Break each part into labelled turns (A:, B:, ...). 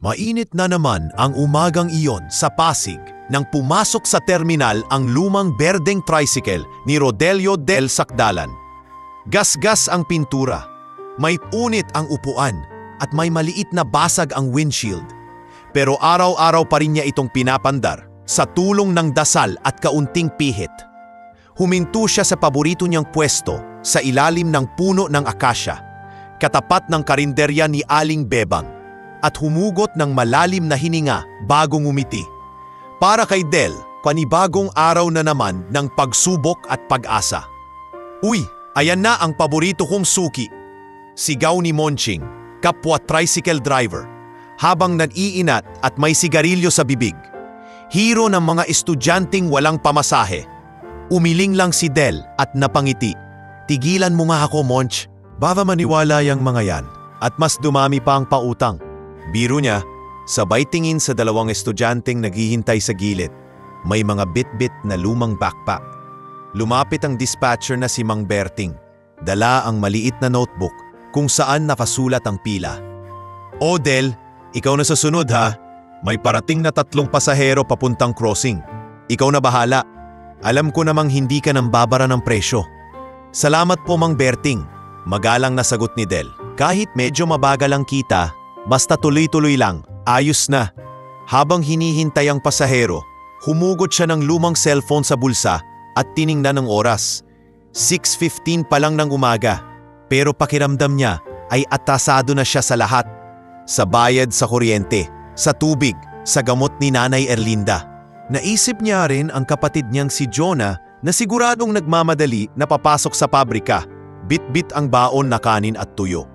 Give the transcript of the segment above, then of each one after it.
A: Mainit na naman ang umagang iyon sa Pasig nang pumasok sa terminal ang lumang berdeng tricycle ni Rodelio del Sacdalan. Gasgas ang pintura, may punit ang upuan at may maliit na basag ang windshield. Pero araw-araw pa rin niya itong pinapandar sa tulong ng dasal at kaunting pihit. Huminto siya sa paborito niyang pwesto sa ilalim ng puno ng akasya, katapat ng karinderya ni Aling Bebang, at humugot ng malalim na hininga bago ngumiti. Para kay Del, panibagong araw na naman ng pagsubok at pag-asa. "Uy, ayan na ang paborito kong suki!" Sigaw ni Monching, kapwa tricycle driver, habang nag-iinat at may sigarilyo sa bibig. Hero ng mga estudyanteng walang pamasahe. Umiling lang si Del at napangiti. "Tigilan mo nga ako, Monch. Baka maniwala yang mga yan at mas dumami pa ang pautang." Biro niya, sabay tingin sa dalawang estudyanteng naghihintay sa gilid. May mga bit-bit na lumang backpack. Lumapit ang dispatcher na si Mang Berting. Dala ang maliit na notebook kung saan nakasulat ang pila. "O Del, ikaw na sa sunod ha. May parating na 3 pasahero papuntang crossing. Ikaw na bahala. Alam ko namang hindi ka nang babara ng presyo." "Salamat po, Mang Berting." Magalang na sagot ni Del. Kahit medyo mabagal ang kita, basta tuloy-tuloy lang, ayos na. Habang hinihintay ang pasahero, humugot siya ng lumang cellphone sa bulsa at tiningnan ng oras. 6:15 pa lang ng umaga, pero pakiramdam niya ay atasado na siya sa lahat. Sa bayad sa kuryente, sa tubig, sa gamot ni Nanay Erlinda. Naisip niya rin ang kapatid niyang si Jonah na siguradong nagmamadali na papasok sa pabrika, bit-bit ang baon na kanin at tuyo.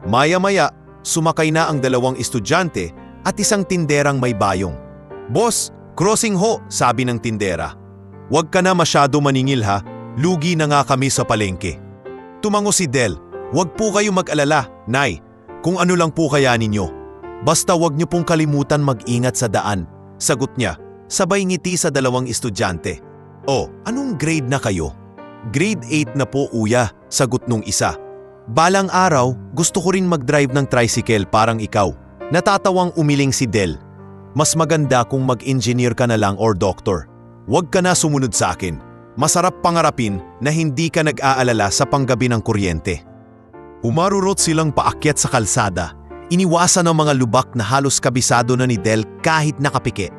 A: Maya-maya, sumakay na ang 2 estudyante at isang tinderang may bayong. "Boss, crossing ho," sabi ng tindera. "Huwag ka na masyado maningil ha, lugi na nga kami sa palengke." Tumango si Del. "Huwag po kayo mag-alala, Nay. Kung ano lang po kaya ninyo. Basta huwag niyo pong kalimutan mag-ingat sa daan," sagot niya, sabay ngiti sa 2 estudyante. "Oh, anong grade na kayo?" "Grade 8 na po, uya," sagot nung isa. "Balang araw, gusto ko rin mag-drive ng tricycle parang ikaw." Natatawang umiling si Del. "Mas maganda kung mag-engineer ka na lang or doctor. Huwag ka na sumunod sa akin. Masarap pangarapin na hindi ka nag-aalala sa panggabi ng kuryente." Umarurot silang paakyat sa kalsada. Iniwasan ang mga lubak na halos kabisado na ni Del kahit nakapikit.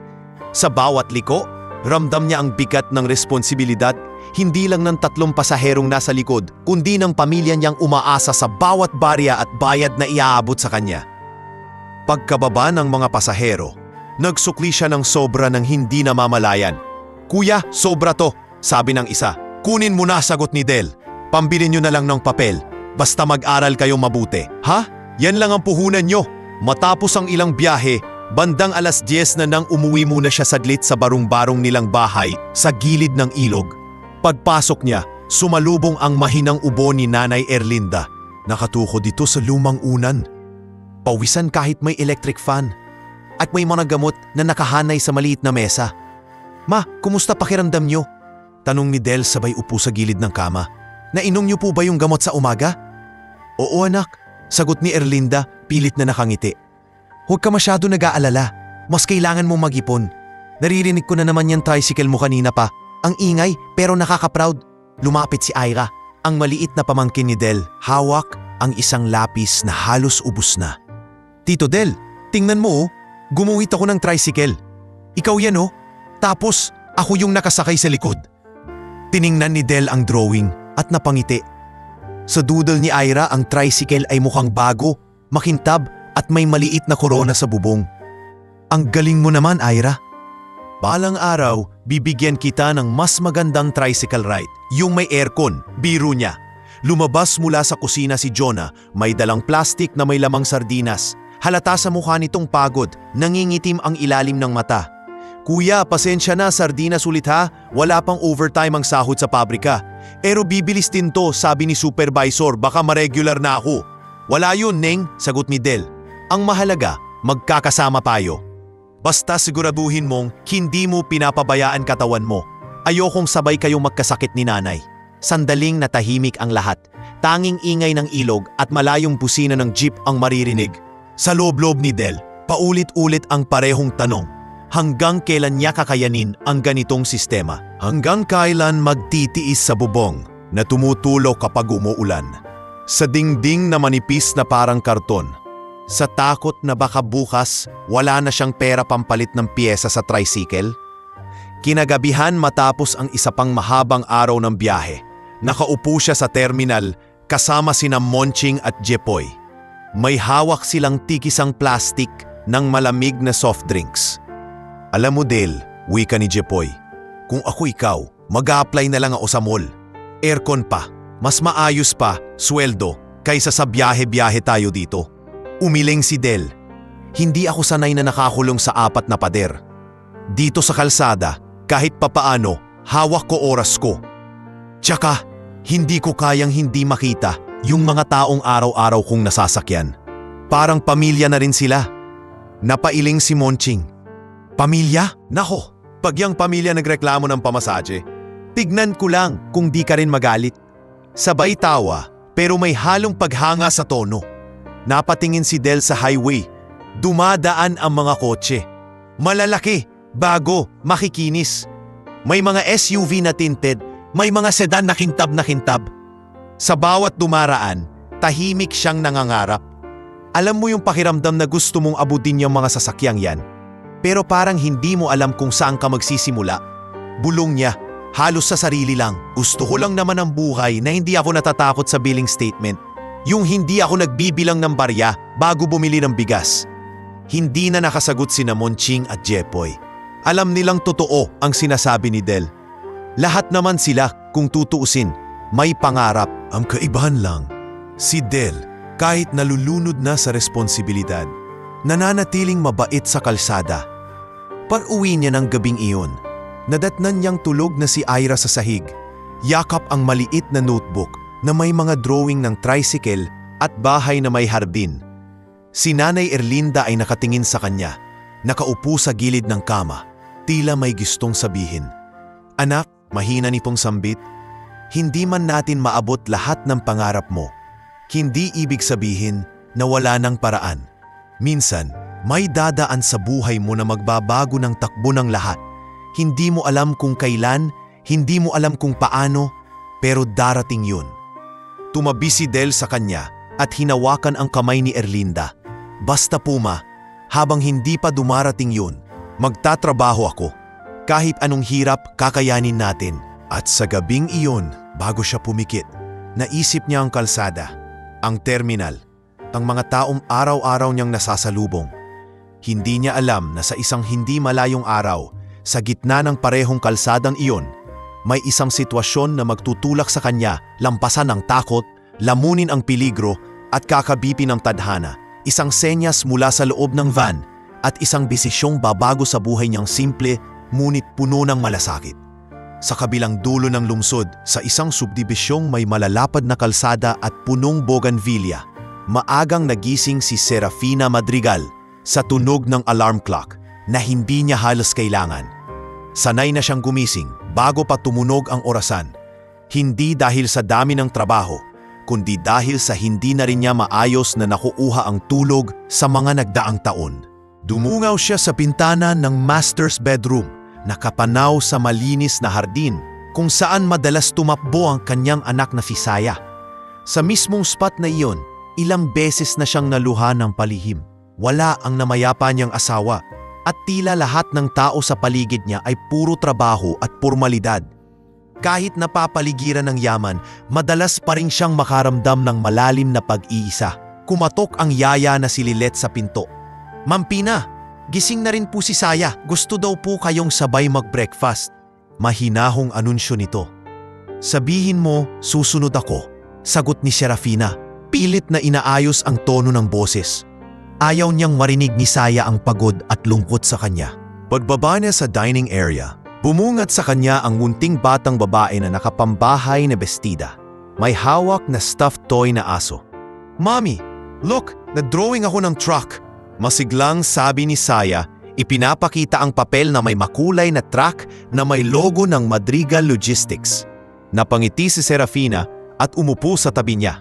A: Sa bawat liko, ramdam niya ang bigat ng responsibilidad, hindi lang ng 3 pasaherong nasa likod, kundi ng pamilya niyang umaasa sa bawat barya at bayad na iaabot sa kanya. Pagkababa ng mga pasahero, nagsukli siya ng sobra ng hindi namamalayan. "Kuya, sobra to," sabi ng isa. "Kunin mo na," sagot ni Del. "Pambili nyo na lang ng papel. Basta mag-aral kayong mabuti." "Ha? Yan lang ang puhunan nyo?" Matapos ang ilang biyahe, bandang 10:00 na nang umuwi muna siya saglit sa barong-barong nilang bahay sa gilid ng ilog. Pagpasok niya, sumalubong ang mahinang ubo ni Nanay Erlinda. Nakatuko dito sa lumang unan. Pawisan kahit may electric fan. At may mga gamot na nakahanay sa maliit na mesa. "Ma, kumusta pakiramdam niyo?" tanong ni Del sabay upo sa gilid ng kama. "Nainom niyo po ba yung gamot sa umaga?" "Oo anak," sagot ni Erlinda, pilit na nakangiti. "Huwag ka masyado nag-aalala. Mas kailangan mong mag-ipon. Naririnig ko na naman yung tricycle mo kanina pa. Ang ingay pero nakaka-proud." Lumapit si Ira, ang maliit na pamangkin ni Del. Hawak ang isang lapis na halos ubos na. "Tito Del, tingnan mo oh. Gumuhit ako ng tricycle. Ikaw yan oh. Tapos ako yung nakasakay sa likod." Tiningnan ni Del ang drawing at napangiti. Sa doodle ni Ira, ang tricycle ay mukhang bago, makintab at may maliit na korona sa bubong. "Ang galing mo naman, Ira. Balang araw, bibigyan kita ng mas magandang tricycle ride, yung may aircon," biro niya. Lumabas mula sa kusina si Jonah, may dalang plastik na may lamang sardinas. Halata sa mukha nitong pagod, nangingitim ang ilalim ng mata. "Kuya, pasensya na, sardinas ulit ha. Wala pang overtime ang sahod sa pabrika. Pero bibilis din to, sabi ni supervisor, baka ma-regular na ako." "Wala yun, Neng," sagot ni Del. "Ang mahalaga, magkakasama tayo. Basta siguraduhin mong hindi mo pinapabayaan katawan mo. Ayokong sabay kayong magkasakit ni Nanay." Sandaling natahimik ang lahat. Tanging ingay ng ilog at malayong busina ng jeep ang maririnig. Sa loob-loob ni Del, Paulit-ulit ang parehong tanong. Hanggang kailan niya kakayanin ang ganitong sistema? Hanggang kailan magtitiis sa bubong na tumutulo kapag umuulan? Sa dingding na manipis na parang karton. Sa takot na baka bukas wala na siyang pera pampalit ng piyesa sa tricycle? Kinagabihan matapos ang isa pang mahabang araw ng biyahe, nakaupo siya sa terminal kasama sina Monching at Jepoy. May hawak silang tikisang plastik ng malamig na soft drinks. Alam mo Del, wika ni Jepoy, kung ako ikaw, mag-a-apply na lang ako sa mall. Aircon pa, mas maayos pa, sweldo, kaysa sa biyahe-biyahe tayo dito. Umiling si Del. Hindi ako sanay na nakakulong sa 4 na pader. Dito sa kalsada, kahit papaano, hawak ko oras ko. Tsaka, hindi ko kayang hindi makita yung mga taong araw-araw kong nasasakyan. Parang pamilya na rin sila. Napailing si Monching. Pamilya? Nako, pag yung pamilya nagreklamo ng pamasaje, tignan ko lang kung di ka rin magalit. Sabay tawa, pero may halong paghanga sa tono. Napatingin si Del sa highway. Dumadaan ang mga kotse. Malalaki, bago, makikinis. May mga SUV na tinted, may mga sedan na kintab. Sa bawat dumaraan, tahimik siyang nangangarap. Alam mo yung pakiramdam na gusto mong abutin yung mga sasakyang yan, pero parang hindi mo alam kung saan ka magsisimula. Bulong niya, halos sa sarili lang. Gusto ko lang naman ang buhay na hindi ako natatakot sa billing statement. Yung hindi ako nagbibilang ng barya bago bumili ng bigas. Hindi na nakasagot sina Monching at Jepoy. Alam nilang totoo ang sinasabi ni Del. Lahat naman sila, kung tutuusin, may pangarap. Ang kaibahan lang, si Del, kahit nalulunod na sa responsibilidad, nananatiling mabait sa kalsada. Pag-uwi niya ng gabing iyon, nadatnan niyang tulog na si Ira sa sahig. Yakap ang maliit na notebook na may mga drawing ng tricycle at bahay na may hardin. Si Nanay Erlinda ay nakatingin sa kanya, nakaupo sa gilid ng kama, tila may gustong sabihin. Anak, mahina nitong sambit. Hindi man natin maabot lahat ng pangarap mo. Hindi ibig sabihin na wala ng paraan. Minsan, may dadaan sa buhay mo na magbabago ng takbo ng lahat. Hindi mo alam kung kailan, hindi mo alam kung paano, pero darating yun. Tumabi si Del sa kanya at hinawakan ang kamay ni Erlinda. Basta Puma, habang hindi pa dumarating yun, magtatrabaho ako. Kahit anong hirap, kakayanin natin. At sa gabing iyon, bago siya pumikit, naisip niya ang kalsada, ang terminal, ang mga taong araw-araw niyang nasasalubong. Hindi niya alam na sa isang hindi malayong araw, sa gitna ng parehong kalsadang iyon, may isang sitwasyon na magtutulak sa kanya lampasan ang takot, lamunin ang peligro at kakabipin ng tadhana. Isang senyas mula sa loob ng van at isang desisyong babago sa buhay niyang simple ngunit puno ng malasakit. Sa kabilang dulo ng lungsod, sa isang subdibisyong may malalapad na kalsada at punong bougainvillea, maagang nagising si Serafina Madrigal sa tunog ng alarm clock na hindi niya halos kailangan. Sanay na siyang gumising bago pa tumunog ang orasan. Hindi dahil sa dami ng trabaho, kundi dahil sa hindi na rin niya maayos na nakuuha ang tulog sa mga nagdaang taon. Dumungaw siya sa pintana ng master's bedroom, nakapanaw sa malinis na hardin kung saan madalas tumakbo ang kanyang anak na Fisaya. Sa mismong spot na iyon, ilang beses na siyang naluha ng palihim. Wala ang namayapa niyang asawa at tila lahat ng tao sa paligid niya ay puro trabaho at pormalidad. Kahit napapaligiran ng yaman, madalas pa rin siyang makaramdam ng malalim na pag-iisa. Kumatok ang yaya na si Lilet sa pinto. "Ma'am Pina, gising na rin po si Saya. Gusto daw po kayong sabay mag-breakfast." Mahinahong anunsyo nito. "Sabihin mo, susunod ako," sagot ni Serafina. Pilit na inaayos ang tono ng boses. Ayaw niyang marinig ni Saya ang pagod at lungkot sa kanya. Pagbaba niya sa dining area, bumungat sa kanya ang munting batang babae na nakapambahay na bestida. May hawak na stuffed toy na aso. "Mommy, look, na-drawing ako ng truck." Masiglang sabi ni Saya, ipinapakita ang papel na may makulay na truck na may logo ng Madrigal Logistics. Napangiti si Serafina at umupo sa tabi niya.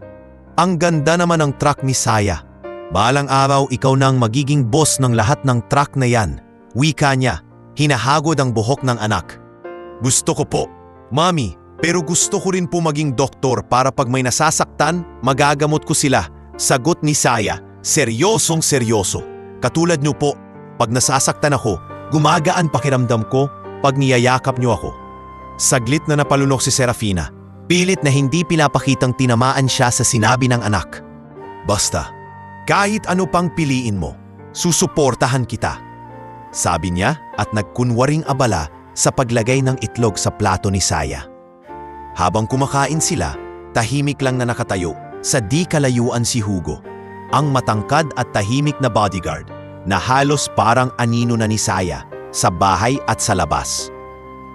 A: Ang ganda naman ng truck ni Saya. Balang araw ikaw na ang magiging boss ng lahat ng truck na yan. Wika niya, hinahagod ang buhok ng anak. Gusto ko po, Mami, pero gusto ko rin po maging doktor para pag may nasasaktan, magagamot ko sila. Sagot ni Saya, seryosong seryoso. Katulad niyo po, pag nasasaktan ako, gumagaan pakiramdam ko pag niyayakap niyo ako. Saglit na napalunok si Serafina. Pilit na hindi pinapakitang tinamaan siya sa sinabi ng anak. Basta, kahit ano pang piliin mo, susuportahan kita. Sabi niya at nagkunwaring abala sa paglagay ng itlog sa plato ni Saya. Habang kumakain sila, tahimik lang na nakatayo sa di kalayuan si Hugo, ang matangkad at tahimik na bodyguard na halos parang anino na ni Saya sa bahay at sa labas.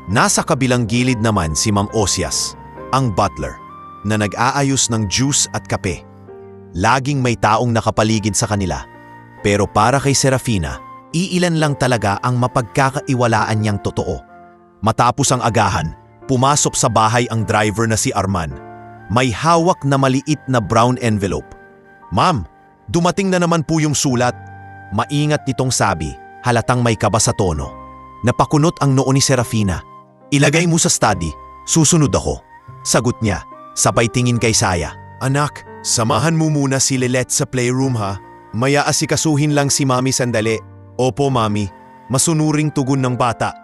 A: Nasa kabilang gilid naman si Mang Osias, ang butler, na nag-aayos ng juice at kape. Laging may taong nakapaligid sa kanila, pero para kay Serafina, iilan lang talaga ang mapagkakaiwalaan niyang totoo. Matapos ang agahan, pumasok sa bahay ang driver na si Arman. May hawak na maliit na brown envelope. Ma'am, dumating na naman po yung sulat. Maingat nitong sabi, halatang may kaba sa tono. Napakunot ang noo ni Serafina. Ilagay mo sa study, susunod ako. Sagot niya, sabay tingin kay Saya. Anak, samahan mo muna si Lilet sa playroom ha. Maya asikasuhin lang si Mami sandali. Opo Mami, masunuring tugon ng bata.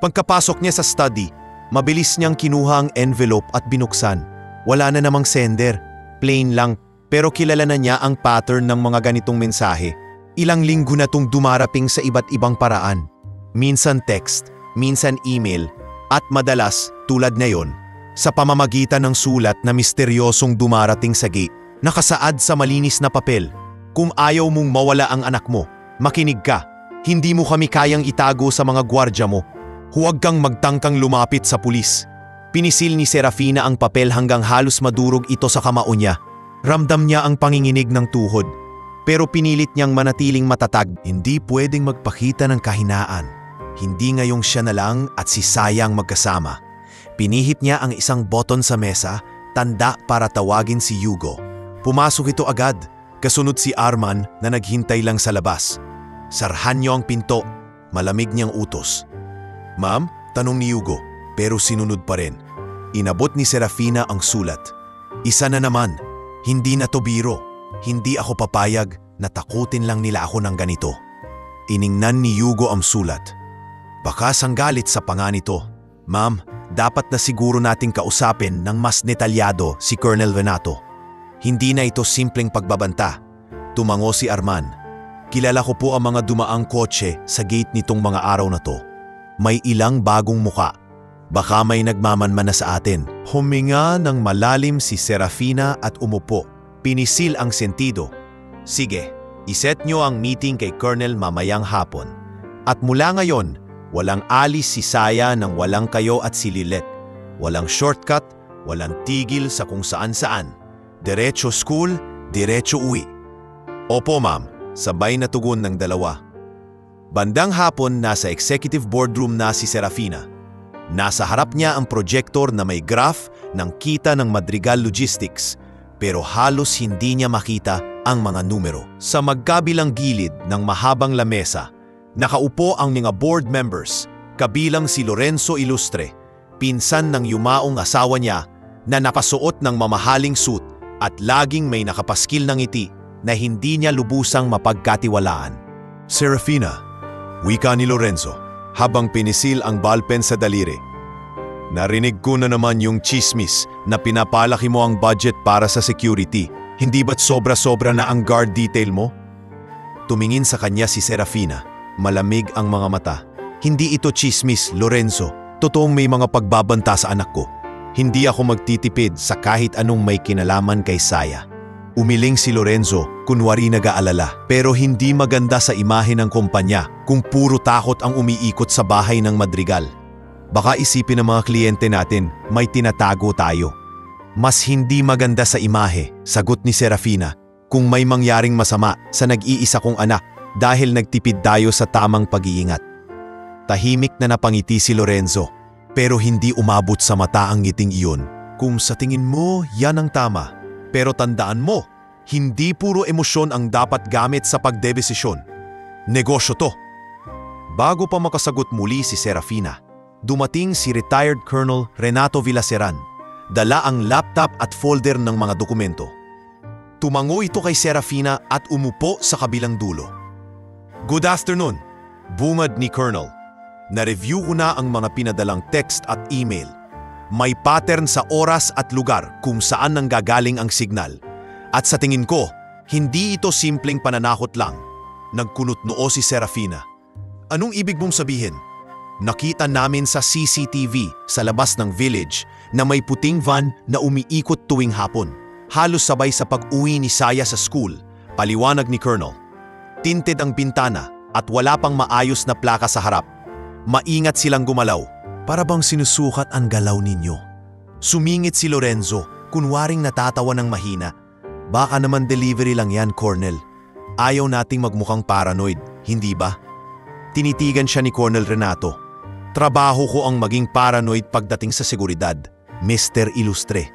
A: Pagkapasok niya sa study, mabilis niyang kinuha ang envelope at binuksan. Wala na namang sender, plain lang, pero kilala na niya ang pattern ng mga ganitong mensahe. Ilang linggo na tong dumarating sa iba't ibang paraan. Minsan text, minsan email, at madalas, tulad ngayon, sa pamamagitan ng sulat na misteryosong dumarating sa gate, nakasaad sa malinis na papel. Kung ayaw mong mawala ang anak mo, makinig ka. Hindi mo kami kayang itago sa mga gwardya mo. Huwag kang magtangkang lumapit sa pulis. Pinisil ni Serafina ang papel hanggang halos madurog ito sa kamao niya. Ramdam niya ang panginginig ng tuhod. Pero pinilit niyang manatiling matatag. Hindi pwedeng magpakita ng kahinaan. Hindi ngayong siya na lang at si Sayang magkasama. Pinihit niya ang isang button sa mesa, tanda para tawagin si Hugo. Pumasok ito agad, kasunod si Arman na naghintay lang sa labas. Sarhan niyo ang pinto, malamig niyang utos. Ma'am, tanong ni Hugo, pero sinunod pa rin. Inabot ni Serafina ang sulat. Isa na naman, hindi na to biro. Hindi ako papayag na takutin lang nila ako ng ganito. Iningnan ni Hugo ang sulat. Baka sanggalit sa panga nito. Ma'am, dapat na siguro nating kausapin ng mas detalyado si Colonel Renato. Hindi na ito simpleng pagbabanta. Tumango si Arman. Kilala ko po ang mga dumaang kotse sa gate nitong mga araw na to. May ilang bagong muka. Baka may nagmamanman na sa atin. Huminga ng malalim si Serafina at umupo. Pinisil ang sentido. Sige, iset nyo ang meeting kay Colonel mamayang hapon. At mula ngayon, walang alis si Saya nang walang kayo at si Lilet. Walang shortcut, walang tigil sa kung saan-saan. Diretso school, diretso uwi. Opo ma'am, sabay na tugon ng dalawa. Bandang hapon nasa executive boardroom na si Serafina. Nasa harap niya ang projector na may graph ng kita ng Madrigal Logistics, pero halos hindi niya makita ang mga numero. Sa magkabilang gilid ng mahabang lamesa, nakaupo ang mga board members, kabilang si Lorenzo Ilustre, pinsan ng yumaong asawa niya na nakasuot ng mamahaling suit at laging may nakapaskil ng ngiti na hindi niya lubusang mapagkatiwalaan. Serafina, wika ni Lorenzo, habang pinisil ang ballpen sa daliri. Narinig ko na naman yung chismis na pinapalaki mo ang budget para sa security. Hindi ba't sobra-sobra na ang guard detail mo? Tumingin sa kanya si Serafina. Malamig ang mga mata. Hindi ito chismis, Lorenzo. Totoong may mga pagbabanta sa anak ko. Hindi ako magtitipid sa kahit anong may kinalaman kay Saya. Umiling si Lorenzo, kunwari nag-aalala. Pero hindi maganda sa imahe ng kumpanya kung puro takot ang umiikot sa bahay ng Madrigal. Baka isipin ng mga kliyente natin, may tinatago tayo. Mas hindi maganda sa imahe, sagot ni Serafina, kung may mangyaring masama sa nag-iisa kong anak dahil nagtipid tayo sa tamang pag-iingat. Tahimik na napangiti si Lorenzo, pero hindi umabot sa mata ang ngiting iyon. Kung sa tingin mo, yan ang tama. Pero tandaan mo, Hindi puro emosyon ang dapat gamit sa pagdedesisyon. Negosyo to. Bago pa makasagot muli si Serafina, dumating si retired Colonel Renato Villaseran. Dala ang laptop at folder ng mga dokumento. Tumango ito kay Serafina at umupo sa kabilang dulo. "Good afternoon," bungad ni Colonel. "Na-review ko na ang mga pinadalang text at email. May pattern sa oras at lugar kung saan nanggagaling ang signal. At sa tingin ko, hindi ito simpleng pananakot lang." Nagkunot noo si Serafina. "Anong ibig mong sabihin?" "Nakita namin sa CCTV sa labas ng village na may puting van na umiikot tuwing hapon. Halos sabay sa pag-uwi ni Saya sa school," paliwanag ni Colonel. "Tinted ang bintana at wala pang maayos na plaka sa harap. Maingat silang gumalaw, para bang sinusukat ang galaw ninyo." Sumingit si Lorenzo, kunwaring natatawa ng mahina. "Baka naman delivery lang yan, Colonel. Ayaw nating magmukhang paranoid, hindi ba?" Tinitigan siya ni Colonel Renato. "Trabaho ko ang maging paranoid pagdating sa seguridad, Mr. Ilustre.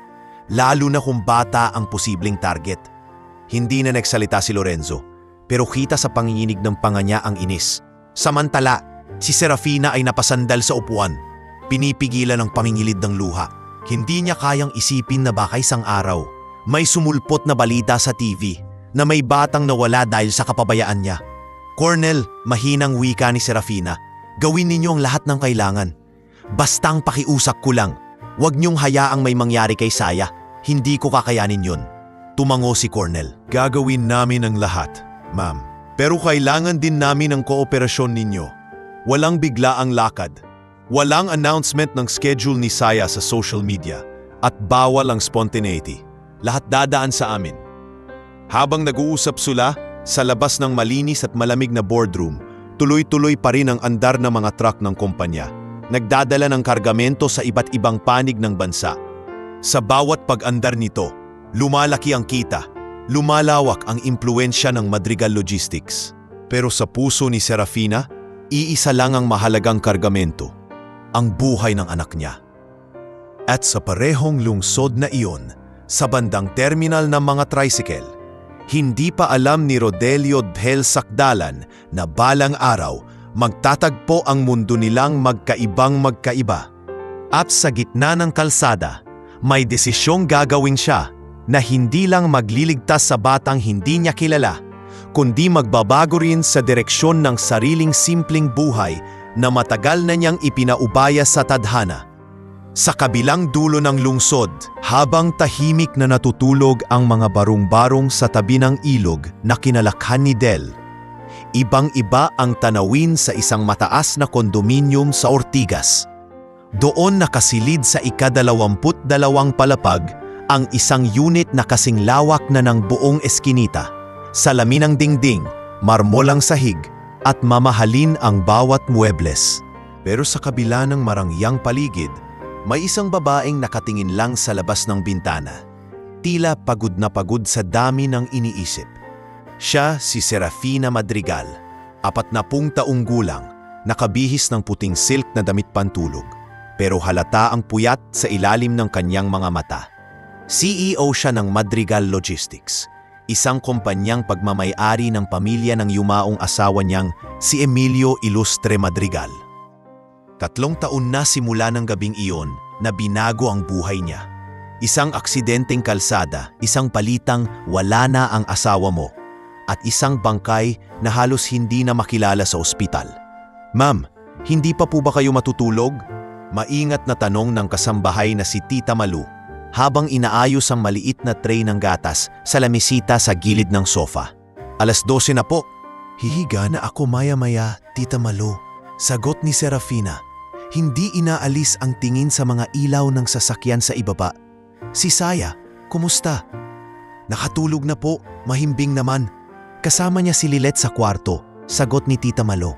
A: Lalo na kung bata ang posibleng target." Hindi na nagsalita si Lorenzo, pero kita sa panginginig ng panga niya ang inis. Samantala, si Serafina ay napasandal sa upuan. Pinipigilan ang pangingilid ng luha. Hindi niya kayang isipin na baka isang araw may sumulpot na balita sa TV na may batang nawala dahil sa kapabayaan niya. "Colonel," mahinang wika ni Serafina, "gawin ninyo ang lahat ng kailangan. Bastang pakiusap ko lang, huwag niyong hayaang may mangyari kay Saya. Hindi ko kakayanin yun." Tumango si Colonel. "Gagawin namin ang lahat, ma'am. Pero kailangan din namin ang kooperasyon ninyo. Walang bigla ang lakad. Walang announcement ng schedule ni Saya sa social media. At bawal ang spontaneity. Lahat dadaan sa amin." Habang nag-uusap sila, sa labas ng malinis at malamig na boardroom, tuloy-tuloy pa rin ang andar ng mga truck ng kumpanya. Nagdadala ng kargamento sa iba't ibang panig ng bansa. Sa bawat pag-andar nito, lumalaki ang kita, lumalawak ang impluensya ng Madrigal Logistics. Pero sa puso ni Serafina, iisa lang ang mahalagang kargamento, ang buhay ng anak niya. At sa parehong lungsod na iyon, sa bandang terminal ng mga tricycle, hindi pa alam ni Rodelio Del Sacdalan na balang araw magtatagpo ang mundo nilang magkaibang magkaiba. At sa gitna ng kalsada, may desisyong gagawin siya na hindi lang magliligtas sa batang hindi niya kilala, kundi magbabago rin sa direksyon ng sariling simpleng buhay na matagal na niyang ipinaubaya sa tadhana. Sa kabilang dulo ng lungsod, habang tahimik na natutulog ang mga barong-barong sa tabi ng ilog na kinalakhan ni Del, ibang-iba ang tanawin sa isang mataas na kondominium sa Ortigas. Doon nakasilid sa ika-22 palapag ang isang unit na kasing lawak na ng buong eskinita. Salamin ang dingding, marmol ang sahig, at mamahalin ang bawat muebles. Pero sa kabila ng marangyang paligid, may isang babaeng nakatingin lang sa labas ng bintana. Tila pagod na pagod sa dami ng iniisip. Siya si Serafina Madrigal, 40 taong gulang, nakabihis ng puting silk na damit pantulog, pero halata ang puyat sa ilalim ng kanyang mga mata. CEO siya ng Madrigal Logistics, isang kumpanyang pagmamay-ari ng pamilya ng yumaong asawa niyang si Emilio Ilustre Madrigal. 3 taon na simula ng gabing iyon na binago ang buhay niya. Isang aksidenteng kalsada, isang palitang wala na ang asawa mo, at isang bangkay na halos hindi na makilala sa ospital. "Ma'am, hindi pa po ba kayo matutulog?" Maingat na tanong ng kasambahay na si Tita Malu habang inaayos ang maliit na tray ng gatas sa lamisita sa gilid ng sofa. "12 na po." "Hihiga na ako maya-maya, Tita Malu," sagot ni Serafina. Hindi inaalis ang tingin sa mga ilaw ng sasakyan sa ibaba. "Si Saya, kumusta?" "Nakatulog na po, mahimbing naman. Kasama niya si Lilet sa kwarto," sagot ni Tita Malo.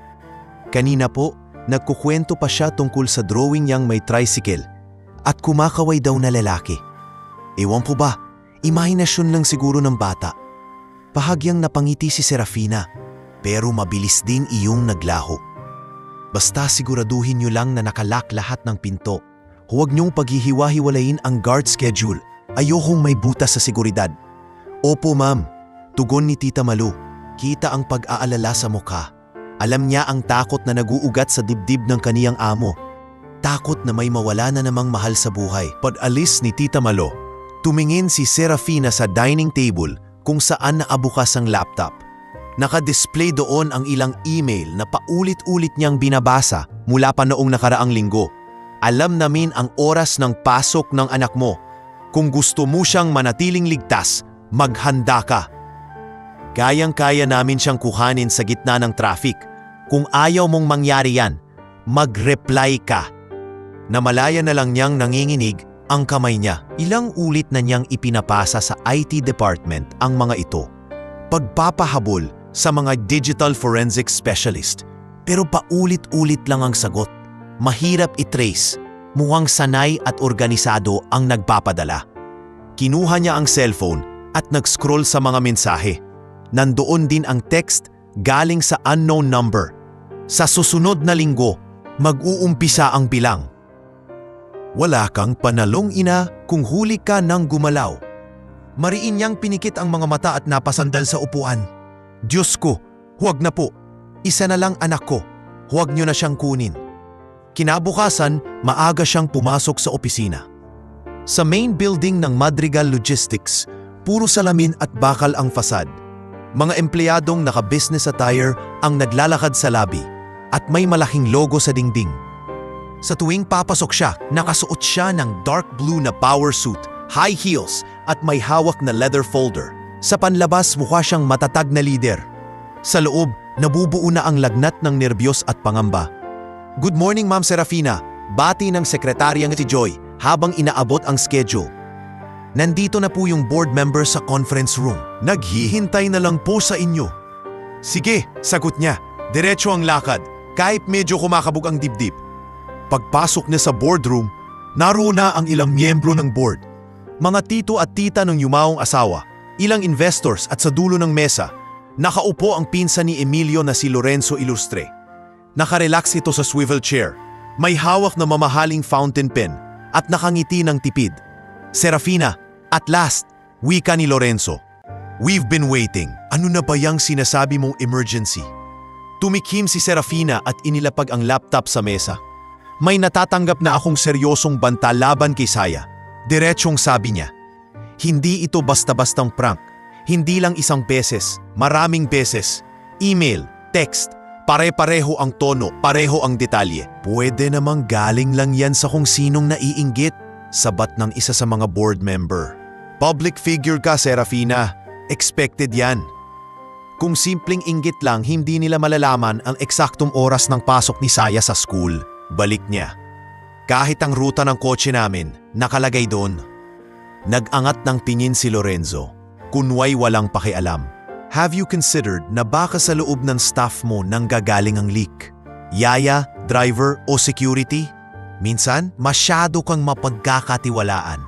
A: "Kanina po, nagkukwento pa siya tungkol sa drawing niyang may tricycle at kumakaway daw na lalaki. Ewan ko ba, imahinasyon lang siguro ng bata." Bahagyang napangiti si Serafina, pero mabilis din iyong naglaho. "Basta siguraduhin niyo lang na nakalock lahat ng pinto. Huwag niyong paghihiwa-hiwalayin ang guard schedule. Ayokong may butas sa seguridad. Opo ma'am, tugon ni Tita Malu. Kita ang pag-aalala sa mukha. Alam niya ang takot na naguugat sa dibdib ng kaniyang amo. Takot na may mawala na namang mahal sa buhay. Pag-alis ni Tita Malo, tumingin si Serafina sa dining table kung saan naabukas ang laptop. Naka-display doon ang ilang email na paulit-ulit niyang binabasa mula pa noong nakaraang linggo. Alam namin ang oras ng pasok ng anak mo. Kung gusto mo siyang manatiling ligtas, maghanda ka. Kayang-kaya namin siyang kuhanin sa gitna ng traffic. Kung ayaw mong mangyari yan, mag-reply ka. Namalaya na lang niyang nanginginig ang kamay niya. Ilang ulit na niyang ipinapasa sa IT department ang mga ito. Pagpapahabol sa mga digital forensic specialist. Pero paulit-ulit lang ang sagot. Mahirap i-trace. Mukhang sanay at organisado ang nagpapadala. Kinuha niya ang cellphone at nag-scroll sa mga mensahe. Nandoon din ang text galing sa unknown number. Sa susunod na linggo, mag-uumpisa ang bilang. Wala kang panalong ina kung huli ka ng gumalaw. Mariin niyang pinikit ang mga mata at napasandal sa upuan. Diyos ko, huwag na po. Isa na lang anak ko. Huwag niyo na siyang kunin. Kinabukasan, maaga siyang pumasok sa opisina. Sa main building ng Madrigal Logistics, puro salamin at bakal ang fasad. Mga empleyadong naka-business attire ang naglalakad sa lobby at may malaking logo sa dingding. Sa tuwing papasok siya, nakasuot siya ng dark blue na power suit, high heels at may hawak na leather folder. Sa panlabas, mukha siyang matatag na leader. Sa loob, nabubuo na ang lagnat ng nerbiyos at pangamba. Good morning, Ma'am Serafina. Bati ng sekretarya si Joy habang inaabot ang schedule. Nandito na po yung board member sa conference room. Naghihintay na lang po sa inyo. Sige, sagot niya. Diretso ang lakad, kahit medyo kumakabog ang dibdib. Pagpasok niya sa boardroom, naroon na ang ilang miyembro ng board. Mga tito at tita ng yumaong asawa, ilang investors at sa dulo ng mesa, nakaupo ang pinsan ni Emilio na si Lorenzo Ilustre. Nakarelax ito sa swivel chair, may hawak na mamahaling fountain pen at nakangiti ng tipid. Serafina, at last, wika ni Lorenzo. We've been waiting. Ano na ba yang sinasabi mong emergency? Tumikhim si Serafina at inilapag ang laptop sa mesa. May natatanggap na akong seryosong banta laban kay Saya. Diretsong sabi niya. Hindi ito basta-bastang prank. Hindi lang isang beses, maraming beses. Email, text, pare-pareho ang tono, pareho ang detalye. Pwede namang galing lang yan sa kung sinong naiinggit, sabat ng isa sa mga board member. Public figure ka, Serafina. Expected yan. Kung simpleng inggit lang, hindi nila malalaman ang eksaktong oras ng pasok ni Saya sa school. Balik niya. Kahit ang ruta ng kotse namin, nakalagay doon. Nag-angat ng tingin si Lorenzo. Kunway walang pakialam. Have you considered na baka sa loob ng staff mo nanggagaling ang leak? Yaya, driver o security? Minsan, masyado kang mapagkakatiwalaan.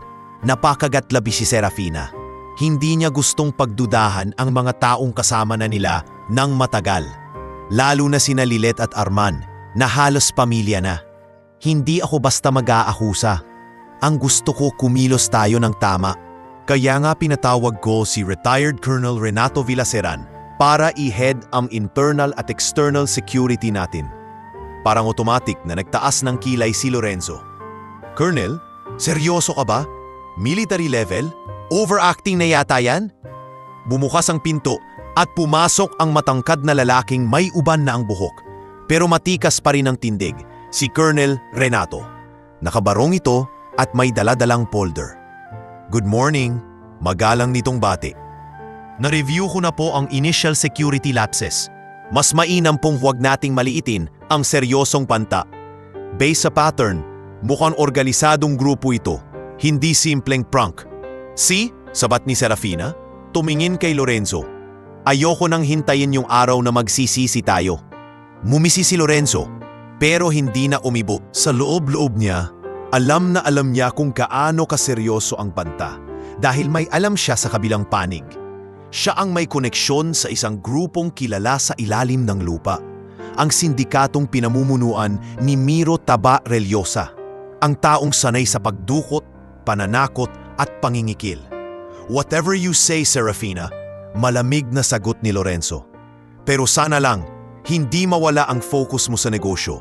A: Napakagatlabi si Serafina. Hindi niya gustong pagdudahan ang mga taong kasama na nila ng matagal. Lalo na sina Lilet at Arman na halos pamilya na. Hindi ako basta mag-aakusa. Ang gusto ko kumilos tayo ng tama. Kaya nga pinatawag ko si retired Colonel Renato Villaseran para i-head ang internal at external security natin. Parang automatic na nagtaas ng kilay si Lorenzo. Colonel, seryoso ka ba? Military level? Overacting na yata yan? Bumukas ang pinto at pumasok ang matangkad na lalaking may uban na ang buhok. Pero matikas pa rin ang tindig, si Colonel Renato. Nakabarong ito at may daladalang folder. Good morning, magalang nitong bati. Na-review ko na po ang initial security lapses. Mas mainam pong huwag nating maliitin ang seryosong panta. Based sa pattern, mukhang organisadong grupo ito, hindi simpleng prank. See, sabat ni Serafina, tumingin kay Lorenzo. Ayoko nang hintayin yung araw na magsisisi tayo. Mumisi si Lorenzo, pero hindi na umibo. Sa loob-loob niya, alam niya kung kaano kaseryoso ang panta dahil may alam siya sa kabilang panig. Siya ang may koneksyon sa isang grupong kilala sa ilalim ng lupa, ang sindikatong pinamumunuan ni Miro Taba Relyosa, ang taong sanay sa pagdukot, pananakot at pangingikil. Whatever you say, Serafina, malamig na sagot ni Lorenzo. Pero sana lang, hindi mawala ang focus mo sa negosyo.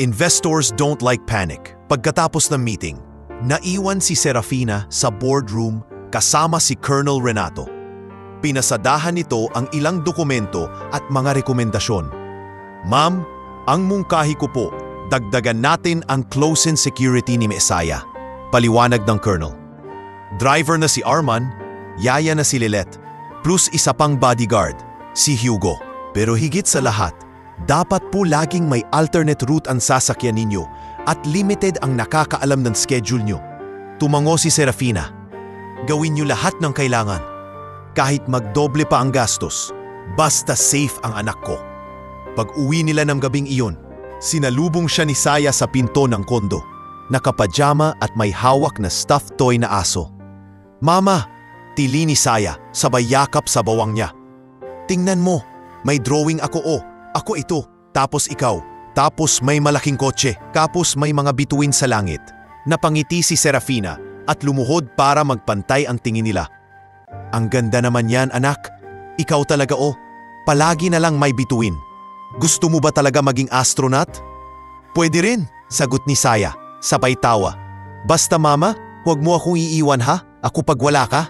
A: Investors don't like panic. Pagkatapos ng meeting, naiwan si Serafina sa boardroom kasama si Colonel Renato. Pinasadahan nito ang ilang dokumento at mga rekomendasyon. Ma'am, ang mungkahi ko po, dagdagan natin ang close-in security ni Mesaya. Paliwanag ng Colonel. Driver na si Arman, yaya na si Lilette, plus isa pang bodyguard, si Hugo. Pero higit sa lahat, dapat po laging may alternate route ang sasakyan ninyo at limited ang nakakaalam ng schedule nyo. Tumango si Serafina. Gawin nyo lahat ng kailangan. Kahit magdoble pa ang gastos, basta safe ang anak ko. Pag uwi nila ng gabing iyon, sinalubong siya ni Saya sa pinto ng kondo. Nakapajama at may hawak na stuffed toy na aso. Mama, tili ni Saya, sabay yakap sa bawang niya. Tingnan mo, may drawing ako ako ito, tapos ikaw, tapos may malaking kotse, tapos may mga bituin sa langit. Napangiti si Serafina at lumuhod para magpantay ang tingin nila. Ang ganda naman yan, anak. Ikaw talaga palagi na lang may bituin. Gusto mo ba talaga maging astronaut? Pwede rin, sagot ni Saya, sabay tawa. Basta mama, huwag mo akong iiwan ha, ako pag wala ka.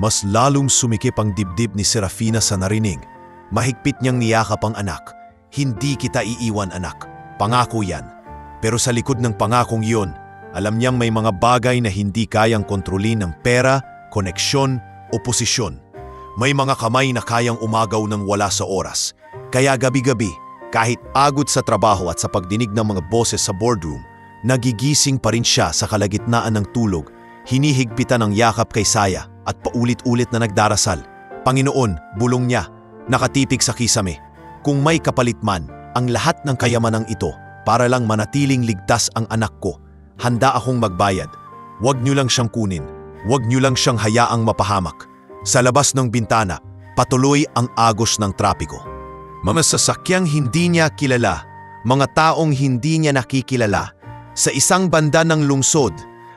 A: Mas lalong sumikip ang dibdib ni Serafina sa narinig. Mahigpit niyang niyakap ang anak. Hindi kita iiwan, anak. Pangako yan. Pero sa likod ng pangakong iyon, alam niyang may mga bagay na hindi kayang kontrolin ng pera, koneksyon o posisyon. May mga kamay na kayang umagaw ng wala sa oras. Kaya gabi-gabi, kahit agod sa trabaho at sa pagdinig ng mga boses sa boardroom, nagigising pa rin siya sa kalagitnaan ng tulog, hinihigpitan ng yakap kay Saya at paulit-ulit na nagdarasal. Panginoon, bulong niya, nakatipik sa kisame. Kung may kapalit man, ang lahat ng kayamanang ito para lang manatiling ligtas ang anak ko, handa akong magbayad. Huwag niyo lang siyang kunin. Huwag niyo lang siyang hayaang mapahamak. Sa labas ng bintana, patuloy ang agos ng trapiko. Mga sasakyang hindi niya kilala, mga taong hindi niya nakikilala. Sa isang banda ng lungsod,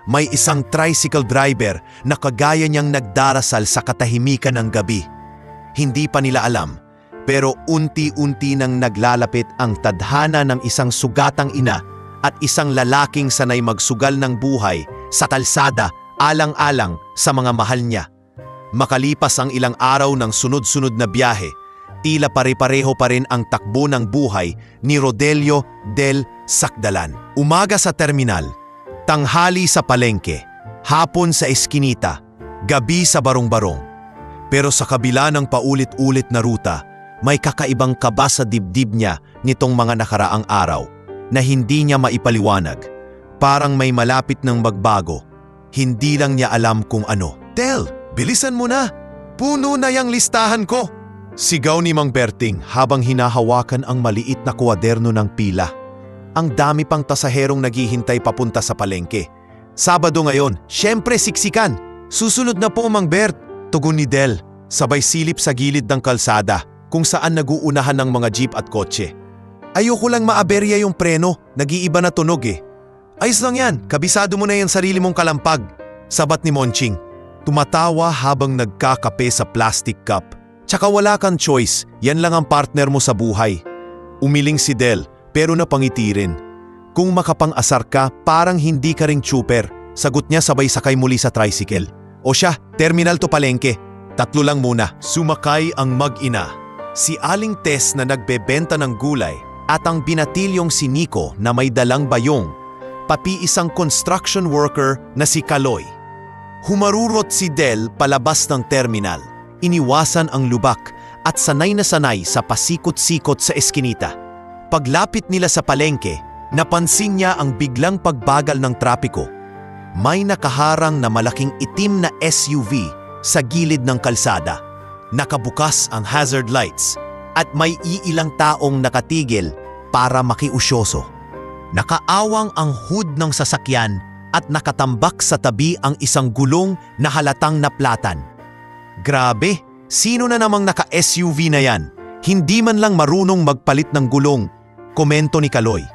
A: may isang tricycle driver na kagaya niyang nagdarasal sa katahimikan ng gabi. Hindi pa nila alam, pero unti-unti nang naglalapit ang tadhana ng isang sugatang ina at isang lalaking sanay magsugal ng buhay sa kalsada alang-alang sa mga mahal niya. Makalipas ang ilang araw ng sunod-sunod na biyahe, tila pare-pareho pa rin ang takbo ng buhay ni Rodelio del Sacdalan. Umaga sa terminal, tanghali sa palengke, hapon sa eskinita, gabi sa barong-barong. Pero sa kabila ng paulit-ulit na ruta, may kakaibang kaba sa dibdib niya nitong mga nakaraang araw na hindi niya maipaliwanag. Parang may malapit ng magbago. Hindi lang niya alam kung ano. Del, bilisan mo na! Puno na yang listahan ko! Sigaw ni Mang Berting habang hinahawakan ang maliit na kwaderno ng pila. Ang dami pang tasaherong naghihintay papunta sa palengke. Sabado ngayon, syempre siksikan! Susunod na po, Mang Bert! Tugon ni Del, sabay silip sa gilid ng kalsada kung saan naguunahan ng mga jeep at kotse. Ayoko lang maaberya yung preno, nag-iiba na tunog eh. Ayos lang yan, kabisado mo na yung sarili mong kalampag, sabat ni Monching. Tumatawa habang nagkakape sa plastic cup. Tsaka wala kang choice, yan lang ang partner mo sa buhay. Umiling si Del, pero napangiti rin. Kung makapang-asar ka, parang hindi ka ring chuper, sagot niya sabay sakay muli sa tricycle. O siya, terminal to palengke. 3 lang muna. Sumakay ang mag-ina. Si Aling Tess na nagbebenta ng gulay at ang binatilyong si Nico na may dalang bayong, pati isang construction worker na si Kaloy. Humarurot si Del palabas ng terminal. Iniwasan ang lubak at sanay na sanay sa pasikot-sikot sa eskinita. Paglapit nila sa palengke, napansin niya ang biglang pagbagal ng trapiko. May nakaharang na malaking itim na SUV sa gilid ng kalsada. Nakabukas ang hazard lights at may iilang taong nakatigil para makiusyoso. Nakaawang ang hood ng sasakyan at nakatambak sa tabi ang isang gulong na halatang naplatan. Grabe, sino na namang naka-SUV na yan? Hindi man lang marunong magpalit ng gulong, komento ni Kaloy.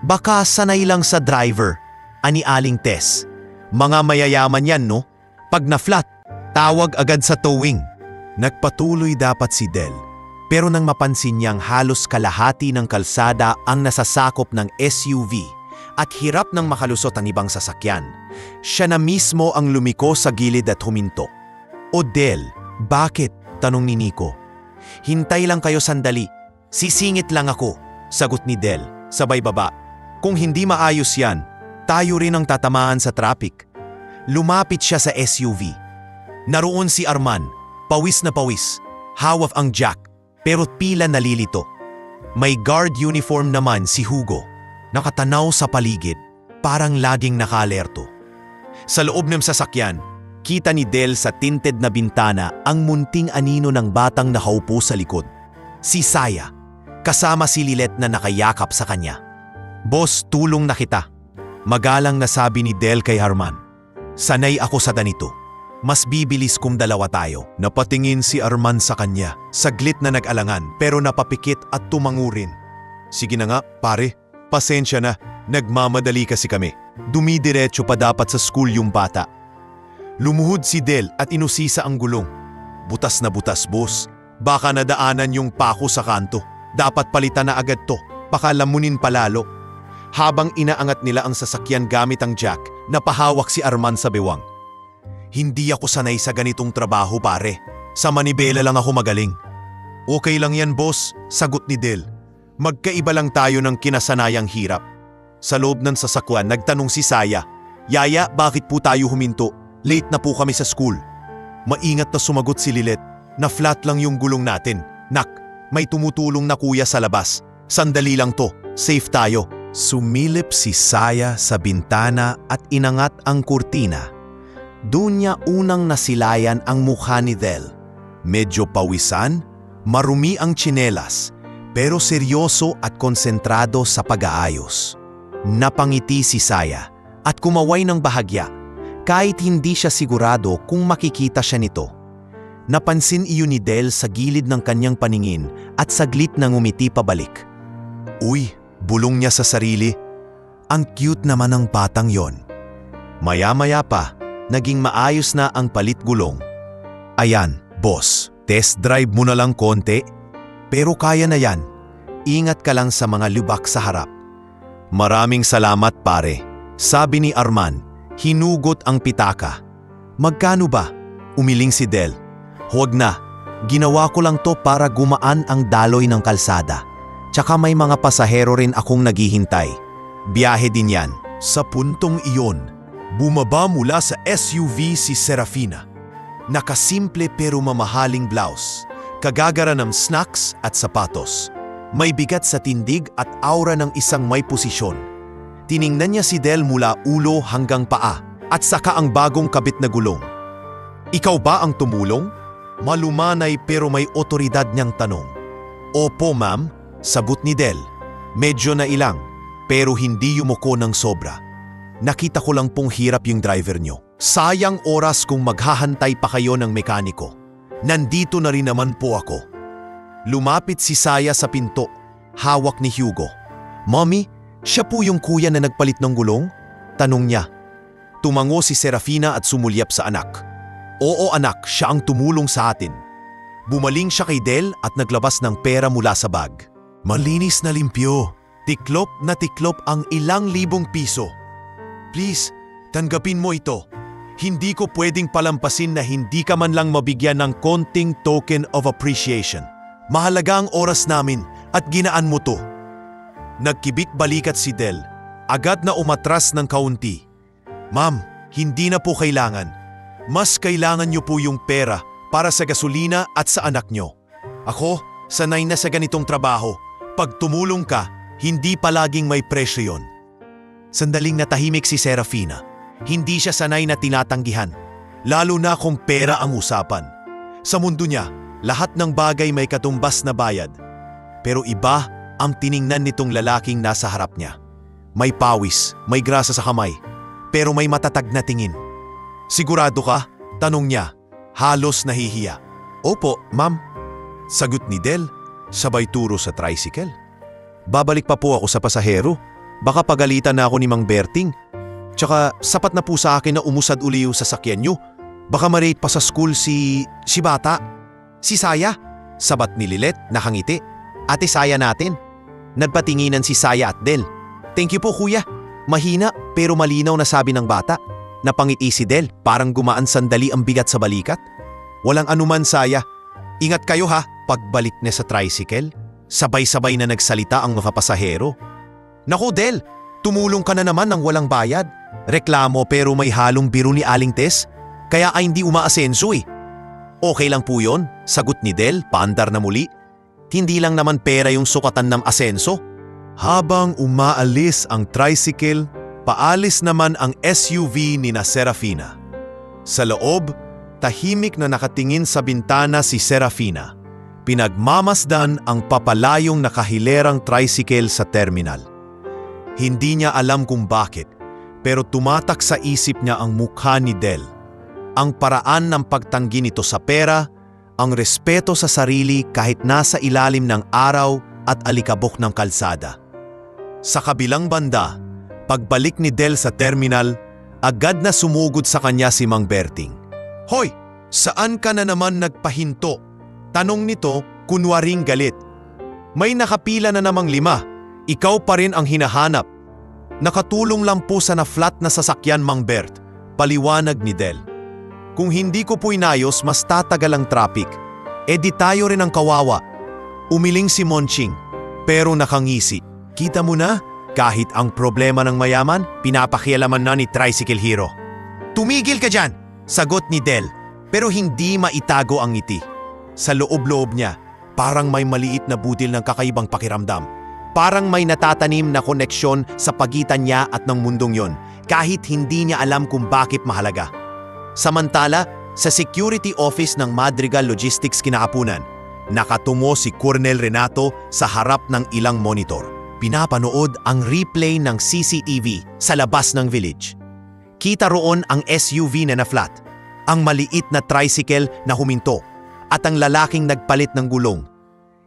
A: Baka sanay lang sa driver, ani Aling Tess. Mga mayayaman yan, no? Pag na-flat, Tawag agad sa towing. Nagpatuloy dapat si Del. Pero nang mapansin niyang halos kalahati ng kalsada ang nasasakop ng SUV at hirap nang makalusot ang ibang sasakyan, siya na mismo ang lumiko sa gilid at huminto. "O Del, bakit?" tanong ni Nico. "Hintay lang kayo sandali. Sisingit lang ako," sagot ni Del, sabay baba. "Kung hindi maayos yan, tayo rin ang tatamaan sa traffic." Lumapit siya sa SUV. Naroon si Arman, pawis na pawis, hawak ang jack, pero pila nalilito. May guard uniform naman si Hugo, nakatanaw sa paligid, parang laging nakaalerto. Sa loob ng sasakyan, kita ni Del sa tinted na bintana ang munting anino ng batang nakaupo sa likod. Si Saya, kasama si Lilet na nakayakap sa kanya. "Boss, tulong na kita," magalang nasabi ni Del kay Arman. "Sanay ako sa ganito. Mas bibilis kung dalawa tayo." Napatingin si Arman sa kanya, saglit na nag-alangan pero napapikit at tumango rin. "Sige na nga, pare. Pasensya na, nagmamadali kasi kami. Dumidiretso pa dapat sa school yung bata." Lumuhod si Del at inusisa ang gulong. "Butas na butas, boss. Baka nadaanan yung pako sa kanto. Dapat palitan na agad to, baka lamunin palalo." Habang inaangat nila ang sasakyan gamit ang jack, napahawak si Arman sa bewang. "Hindi ako sanay sa ganitong trabaho, pare. Sa manibela lang ako magaling." "Okay lang yan, boss," sagot ni Del. "Magkaiba lang tayo ng kinasanayang hirap." Sa loob ng sasakyan, nagtanong si Saya, "Yaya, bakit po tayo huminto? Late na po kami sa school." Maingat na sumagot si Lilet, "Na flat lang yung gulong natin. Nak, may tumutulong na kuya sa labas. Sandali lang to, safe tayo." Sumilip si Saya sa bintana at inangat ang kurtina. Doon niya unang nasilayan ang mukha ni Del. Medyo pawisan, marumi ang tsinelas, pero seryoso at konsentrado sa pag-aayos. Napangiti si Saya at kumaway ng bahagya, kahit hindi siya sigurado kung makikita siya nito. Napansin iyon ni Del sa gilid ng kanyang paningin at saglit nang umiti pabalik. "Uy," bulong niya sa sarili, "ang cute naman ng batang yon." Maya-maya pa, naging maayos na ang palit gulong. "Ayan, boss, test drive mo na lang konti. Pero kaya na yan. Ingat ka lang sa mga lubak sa harap." "Maraming salamat, pare," sabi ni Arman, hinugot ang pitaka. "Magkano ba?" umiling si Del. "Huwag na. Ginawa ko lang to para gumaan ang daloy ng kalsada. Tsaka may mga pasahero rin akong naghihintay. Biyahe din yan." Sa puntong iyon, bumaba mula sa SUV si Serafina. Nakasimple pero mamahaling blouse, kagagara ng snacks at sapatos. May bigat sa tindig at aura ng isang may posisyon. Tiningnan niya si Del mula ulo hanggang paa at saka ang bagong kabit na gulong. "Ikaw ba ang tumulong?" Malumanay pero may otoridad niyang tanong. "Opo, ma'am," sagot ni Del. "Medyo nailang, pero hindi yumuko ng sobra. Nakita ko lang pong hirap yung driver niyo. Sayang oras kung maghahantay pa kayo ng mekaniko. Nandito na rin naman po ako." Lumapit si Saya sa pinto, hawak ni Hugo. "Mommy, siya po yung kuya na nagpalit ng gulong?" tanong niya. Tumango si Serafina at sumulyap sa anak. "Oo anak, siya ang tumulong sa atin." Bumaling siya kay Del at naglabas ng pera mula sa bag. Malinis na limpyo, tiklop na tiklop ang ilang libong piso. "Please, tanggapin mo ito. Hindi ko pwedeng palampasin na hindi ka man lang mabigyan ng konting token of appreciation. Mahalaga ang oras namin at ginaan mo to." Nagkibik balikat si Del. Agad na umatras ng kaunti. "Ma'am, hindi na po kailangan. Mas kailangan niyo po yung pera para sa gasolina at sa anak niyo. Ako, sanay na sa ganitong trabaho. Pag tumulong ka, hindi palaging may presyo yon." Sandaling natahimik si Serafina. Hindi siya sanay na tinatanggihan, lalo na kung pera ang usapan. Sa mundo niya, lahat ng bagay may katumbas na bayad. Pero iba ang tiningnan nitong lalaking nasa harap niya. May pawis, may grasa sa kamay, pero may matatag na tingin. "Sigurado ka?" tanong niya, halos nahihiya. "Opo, ma'am," sagot ni Del, sabay turo sa tricycle. "Babalik pa po ako sa pasahero. Baka pagalitan na ako ni Mang Berting. Tsaka sapat na po sa akin na umusad uli yung sasakyan nyo. Baka ma-rate pa sa school si Bata. Si Saya. Sabat ni Lilet, nakangiti. Ate Saya natin. Nagpatinginan si Saya at Del. Thank you po kuya. Mahina pero malinaw na sabi ng bata. Napangiti si Del, parang gumaan sandali ang bigat sa balikat. Walang anuman Saya. Ingat kayo ha, pagbalik niya sa tricycle. Sabay-sabay na nagsalita ang mga pasahero. Naku Del, tumulong ka na naman ng walang bayad. Reklamo pero may halong biro ni Aling Tess. Kaya ay hindi umaasenso eh. Okay lang po yun, sagot ni Del, paandar na muli. Hindi lang naman pera yung sukatan ng asenso. Habang umaalis ang tricycle, paalis naman ang SUV ni na Serafina. Sa loob, tahimik na nakatingin sa bintana si Serafina. Pinagmamasdan ang papalayong nakahilerang tricycle sa terminal. Hindi niya alam kung bakit, pero tumatak sa isip niya ang mukha ni Del. Ang paraan ng pagtanggi nito sa pera, ang respeto sa sarili kahit nasa ilalim ng araw at alikabok ng kalsada. Sa kabilang banda, pagbalik ni Del sa terminal, agad na sumugod sa kanya si Mang Berting. Hoy, saan ka na naman nagpahinto? Tanong nito, kunwaring galit. May nakapila na namang 5, ikaw pa rin ang hinahanap. Nakatulong lang po sa na-flat na sasakyan Mang Bert, paliwanag ni Del. Kung hindi ko po inayos, mas tatagal ang traffic. E di tayo rin ang kawawa. Umiling si Monching, pero nakangisi. Kita mo na, kahit ang problema ng mayaman, pinapakialaman na ni Tricycle Hero. Tumigil ka dyan, sagot ni Del, pero hindi maitago ang ngiti. Sa loob-loob niya, parang may maliit na budil ng kakaibang pakiramdam. Parang may natatanim na koneksyon sa pagitan niya at ng mundong yon, kahit hindi niya alam kung bakit mahalaga. Samantala, sa security office ng Madrigal Logistics kinaapunan, nakatungo si Colonel Renato sa harap ng ilang monitor. Pinapanood ang replay ng CCTV sa labas ng village. Kita roon ang SUV na na-flat, ang maliit na tricycle na huminto, at ang lalaking nagpalit ng gulong.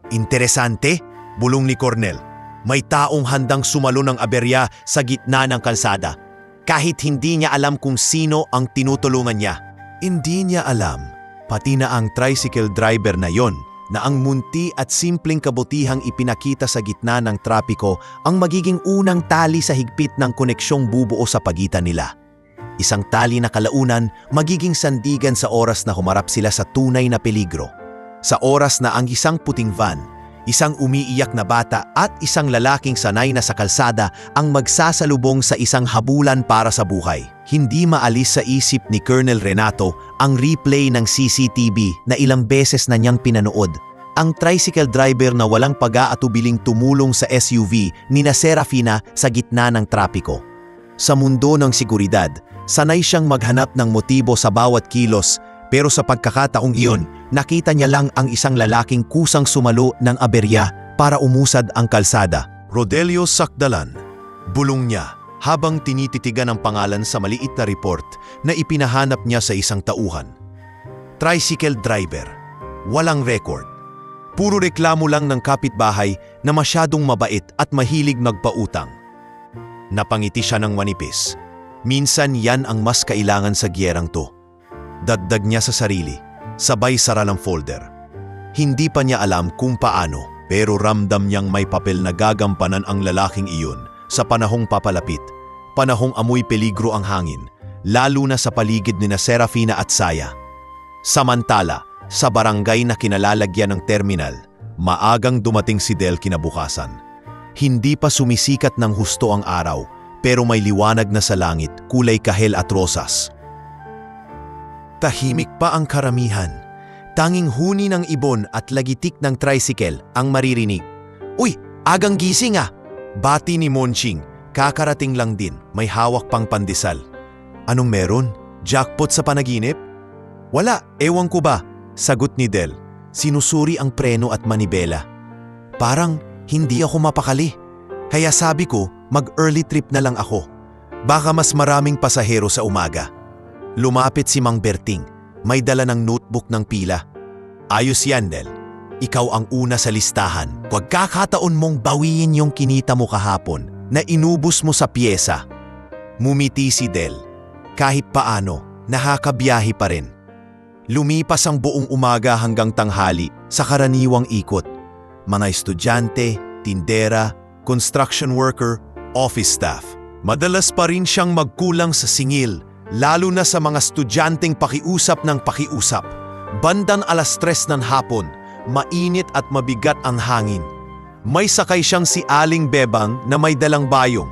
A: Interesante, bulong ni Colonel. May taong handang sumalo ng aberya sa gitna ng kalsada. Kahit hindi niya alam kung sino ang tinutulungan niya. Hindi niya alam, pati na ang tricycle driver na yon, na ang munti at simpleng kabutihang ipinakita sa gitna ng trapiko ang magiging unang tali sa higpit ng koneksyong bubuo sa pagitan nila. Isang tali na kalaunan magiging sandigan sa oras na humarap sila sa tunay na peligro. Sa oras na ang isang puting van, isang umiiyak na bata at isang lalaking sanay na sa kalsada ang magsasalubong sa isang habulan para sa buhay. Hindi maalis sa isip ni Colonel Renato ang replay ng CCTV na ilang beses na niyang pinanood. Ang tricycle driver na walang pag-aatubiling tumulong sa SUV ni na Serafina sa gitna ng trapiko. Sa mundo ng seguridad, sanay siyang maghanap ng motibo sa bawat kilos, pero sa pagkakataong iyon, nakita niya lang ang isang lalaking kusang sumalo ng aberya para umusad ang kalsada. Rodelio Sakdalan, bulong niya habang tinititigan ang pangalan sa maliit na report na ipinahanap niya sa isang tauhan. Tricycle driver, walang record. Puro reklamo lang ng kapitbahay na masyadong mabait at mahilig magpautang. Napangiti siya ng manipis. Minsan yan ang mas kailangan sa giyerang to. Dagdag niya sa sarili, sabay sara ng folder. Hindi pa niya alam kung paano, pero ramdam niyang may papel na gagampanan ang lalaking iyon sa panahong papalapit, panahong amoy peligro ang hangin, lalo na sa paligid ni na Serafina at Saya. Samantala, sa barangay na kinalalagyan ng terminal, maagang dumating si Del kinabukasan. Hindi pa sumisikat ng husto ang araw, pero may liwanag na sa langit, kulay kahel at rosas. Tahimik pa ang karamihan. Tanging huni ng ibon at lagitik ng tricycle ang maririnig. Uy, agang gising ah! Bati ni Monching, kakarating lang din, may hawak pang pandesal. Anong meron? Jackpot sa panaginip? Wala, ewan ko ba, sagot ni Del. Sinusuri ang preno at manibela. Parang hindi ako mapakali. Kaya sabi ko, mag-early trip na lang ako. Baka mas maraming pasahero sa umaga. Lumapit si Mang Berting, may dala ng notebook ng pila. Ayos yan, Del. Ikaw ang una sa listahan. Pagkakataon mong bawiin yung kinita mo kahapon na inubos mo sa pyesa. Mumiti si Del. Kahit paano, nakakabiyahe pa rin. Lumipas ang buong umaga hanggang tanghali sa karaniwang ikot. Mga estudyante, tindera, construction worker, office staff. Madalas pa rin siyang magkulang sa singil, lalo na sa mga estudyanteng pakiusap ng pakiusap. Bandang 3:00 ng hapon, mainit at mabigat ang hangin. May sakay siyang si Aling Bebang na may dalang bayong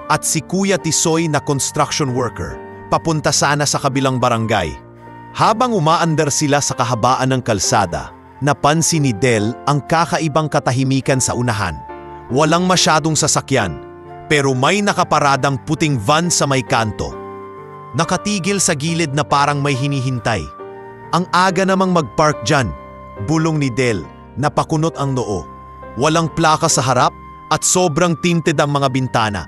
A: at si Kuya Tisoy na construction worker, papunta sana sa kabilang barangay. Habang umaandar sila sa kahabaan ng kalsada, napansin ni Del ang kakaibang katahimikan sa unahan. Walang masyadong sasakyan, pero may nakaparadang puting van sa may kanto. Nakatigil sa gilid na parang may hinihintay. Ang aga namang mag-park dyan, bulong ni Del, napakunot ang noo. Walang plaka sa harap at sobrang tinted ang mga bintana.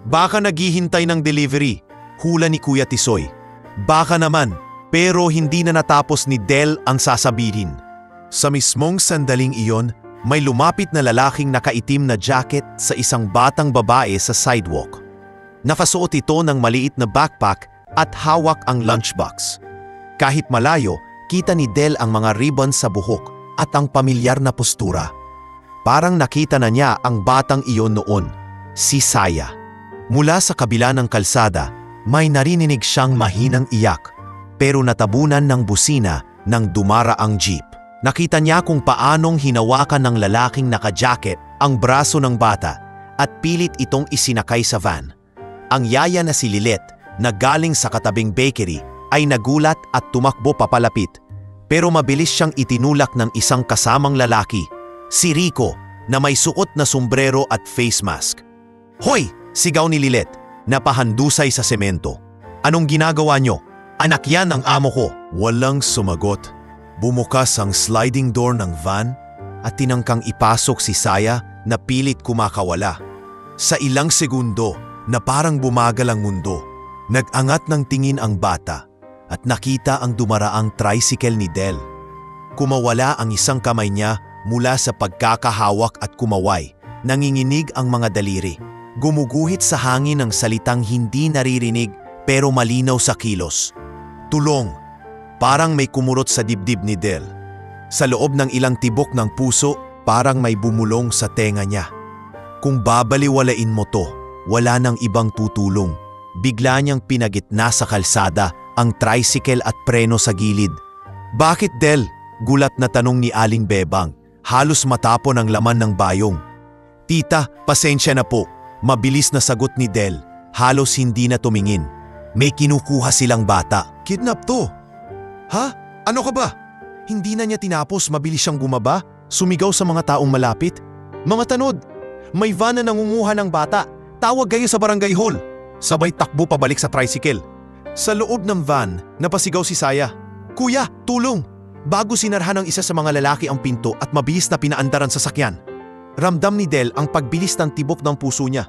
A: Baka naghihintay ng delivery, hula ni Kuya Tisoy. Baka naman, pero hindi na natapos ni Del ang sasabihin. Sa mismong sandaling iyon, may lumapit na lalaking nakaitim na jacket sa isang batang babae sa sidewalk. Nakasuot ito ng maliit na backpack at hawak ang lunchbox. Kahit malayo, kita ni Del ang mga ribbon sa buhok at ang pamilyar na postura. Parang nakita na niya ang batang iyon noon, si Saya. Mula sa kabila ng kalsada, may narinig siyang mahinang iyak, pero natabunan ng busina nang dumaraang jeep. Nakita niya kung paanong hinawakan ng lalaking naka-jacket ang braso ng bata at pilit itong isinakay sa van. Ang yaya na si Lilet, na galing sa katabing bakery, ay nagulat at tumakbo papalapit. Pero mabilis siyang itinulak ng isang kasamang lalaki, si Rico, na may suot na sombrero at face mask. "Hoy!" sigaw ni Lilet, napahandusay sa semento. "Anong ginagawa nyo? Anak yan ang amo ko." Walang sumagot. Bumukas ang sliding door ng van at tinangkang ipasok si Saya na pilit kumakawala. Sa ilang segundo na parang bumagal ang mundo, nag-angat ng tingin ang bata at nakita ang dumaraang tricycle ni Del. Kumawala ang isang kamay niya mula sa pagkakahawak at kumaway. Nanginginig ang mga daliri. Gumuguhit sa hangin ang salitang hindi naririnig pero malinaw sa kilos. "Tulong!" Parang may kumurot sa dibdib ni Del. Sa loob ng ilang tibok ng puso, parang may bumulong sa tenga niya. Kung babaliwalain mo to, wala nang ibang tutulong. Bigla niyang pinagitna sa kalsada ang tricycle at preno sa gilid. "Bakit, Del?" gulat na tanong ni Aling Bebang, halos matapon ang laman ng bayong. "Tita, pasensya na po." Mabilis na sagot ni Del, halos hindi na tumingin. "May kinukuha silang bata." "Kidnap to." "Ha? Ano ka ba?" Hindi na niya tinapos, mabilis siyang gumaba, sumigaw sa mga taong malapit. "Mga tanod, may van na nangunguha ng bata. Tawag kayo sa barangay hall." Sabay takbo pabalik sa tricycle. Sa loob ng van, napasigaw si Saya, "Kuya, tulong!" Bago sinarhan ng isa sa mga lalaki ang pinto at mabilis na pinaandaran sa sakyan. Ramdam ni Del ang pagbilis ng tibok ng puso niya.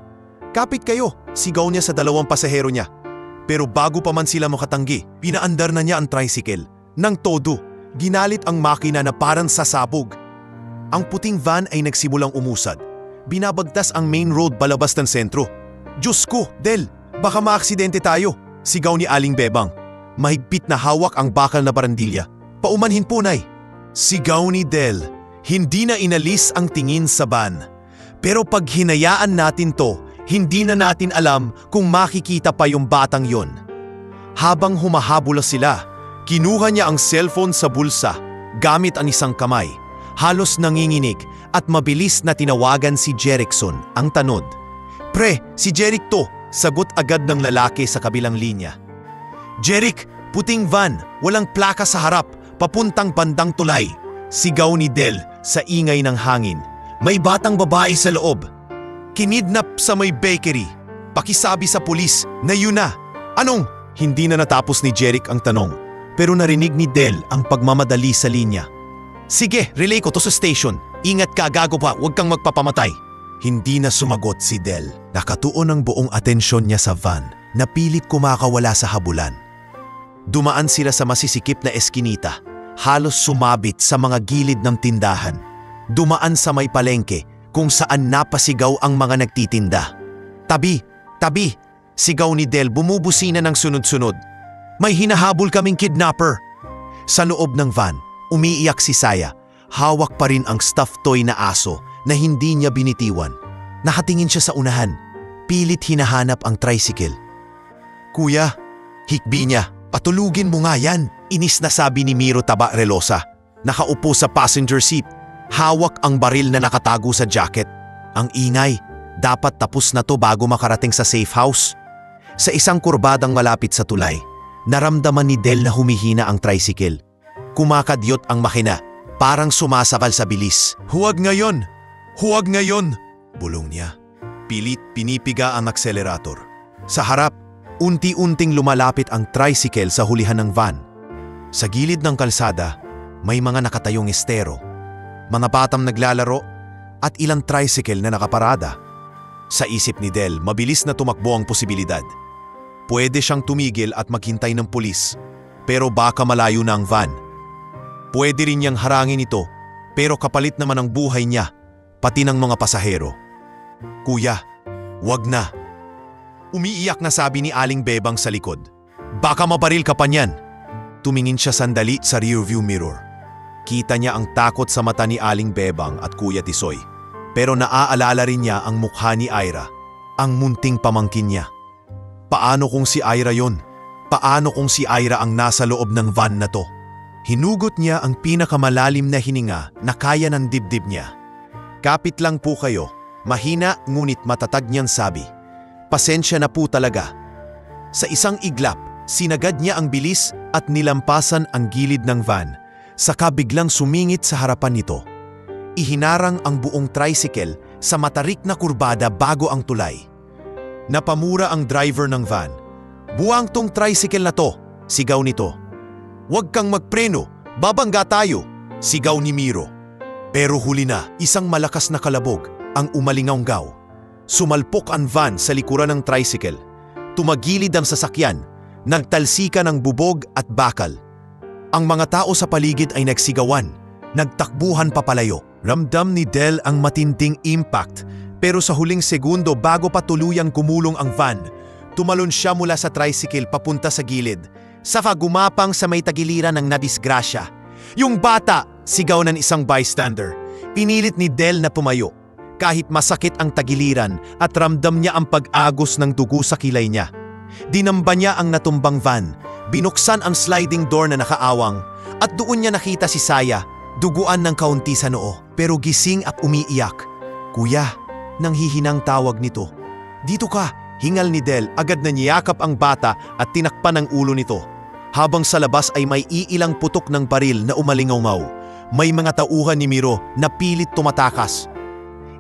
A: "Kapit kayo!" sigaw niya sa dalawang pasahero niya. Pero bago pa man sila makatanggi, pinaandar na niya ang tricycle. Nang todo, ginalit ang makina na parang sasabog. Ang puting van ay nagsimulang umusad. Binabagtas ang main road palabas ng sentro. "Diyos ko, Del! Baka maaksidente tayo!" sigaw ni Aling Bebang. Mahigpit na hawak ang bakal na barandilya. "Paumanhin po, Nay!" sigaw ni Del. Hindi na inalis ang tingin sa van. Pero pag hinayaan natin to, hindi na natin alam kung makikita pa yung batang yon. Habang humahabol sila, kinuha niya ang cellphone sa bulsa gamit ang isang kamay. Halos nanginginig at mabilis na tinawagan si Jerickson, ang tanod. "Pre, si Jerick to," sagot agad ng lalaki sa kabilang linya. "Jerick, puting van, walang plaka sa harap, papuntang bandang tulay," sigaw ni Del sa ingay ng hangin. "May batang babae sa loob. Kinidnap sa may bakery. Pakisabi sa pulis na yun na." "Anong?" Hindi na natapos ni Jerick ang tanong, pero narinig ni Del ang pagmamadali sa linya. "Sige, relay ko to sa station. Ingat ka, gago pa, huwag kang magpapamatay." Hindi na sumagot si Del. Nakatuon ang buong atensyon niya sa van na pilit kumakawala sa habulan. Dumaan sila sa masisikip na eskinita, halos sumabit sa mga gilid ng tindahan. Dumaan sa may palengke kung saan napasigaw ang mga nagtitinda. "Tabi! Tabi!" sigaw ni Del, bumubusina ng sunod-sunod. "May hinahabol kaming kidnapper!" Sa loob ng van, umiiyak si Saya. Hawak pa rin ang stuffed toy na aso na hindi niya binitiwan. Nakatingin siya sa unahan. Pilit hinahanap ang tricycle. Kuya, hikbi niya. Patulugin mo nga yan. Inis na sabi ni Miro Tabarelosa. Nakaupo sa passenger seat. Hawak ang baril na nakatago sa jacket. Ang ingay. Dapat tapos na to bago makarating sa safe house. Sa isang kurbadang malapit sa tulay, naramdaman ni Del na humihina ang tricycle. Kumakadyot ang makina, parang sumasakal sa bilis. Huwag ngayon! Huwag ngayon! Bulong niya. Pilit pinipiga ang accelerator. Sa harap, unti-unting lumalapit ang tricycle sa hulihan ng van. Sa gilid ng kalsada, may mga nakatayong estero, mga batang naglalaro at ilang tricycle na nakaparada. Sa isip ni Del, mabilis na tumakbo ang posibilidad. Pwede siyang tumigil at maghintay ng pulis, pero baka malayo na ang van. Pwede rin niyang harangin ito, pero kapalit naman ang buhay niya, pati ng mga pasahero. Kuya, wag na. Umiiyak na sabi ni Aling Bebang sa likod. Baka mabaril ka pa niyan. Tumingin siya sandali sa rearview mirror. Kita niya ang takot sa mata ni Aling Bebang at Kuya Tisoy. Pero naaalala rin niya ang mukha ni Ira, ang munting pamangkin niya. Paano kung si Ira yon? Paano kung si Ira ang nasa loob ng van na to? Hinugot niya ang pinakamalalim na hininga na kaya ng dibdib niya. Kapit lang po kayo, mahina ngunit matatag niyang sabi. Pasensya na po talaga. Sa isang iglap, sinagad niya ang bilis at nilampasan ang gilid ng van, saka biglang sumingit sa harapan nito. Ihinarang ang buong tricycle sa matarik na kurbada bago ang tulay. Napamura ang driver ng van. Buwang tong tricycle na to, sigaw nito. Huwag kang magpreno, babangga tayo, sigaw ni Miro. Pero huli na, isang malakas na kalabog ang umalingaw-ngaw. Sumalpok ang van sa likuran ng tricycle. Tumagilid ang sasakyan, nagtalsika ng bubog at bakal. Ang mga tao sa paligid ay nagsigawan, nagtakbuhan papalayo. Ramdam ni Del ang matinding impact, pero sa huling segundo bago pa tuluyang gumulong ang van, tumalon siya mula sa tricycle papunta sa gilid, saka gumapang sa may tagiliran ng nadisgrasya. Yung bata! Sigaw ng isang bystander. Pinilit ni Del na pumayo, kahit masakit ang tagiliran at ramdam niya ang pag-agos ng dugo sa kilay niya. Dinamba niya ang natumbang van, binuksan ang sliding door na nakaawang, at doon niya nakita si Saya, duguan ng kaunti sa noo, pero gising at umiiyak. Kuya, nanghihinang tawag nito. Dito ka, hingal ni Del, agad na niyakap ang bata at tinakpan ang ulo nito. Habang sa labas ay may iilang putok ng baril na umalingaw-ngaw. May mga tauhan ni Miro na pilit tumatakas.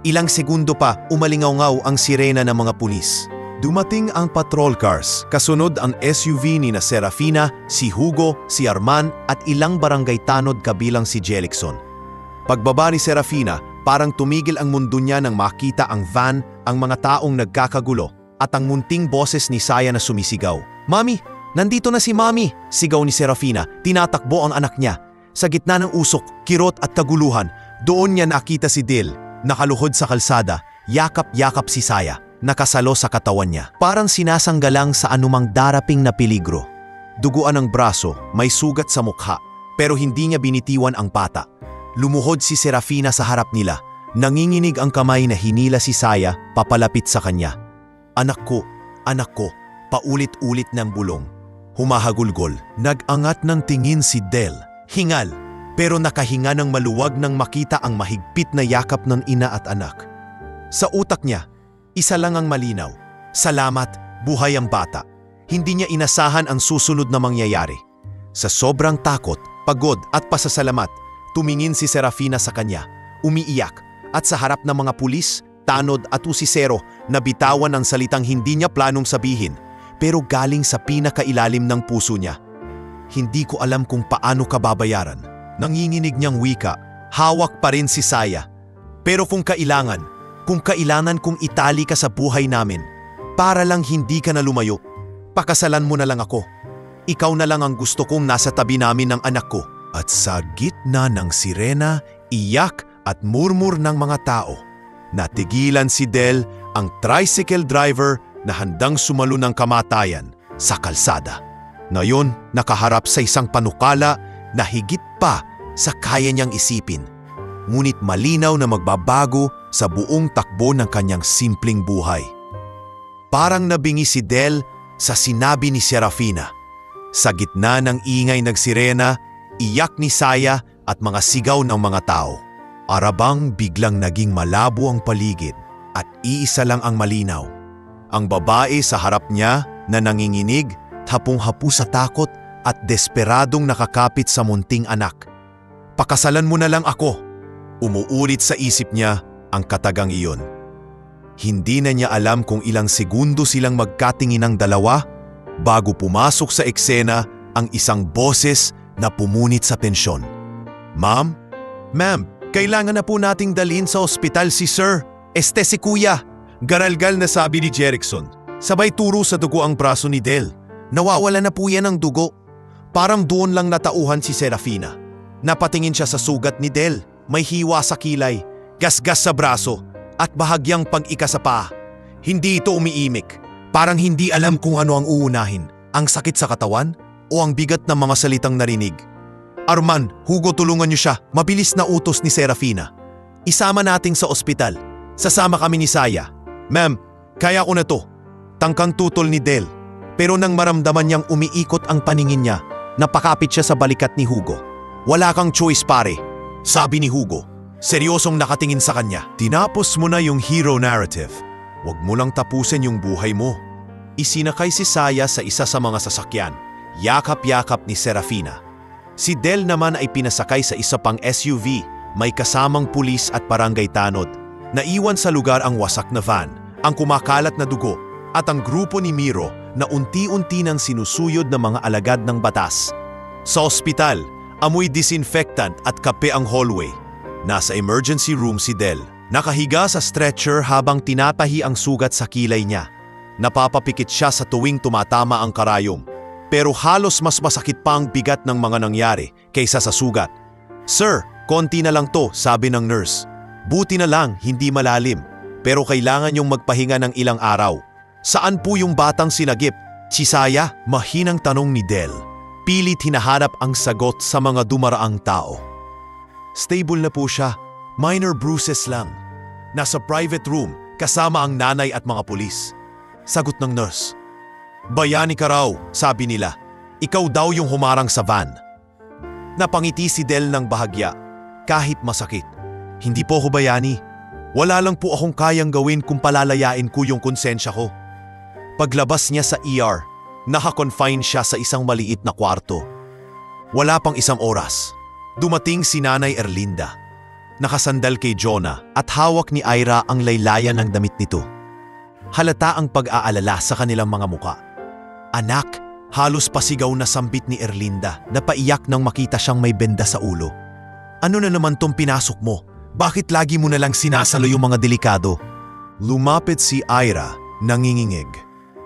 A: Ilang segundo pa, umalingaw-ngaw ang sirena ng mga pulis. Dumating ang patrol cars, kasunod ang SUV ni na Serafina, si Hugo, si Arman at ilang barangay tanod kabilang si Jelickson. Pagbaba ni Serafina, parang tumigil ang mundo niya nang makita ang van, ang mga taong nagkakagulo at ang munting boses ni Saya na sumisigaw. Mami, nandito na si Mami! Sigaw ni Serafina, tinatakbo ang anak niya. Sa gitna ng usok, kirot at kaguluhan, doon niya nakita si Del, nakaluhod sa kalsada, yakap-yakap si Saya. Nakasalo sa katawan niya, parang sinasanggalang sa anumang daraping na peligro. Duguan ang braso, may sugat sa mukha, pero hindi niya binitiwan ang bata. Lumuhod si Serafina sa harap nila, nanginginig ang kamay na hinila si Saya papalapit sa kanya. Anak ko, paulit-ulit ng bulong. Humahagulgol, nag-angat ng tingin si Del, hingal, pero nakahinga ng maluwag nang makita ang mahigpit na yakap ng ina at anak. Sa utak niya, isa lang ang malinaw. Salamat, buhay ang bata. Hindi niya inasahan ang susunod na mangyayari. Sa sobrang takot, pagod at pasasalamat, tumingin si Serafina sa kanya, umiiyak, at sa harap ng mga pulis, tanod at usisero na bitawan ang salitang hindi niya planong sabihin, pero galing sa pinakailalim ng puso niya. Hindi ko alam kung paano ka babayaran. Nanginginig niyang wika, hawak pa rin si Saya. Pero kung kailangan kong itali ka sa buhay namin, para lang hindi ka na lumayo, pakasalan mo na lang ako. Ikaw na lang ang gusto kong nasa tabi namin ng anak ko. At sa gitna ng sirena, iyak at murmur ng mga tao, natigilan si Del, ang tricycle driver na handang sumalo ng kamatayan sa kalsada. Ngayon, nakaharap sa isang panukala, na higit pa sa kaya niyang isipin. Ngunit malinaw na magbabago sa buong takbo ng kanyang simpleng buhay. Parang nabingi si Del sa sinabi ni Serafina. Sa gitna ng ingay ng sirena, iyak ni Saya at mga sigaw ng mga tao. Arabang biglang naging malabo ang paligid at iisa lang ang malinaw. Ang babae sa harap niya na nanginginig, hapong-hapu sa takot at desperadong nakakapit sa munting anak. "Pakasalan mo na lang ako." Umuulit sa isip niya ang katagang iyon. Hindi na niya alam kung ilang segundo silang magkatingin ng dalawa bago pumasok sa eksena ang isang boses na pumunit sa tensyon. "Ma'am? Ma'am, kailangan na po nating dalhin sa ospital si Sir. Si Kuya." Garalgal na sabi ni Jerickson. Sabay turo sa dugo ang braso ni Del. Nawawala na po yan ng dugo. Parang doon lang natauhan si Serafina. Napatingin siya sa sugat ni Del. May hiwa sa kilay, gasgas sa braso, at bahagyang pag-ika sa paa. Hindi ito umiimik. Parang hindi alam kung ano ang uunahin, ang sakit sa katawan o ang bigat ng mga salitang narinig. "Arman, Hugo, tulungan niyo siya." Mabilis na utos ni Serafina. "Isama nating sa ospital. Sasama kami ni Saya." "Ma'am, kaya ko na to." Tangkang tutol ni Del. Pero nang maramdaman niyang umiikot ang paningin niya, napakapit siya sa balikat ni Hugo. "Wala kang choice, pare," sabi ni Hugo. Seryosong nakatingin sa kanya. "Tinapos mo na yung hero narrative. Huwag mo lang tapusin yung buhay mo." Isinakay si Saya sa isa sa mga sasakyan. Yakap-yakap ni Serafina. Si Del naman ay pinasakay sa isa pang SUV, may kasamang pulis at barangay tanod. Naiwan sa lugar ang wasak na van, ang kumakalat na dugo, at ang grupo ni Miro na unti-unti nang sinusuyod ng mga alagad ng batas. Sa ospital, amoy disinfectant at kape ang hallway. Nasa emergency room si Del, nakahiga sa stretcher habang tinatahi ang sugat sa kilay niya. Napapapikit siya sa tuwing tumatama ang karayom. Pero halos mas masakit pa ang bigat ng mga nangyari kaysa sa sugat. "Sir, konti na lang to," sabi ng nurse. "Buti na lang, hindi malalim. Pero kailangan yung magpahinga ng ilang araw." "Saan po yung batang sinagip? Si Saya?" Mahinang tanong ni Del. Pilit hinahanap ang sagot sa mga dumaraang tao. "Stable na po siya. Minor bruises lang. Nasa private room kasama ang nanay at mga pulis." Sagot ng nurse. "Bayani ka raw," sabi nila. "Ikaw daw yung humarang sa van." Napangiti si Del ng bahagya. "Kahit masakit, hindi po ako bayani. Wala lang po akong kayang gawin kung palalayain ko yung konsensya ko." Paglabas niya sa ER, naka-confine siya sa isang maliit na kwarto. Wala pang isang oras. Dumating si Nanay Erlinda. Nakasandal kay Jonah at hawak ni Ira ang laylayan ng damit nito. Halata ang pag-aalala sa kanilang mga muka. "Anak," halos pasigaw na sambit ni Erlinda na paiyak nang makita siyang may benda sa ulo. "Ano na naman tong pinasok mo? Bakit lagi mo na lang sinasalo yung mga delikado?" Lumapit si Ira, nangingingig.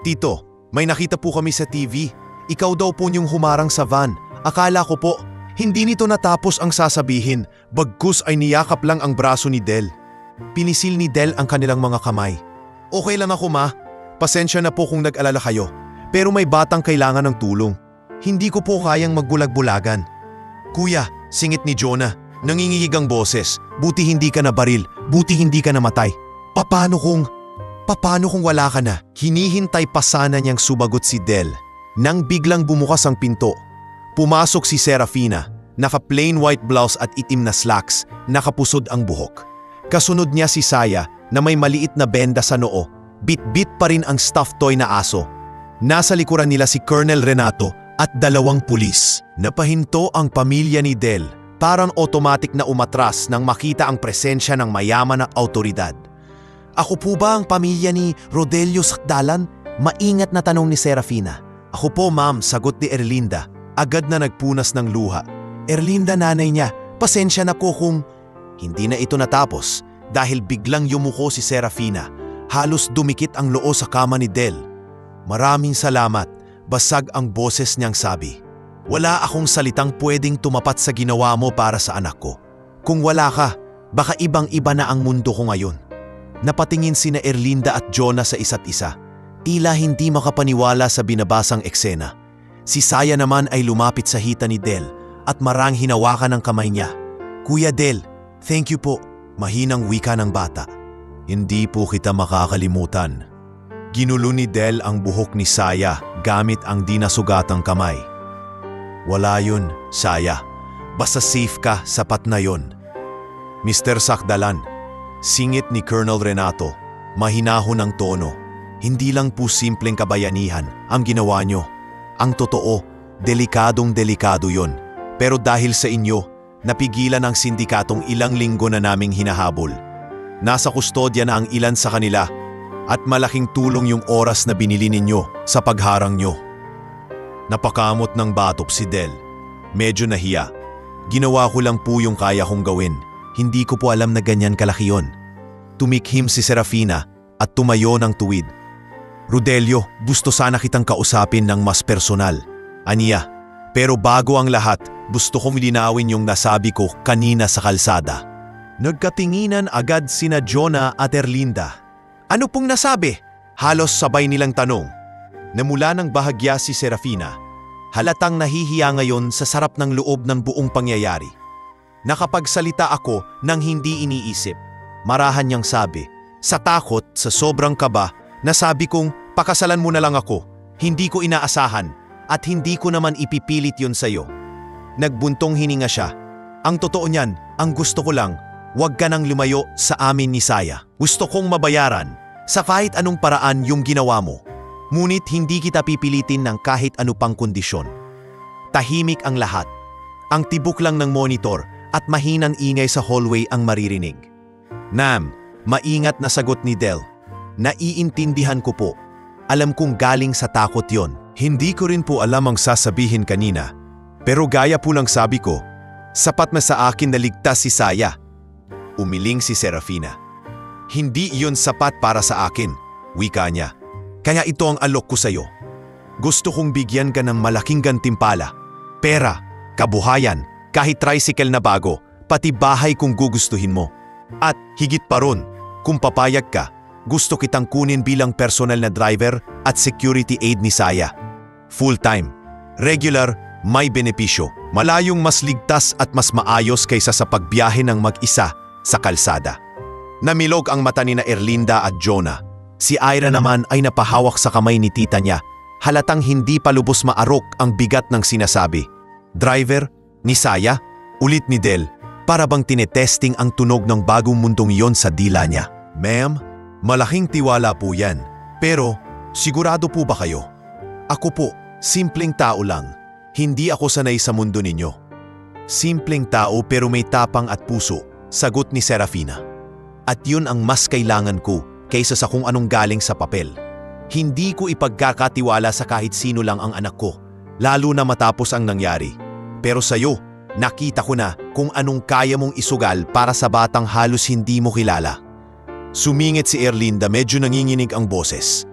A: "Tito, may nakita po kami sa TV. Ikaw daw po niyong humarang sa van. Akala ko po." Hindi nito natapos ang sasabihin, bagkus ay niyakap lang ang braso ni Del. Pinisil ni Del ang kanilang mga kamay. "Okay lang ako, ma. Pasensya na po kung nag-alala kayo. Pero may batang kailangan ng tulong. Hindi ko po kayang magbulag-bulagan." "Kuya," singit ni Jonah, nangingihig ang boses. "Buti hindi ka nabaril. Buti hindi ka namatay. Paano kung wala ka na?" Hinihintay pa sana niyang sumagot si Del nang biglang bumukas ang pinto. Pumasok si Serafina, naka-plain white blouse at itim na slacks, nakapusod ang buhok. Kasunod niya si Saya na may maliit na benda sa noo, bit-bit pa rin ang stuffed toy na aso. Nasa likuran nila si Colonel Renato at 2 pulis. Napahinto ang pamilya ni Del, parang automatic na umatras nang makita ang presensya ng mayaman na autoridad. "Ako po ba ang pamilya ni Rodelio Sakdalan?" Maingat na tanong ni Serafina. "Ako po, ma'am," sagot ni Erlinda. Agad na nagpunas ng luha. "Erlinda, nanay niya, pasensya na po kung..." Hindi na ito natapos dahil biglang yumuko si Serafina. Halos dumikit ang loo sa kama ni Del. "Maraming salamat," basag ang boses niyang sabi. "Wala akong salitang pwedeng tumapat sa ginawa mo para sa anak ko. Kung wala ka, baka ibang-iba na ang mundo ko ngayon." Napatingin sina Erlinda at Jonah sa isa't isa. Tila hindi makapaniwala sa binabasang eksena. Si Saya naman ay lumapit sa hita ni Del at marang hinawakan ang kamay niya. Kuya Del, thank you po. Mahinang wika ng bata. Hindi po kita makakalimutan. Ginulo ni Del ang buhok ni Saya gamit ang di nasugatang kamay. Wala yun, Saya. Basta safe ka, sapat na yon. Mr. Sakdalan, singit ni Colonel Renato, mahinahon ang tono. Hindi lang po simpleng kabayanihan ang ginawa nyo. Ang totoo, delikadong-delikado yon. Pero dahil sa inyo, napigilan ang sindikatong ilang linggo na naming hinahabol. Nasa kustodya na ang ilan sa kanila at malaking tulong yung oras na binili ninyo sa pagharang nyo. Napakamot ng batop si Del. Medyo nahiya. Ginawa ko lang po yung kaya kong gawin. Hindi ko po alam na ganyan kalaki yon. Tumikhim si Serafina at tumayo ng tuwid. Rodelio, gusto sana kitang kausapin ng mas personal. Aniya, pero bago ang lahat, gusto kong linawin yung nasabi ko kanina sa kalsada. Nagkatinginan agad sina Jonah at Erlinda. Ano pong nasabi? Halos sabay nilang tanong. Namula ng bahagya si Serafina. Halatang nahihiya ngayon sa sarap ng loob ng buong pangyayari. Nakapagsalita ako nang hindi iniisip. Marahan niyang sabi, sa takot, sa sobrang kaba, nasabi kong pakasalan mo na lang ako. Hindi ko inaasahan at hindi ko naman ipipilit yun sa'yo. Nagbuntong hininga siya. Ang totoo niyan, ang gusto ko lang, huwag ka nang lumayo sa amin ni Saya. Gusto kong mabayaran sa kahit anong paraan yung ginawa mo. Ngunit hindi kita pipilitin ng kahit ano pang kondisyon. Tahimik ang lahat. Ang tibok lang ng monitor at mahinang ingay sa hallway ang maririnig. Ma'am, maingat na sagot ni Del. Naiintindihan ko po. Alam kong galing sa takot yon. Hindi ko rin po alam ang sasabihin kanina. Pero gaya po lang sabi ko, sapat na sa akin na ligtas si Saya. Umiling si Serafina. Hindi iyon sapat para sa akin, wika niya. Kaya ito ang alok ko sa'yo. Gusto kong bigyan ka ng malaking gantimpala. Pera, kabuhayan, kahit tricycle na bago, pati bahay kung gugustuhin mo. At higit pa ron, kung papayag ka, gusto kitang kunin bilang personal na driver at security aid ni Saya. Full-time, regular, may benepisyo, malayong mas ligtas at mas maayos kaysa sa pagbiyahe ng mag-isa sa kalsada. Namilog ang mata ni na Erlinda at Jonah. Si Ira naman ay napahawak sa kamay ni tita niya. Halatang hindi pa lubos maarok ang bigat ng sinasabi. Driver, ni Saya, ulit ni Del, para bang tinetesting ang tunog ng bagong mundong iyon sa dila niya. Ma'am, malaking tiwala po yan. Pero, sigurado po ba kayo? Ako po, simpleng tao lang. Hindi ako sanay sa mundo ninyo. Simpleng tao pero may tapang at puso, sagot ni Serafina. At yun ang mas kailangan ko kaysa sa kung anong galing sa papel. Hindi ko ipagkakatiwala sa kahit sino lang ang anak ko, lalo na matapos ang nangyari. Pero sa'yo, nakita ko na kung anong kaya mong isugal para sa batang halos hindi mo kilala. Sumingit si Erlinda, medyo nanginginig ang boses.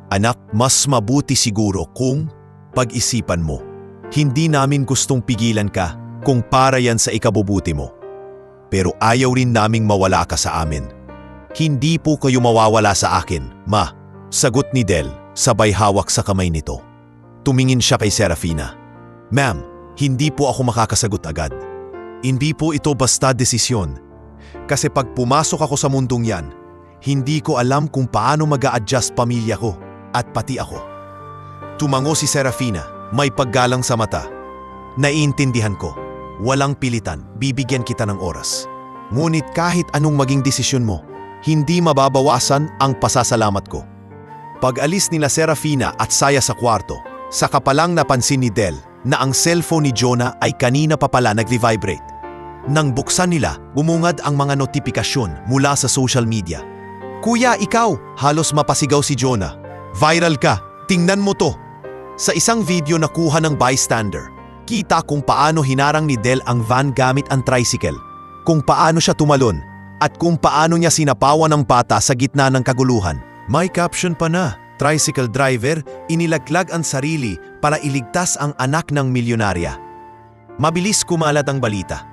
A: Anak, mas mabuti siguro kung pag-isipan mo. Hindi namin gustong pigilan ka kung para yan sa ikabubuti mo. Pero ayaw rin naming mawala ka sa amin. Hindi po kayo mawawala sa akin, ma, sagot ni Del, sabay hawak sa kamay nito. Tumingin siya kay Serafina. Ma'am, hindi po ako makakasagot agad. Hindi po ito basta desisyon. Kasi pag pumasok ako sa mundong yan, hindi ko alam kung paano mag-a-adjust pamilya ko at pati ako. Tumango si Serafina, may paggalang sa mata. Naiintindihan ko, walang pilitan, bibigyan kita ng oras. Ngunit kahit anong maging desisyon mo, hindi mababawasan ang pasasalamat ko. Pag-alis nila Serafina at Saya sa kwarto, saka palang napansin ni Del na ang cellphone ni Jonah ay kanina pa pala nag-vibrate. Nang buksan nila, bumungad ang mga notifikasyon mula sa social media. Kuya, ikaw! Halos mapasigaw si Jonah. Viral ka! Tingnan mo to! Sa isang video na kuha ng bystander, kita kung paano hinarang ni Del ang van gamit ang tricycle, kung paano siya tumalon, at kung paano niya sinapawan ng bata sa gitna ng kaguluhan. May caption pa na, tricycle driver, inilaglag ang sarili para iligtas ang anak ng milyonarya. Mabilis kumalat ang balita.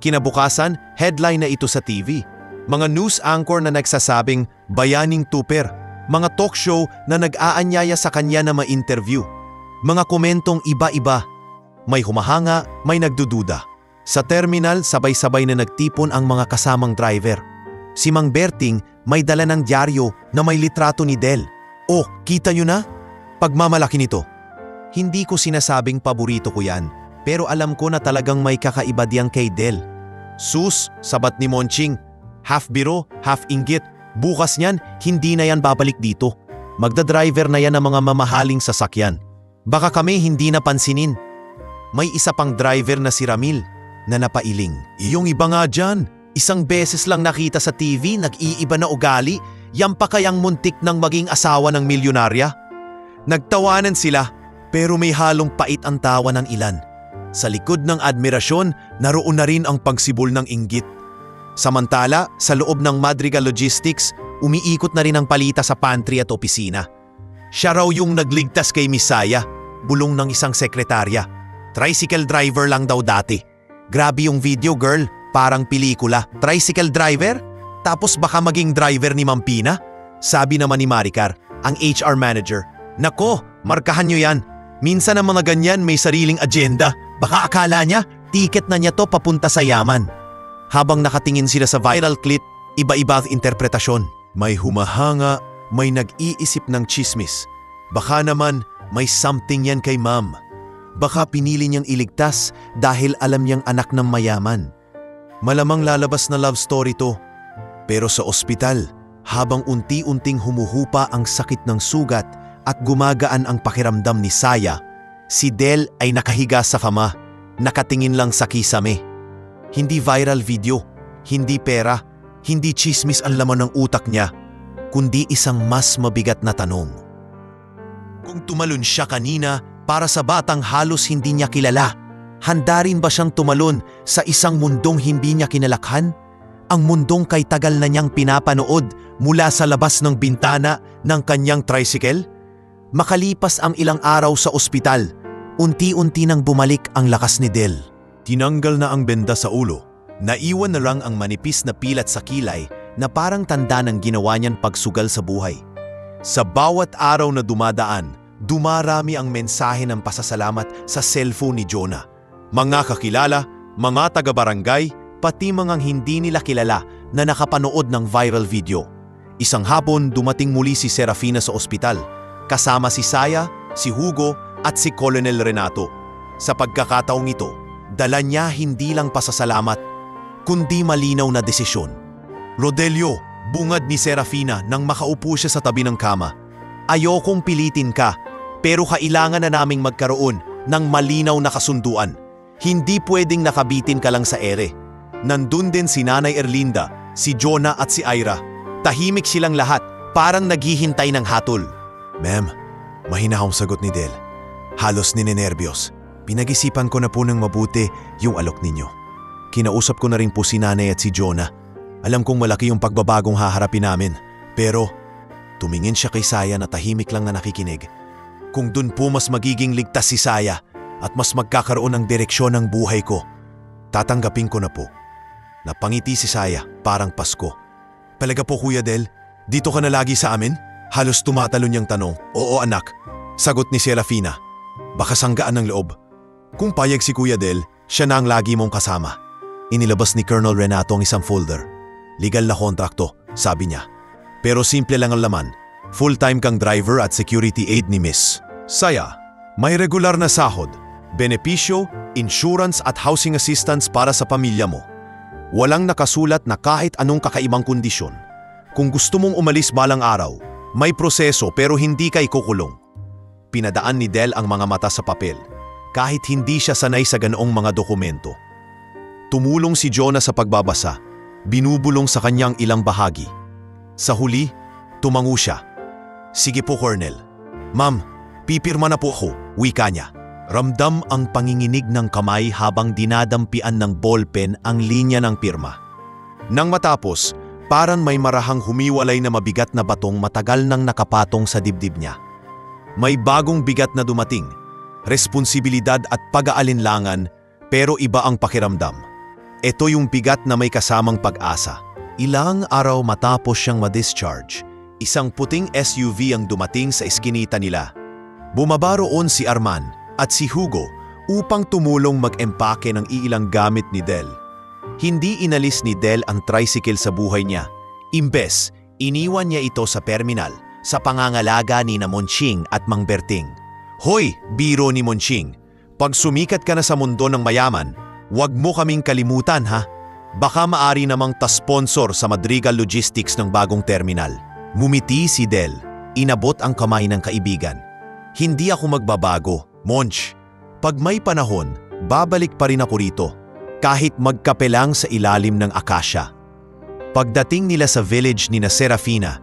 A: Kinabukasan, headline na ito sa TV. Mga news anchor na nagsasabing bayaning tuper. Mga talk show na nag-aanyaya sa kanya na ma-interview. Mga komentong iba-iba. may humahanga, may nagdududa. Sa terminal, sabay-sabay na nagtipon ang mga kasamang driver. Si Mang Berting may dala ng dyaryo na may litrato ni Del. Oh, kita nyo na? Pagmamalaki nito. Hindi ko sinasabing paborito ko yan, pero alam ko na talagang may kakaiba diyang kay Del. Sus, sabat ni Monching. Half biro, half inggit. Bukas niyan, hindi na yan babalik dito. Magdadriver na yan ng mga mamahaling sasakyan. Baka kami hindi napansinin. May isa pang driver na si Ramil na napailing. Iyong iba nga dyan. Isang beses lang nakita sa TV, nag-iiba na ugali. Yan pa kayang muntik ng maging asawa ng milyonarya? Nagtawanan sila, pero may halong pait ang tawa ng ilan. Sa likod ng admirasyon, naroon na rin ang pagsibol ng inggit. Samantala, sa loob ng Madrigal Logistics, umiikot na rin ang palita sa pantry at opisina. Siya raw yung nagligtas kay Miss Saya, bulong ng isang sekretarya. Tricycle driver lang daw dati. Grabe yung video, girl, parang pelikula. Tricycle driver? Tapos baka maging driver ni Mampina? Sabi naman ni Maricar, ang HR manager. Nako, markahan nyo yan. Minsan ang mga ganyan may sariling agenda. Baka akala niya, tiket na niya to papunta sa yaman. Habang nakatingin sila sa viral clip, iba-iba ang interpretasyon. May humahanga, may nag-iisip ng chismis. Baka naman may something yan kay ma'am. Baka pinili niyang iligtas dahil alam niyang anak ng mayaman. Malamang lalabas na love story to. Pero sa ospital, habang unti-unting humuhupa ang sakit ng sugat at gumagaan ang pakiramdam ni Saya, si Del ay nakahiga sa kama, nakatingin lang sa kisame. Hindi viral video, hindi pera, hindi chismis ang laman ng utak niya, kundi isang mas mabigat na tanong. Kung tumalon siya kanina para sa batang halos hindi niya kilala, handa rin ba siyang tumalon sa isang mundong hindi niya kinalakhan? Ang mundong kay tagal na niyang pinapanood mula sa labas ng bintana ng kanyang tricycle? Makalipas ang ilang araw sa ospital, unti-unti nang bumalik ang lakas ni Del. Tinanggal na ang benda sa ulo. Naiwan na lang ang manipis na pilat sa kilay na parang tanda ng ginawa niyang pagsugal sa buhay. Sa bawat araw na dumadaan, dumarami ang mensahe ng pasasalamat sa cellphone ni Jonah. Mga kakilala, mga taga-barangay, pati mga hindi nila kilala na nakapanood ng viral video. Isang hapon, dumating muli si Serafina sa ospital, kasama si Saya, si Hugo at si Colonel Renato. Sa pagkakataong ito, dala niya hindi lang pasasalamat, kundi malinaw na desisyon. Rodelio, bungad ni Serafina nang makaupo siya sa tabi ng kama. Ayokong pilitin ka, pero kailangan na naming magkaroon ng malinaw na kasunduan. Hindi pwedeng nakabitin ka lang sa ere. Nandun din si Nanay Erlinda, si Jonah at si Ira. Tahimik silang lahat, parang naghihintay ng hatol. Ma'am, mahina akong sagot ni Del. Halos ninenerbyos. Pinag-isipan ko na po ng mabuti yung alok ninyo. Kinausap ko na rin po si Nanay at si Jonah. Alam kong malaki yung pagbabagong haharapin namin. Pero tumingin siya kay Saya na tahimik lang na nakikinig. Kung dun po mas magiging ligtas si Saya at mas magkakaroon ng direksyon ng buhay ko, tatanggapin ko na po. Napangiti si Saya, parang Pasko. Talaga po Kuya Del, dito ka na lagi sa amin? Halos tumatalon niyang tanong. Oo anak, sagot ni Serafina. Baka sanggaan ng loob. Kung payag si Kuya Del, siya na ang lagi mong kasama. Inilabas ni Colonel Renato ang isang folder. Legal na kontrakto, sabi niya. Pero simple lang ang laman. Full-time kang driver at security aid ni Miss Saya. May regular na sahod, benepisyo, insurance at housing assistance para sa pamilya mo. Walang nakasulat na kahit anong kakaibang kondisyon. Kung gusto mong umalis balang araw, may proseso pero hindi ka ikukulong. Pinadaan ni Del ang mga mata sa papel, kahit hindi siya sanay sa ganoong mga dokumento. Tumulong si Jonah sa pagbabasa, binubulong sa kanyang ilang bahagi. Sa huli, tumango siya. Sige po, Colonel. Ma'am, pipirma na po ako, wika niya. Ramdam ang panginginig ng kamay habang dinadampian ng ballpen ang linya ng pirma. Nang matapos, parang may marahang humiwalay na mabigat na batong matagal nang nakapatong sa dibdib niya. May bagong bigat na dumating, responsibilidad at pag-aalinlangan, pero iba ang pakiramdam. Ito yung bigat na may kasamang pag-asa. Ilang araw matapos siyang ma-discharge, isang puting SUV ang dumating sa eskinita nila. Bumaba roon si Arman at si Hugo upang tumulong mag-empake ng iilang gamit ni Del. Hindi inalis ni Del ang tricycle sa buhay niya. Imbes, iniwan niya ito sa terminal sa pangangalaga ni na Monching at Mang Berting. Hoy, biro ni Monching, pag sumikat ka na sa mundo ng mayaman, huwag mo kaming kalimutan ha. Baka maari namang ta-sponsor sa Madrigal Logistics ng bagong terminal. Ngumiti si Del, inabot ang kamay ng kaibigan. Hindi ako magbabago, Monch. Pag may panahon, babalik pa rin ako rito, kahit magkape lang sa ilalim ng akasya. Pagdating nila sa village ni na Serafina,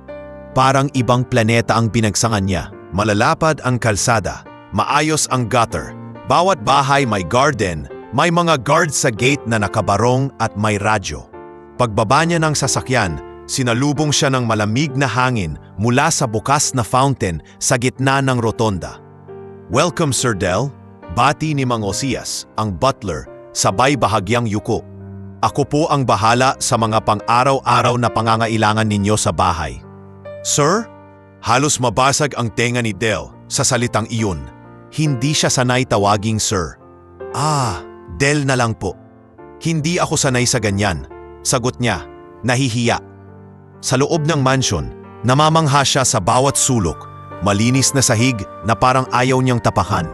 A: parang ibang planeta ang binagsangan niya. Malalapad ang kalsada, maayos ang gutter, bawat bahay may garden, may mga guards sa gate na nakabarong at may radyo. Pagbaba niya ng sasakyan, sinalubong siya ng malamig na hangin mula sa bukas na fountain sa gitna ng rotonda. "Welcome, Sir Del," bati ni Mang Osias, ang butler, sabay bahagyang yuko. "Ako po ang bahala sa mga pang-araw-araw na pangangailangan ninyo sa bahay." "Sir?" Halos mabasag ang tenga ni Del sa salitang iyon. Hindi siya sanay tawaging sir. "Ah, Del na lang po." "Hindi ako sanay sa ganyan," sagot niya, nahihiya. Sa loob ng mansion, namamangha siya sa bawat sulok, malinis na sahig na parang ayaw niyang tapakan,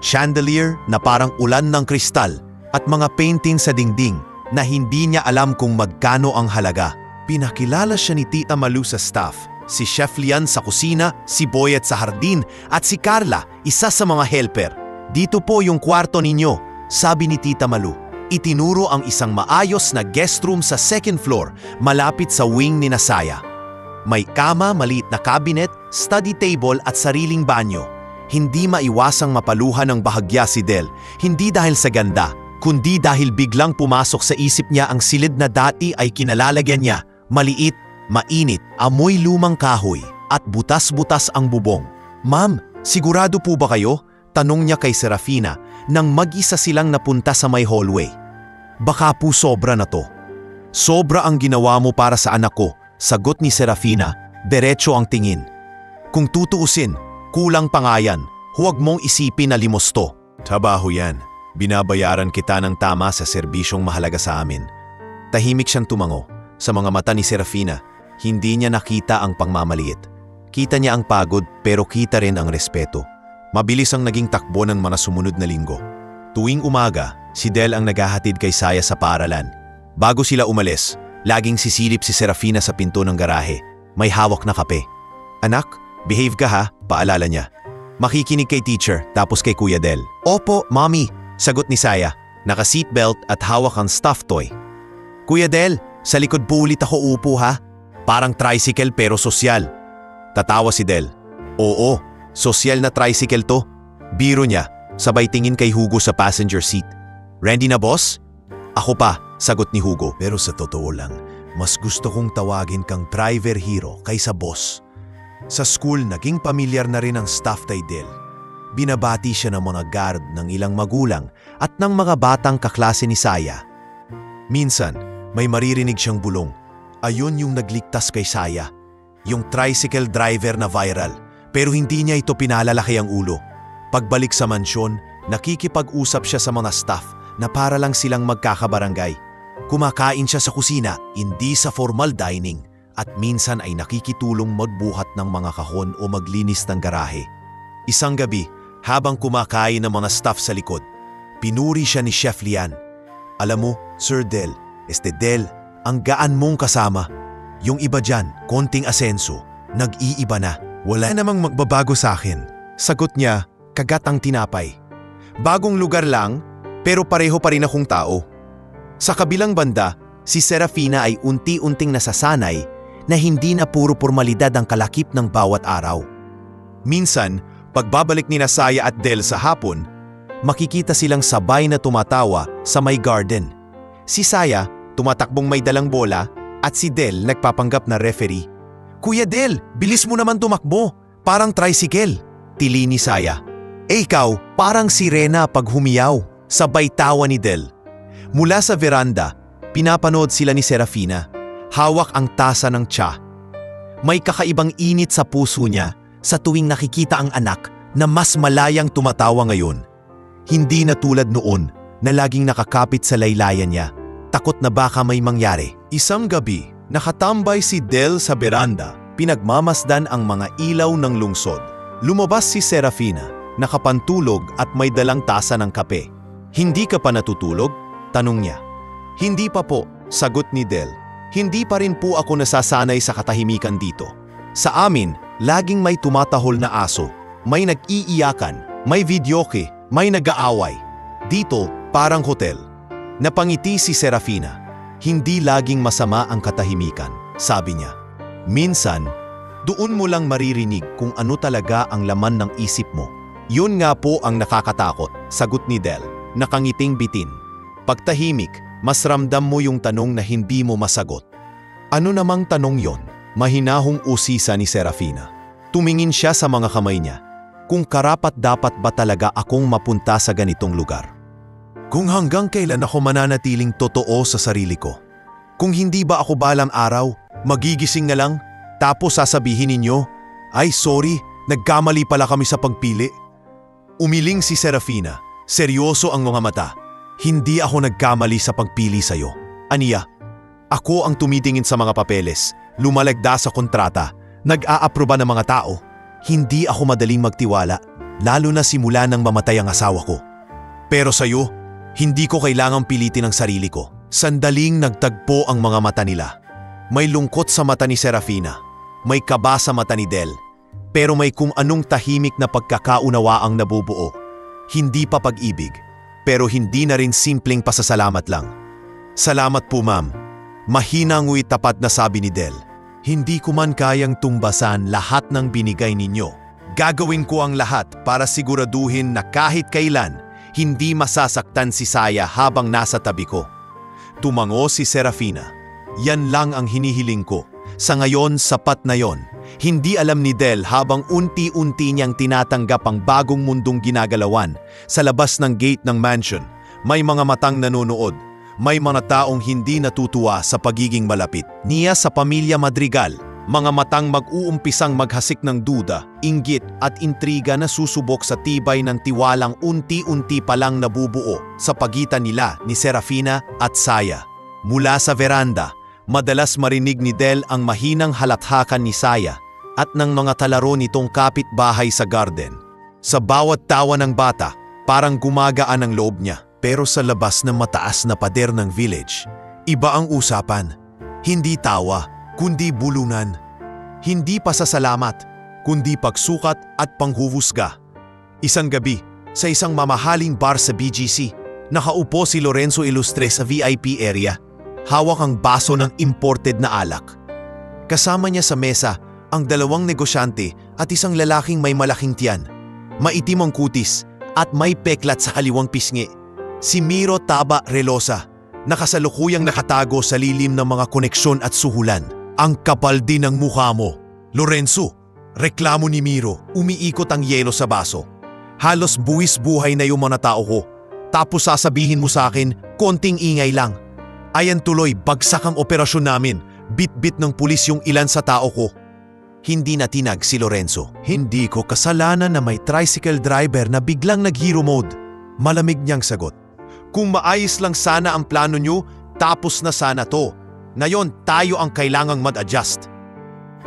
A: chandelier na parang ulan ng kristal, at mga painting sa dingding na hindi niya alam kung magkano ang halaga. Pinakilala siya ni Tita Malu sa staff, si Chef Lian sa kusina, si Boyet sa hardin, at si Carla, isa sa mga helper. "Dito po yung kwarto ninyo," sabi ni Tita Malu. Itinuro ang isang maayos na guest room sa second floor, malapit sa wing ni Nasaya. May kama, maliit na cabinet, study table at sariling banyo. Hindi maiwasang mapaluhan ng bahagya si Del, hindi dahil sa ganda, kundi dahil biglang pumasok sa isip niya ang silid na dati ay kinalalagyan niya. Maliit, mainit, amoy lumang kahoy, at butas-butas ang bubong. "Ma'am, sigurado po ba kayo?" tanong niya kay Serafina nang mag-isa silang napunta sa may hallway. "Baka po sobra na to." "Sobra ang ginawa mo para sa anak ko," sagot ni Serafina, diretso ang tingin. "Kung tutuusin, kulang pa nga yan. Huwag mong isipin na limos to. Trabaho yan. Binabayaran kita ng tama sa serbisyong mahalaga sa amin." Tahimik siyang tumango. Sa mga mata ni Serafina, hindi niya nakita ang pangmamaliit. Kita niya ang pagod pero kita rin ang respeto. Mabilis ang naging takbo ng mga sumunod na linggo. Tuwing umaga, si Del ang naghahatid kay Saya sa paaralan. Bago sila umalis, laging sisilip si Serafina sa pinto ng garahe. May hawak na kape. "Anak, behave ka ha," paalala niya. "Makikinig kay teacher tapos kay Kuya Del." "Opo, mommy," sagot ni Saya. Naka-seatbelt at hawak ang stuffed toy. "Kuya Del, sa likod po ulit ako upo ha. Parang tricycle pero sosyal." Tatawa si Del. "Oo, sosyal na tricycle to." Biro niya, sabay tingin kay Hugo sa passenger seat. "Ready na boss?" "Ako pa," sagot ni Hugo. "Pero sa totoo lang, mas gusto kong tawagin kang driver hero kaysa boss." Sa school, naging pamilyar na rin ang staff kay Del. Binabati siya ng mga guard ng ilang magulang at ng mga batang kaklase ni Saya. Minsan, may maririnig siyang bulong. Ayun yung nagligtas kay Saya. Yung tricycle driver na viral. Pero hindi niya ito pinalalaki ang ulo. Pagbalik sa mansyon, nakikipag-usap siya sa mga staff na para lang silang magkakabarangay. Kumakain siya sa kusina, hindi sa formal dining, at minsan ay nakikitulong magbuhat ng mga kahon o maglinis ng garahe. Isang gabi, habang kumakain ng mga staff sa likod, pinuri siya ni Chef Lian. "Alam mo, Sir Del, Del, ang gaan mong kasama. Yung iba dyan, konting asenso, nag-iiba na." "Wala namang magbabago sa akin," sagot niya, kagat ang tinapay. "Bagong lugar lang, pero pareho pa rin akong tao." Sa kabilang banda, si Serafina ay unti-unting nasasanay na hindi na puro formalidad ang kalakip ng bawat araw. Minsan, pagbabalik ni Nasaya at Del sa hapon, makikita silang sabay na tumatawa sa may garden. Si Saya, tumatakbong may dalang bola, at si Del nagpapanggap na referee. "Kuya Del, bilis mo naman tumakbo, parang tricycle," tili ni Saya. Ikaw, parang sirena pag humiyaw," sabay tawa ni Del. Mula sa veranda, pinapanood sila ni Serafina. Hawak ang tasa ng tsa. May kakaibang init sa puso niya sa tuwing nakikita ang anak na mas malayang tumatawa ngayon. Hindi na tulad noon na laging nakakapit sa laylayan niya, takot na baka may mangyari. Isang gabi, nakatambay si Del sa beranda, pinagmamasdan ang mga ilaw ng lungsod. Lumabas si Serafina, nakapantulog at may dalang tasa ng kape. "Hindi ka pa natutulog?" tanong niya. "Hindi pa po," sagot ni Del. "Hindi pa rin po ako nasasanay sa katahimikan dito. Sa amin, laging may tumatahol na aso, may nag-iiyakan, may videoke, may nag-aaway. Dito, parang hotel." Napangiti si Serafina. "Hindi laging masama ang katahimikan," sabi niya. "Minsan, doon mo lang maririnig kung ano talaga ang laman ng isip mo." "Yun nga po ang nakakatakot," sagot ni Del, nakangiting bitin. Pagtahimik, mas ramdam mo yung tanong na hindi mo masagot. "Ano namang tanong yon?" Mahinahong usisa ni Serafina. Tumingin siya sa mga kamay niya. Kung karapat-dapat ba talaga akong mapunta sa ganitong lugar? Kung hanggang kailan ako mananatiling totoo sa sarili ko? Kung hindi ba ako balang araw, magigising na lang, tapos sasabihin ninyo, "Ay sorry, nagkamali pala kami sa pagpili"? Umiling si Serafina. Seryoso ang mga mata. "Hindi ako nagkamali sa pagpili sa'yo," aniya. "Ako ang tumitingin sa mga papeles, lumalagda sa kontrata, nag-aaproba ng mga tao. Hindi ako madaling magtiwala, lalo na simula nang mamatay ang asawa ko. Pero sa'yo, hindi ko kailangang pilitin ang sarili ko." Sandaling nagtagpo ang mga mata nila. May lungkot sa mata ni Serafina, may kaba sa mata ni Del, pero may kung anong tahimik na pagkakaunawaang nabubuo. Hindi pa pag-ibig, pero hindi na rin simpleng pasasalamat lang. "Salamat po, ma'am." Mahina nguit tapat na sabi ni Del. "Hindi ko man kayang tumbasan lahat ng binigay ninyo. Gagawin ko ang lahat para siguraduhin na kahit kailan, hindi masasaktan si Saya habang nasa tabi ko." Tumango si Serafina. "Yan lang ang hinihiling ko. Sa ngayon, sapat na yon." Hindi alam ni Del habang unti-unti niyang tinatanggap ang bagong mundong ginagalawan. Sa labas ng gate ng mansion, may mga matang nanonood. May mga taong hindi natutuwa sa pagiging malapit niya sa pamilya Madrigal. Mga matang mag-uumpisang maghasik ng duda, inggit at intriga na susubok sa tibay ng tiwalang unti-unti palang nabubuo sa pagitan nila ni Serafina at Saya. Mula sa veranda, madalas marinig ni Del ang mahinang halathakan ni Saya at ng mga talaro nitong kapitbahay sa garden. Sa bawat tawa ng bata, parang gumagaan ang loob niya. Pero sa labas ng mataas na pader ng village, iba ang usapan. Hindi tawa, kundi bulungan. Hindi pasasalamat, kundi pagsukat at panghuhusga. Isang gabi, sa isang mamahaling bar sa BGC, nakaupo si Lorenzo Ilustre sa VIP area. Hawak ang baso ng imported na alak. Kasama niya sa mesa ang dalawang negosyante at isang lalaking may malaking tiyan. Maitim ang kutis at may peklat sa kaliwang pisngi. Si Miro Taba Relosa, nakasalukuyang nakatago sa lilim ng mga koneksyon at suhulan. "Ang kapal din ng mukha mo, Lorenzo," reklamo ni Miro. Umiikot ang yelo sa baso. "Halos buwis buhay na yung mga tao ko. Tapos sasabihin mo sa akin, konting ingay lang. Ayan tuloy, bagsak ang operasyon namin. Bit-bit ng pulis yung ilan sa tao ko." Hindi natinag si Lorenzo. "Hindi ko kasalanan na may tricycle driver na biglang nag-hero mode." Malamig niyang sagot. "Kung maayos lang sana ang plano niyo, tapos na sana to. Ngayon, tayo ang kailangang mag-adjust."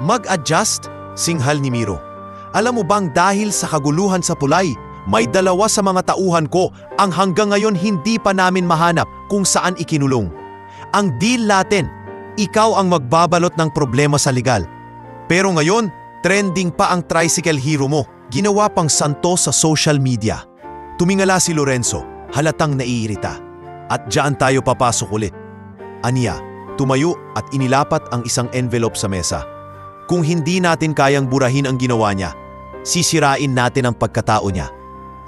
A: "Mag-adjust?" singhal ni Miro. "Alam mo bang dahil sa kaguluhan sa Pulay, may dalawa sa mga tauhan ko ang hanggang ngayon hindi pa namin mahanap kung saan ikinulong. Ang deal natin, ikaw ang magbabalot ng problema sa legal. Pero ngayon, trending pa ang tricycle hero mo. Ginawa pang santo sa social media." Tumingala si Lorenzo, halatang naiirita. "At diyan tayo papasok ulit." Aniya, tumayo at inilapat ang isang envelope sa mesa. "Kung hindi natin kayang burahin ang ginawa niya, sisirain natin ang pagkatao niya.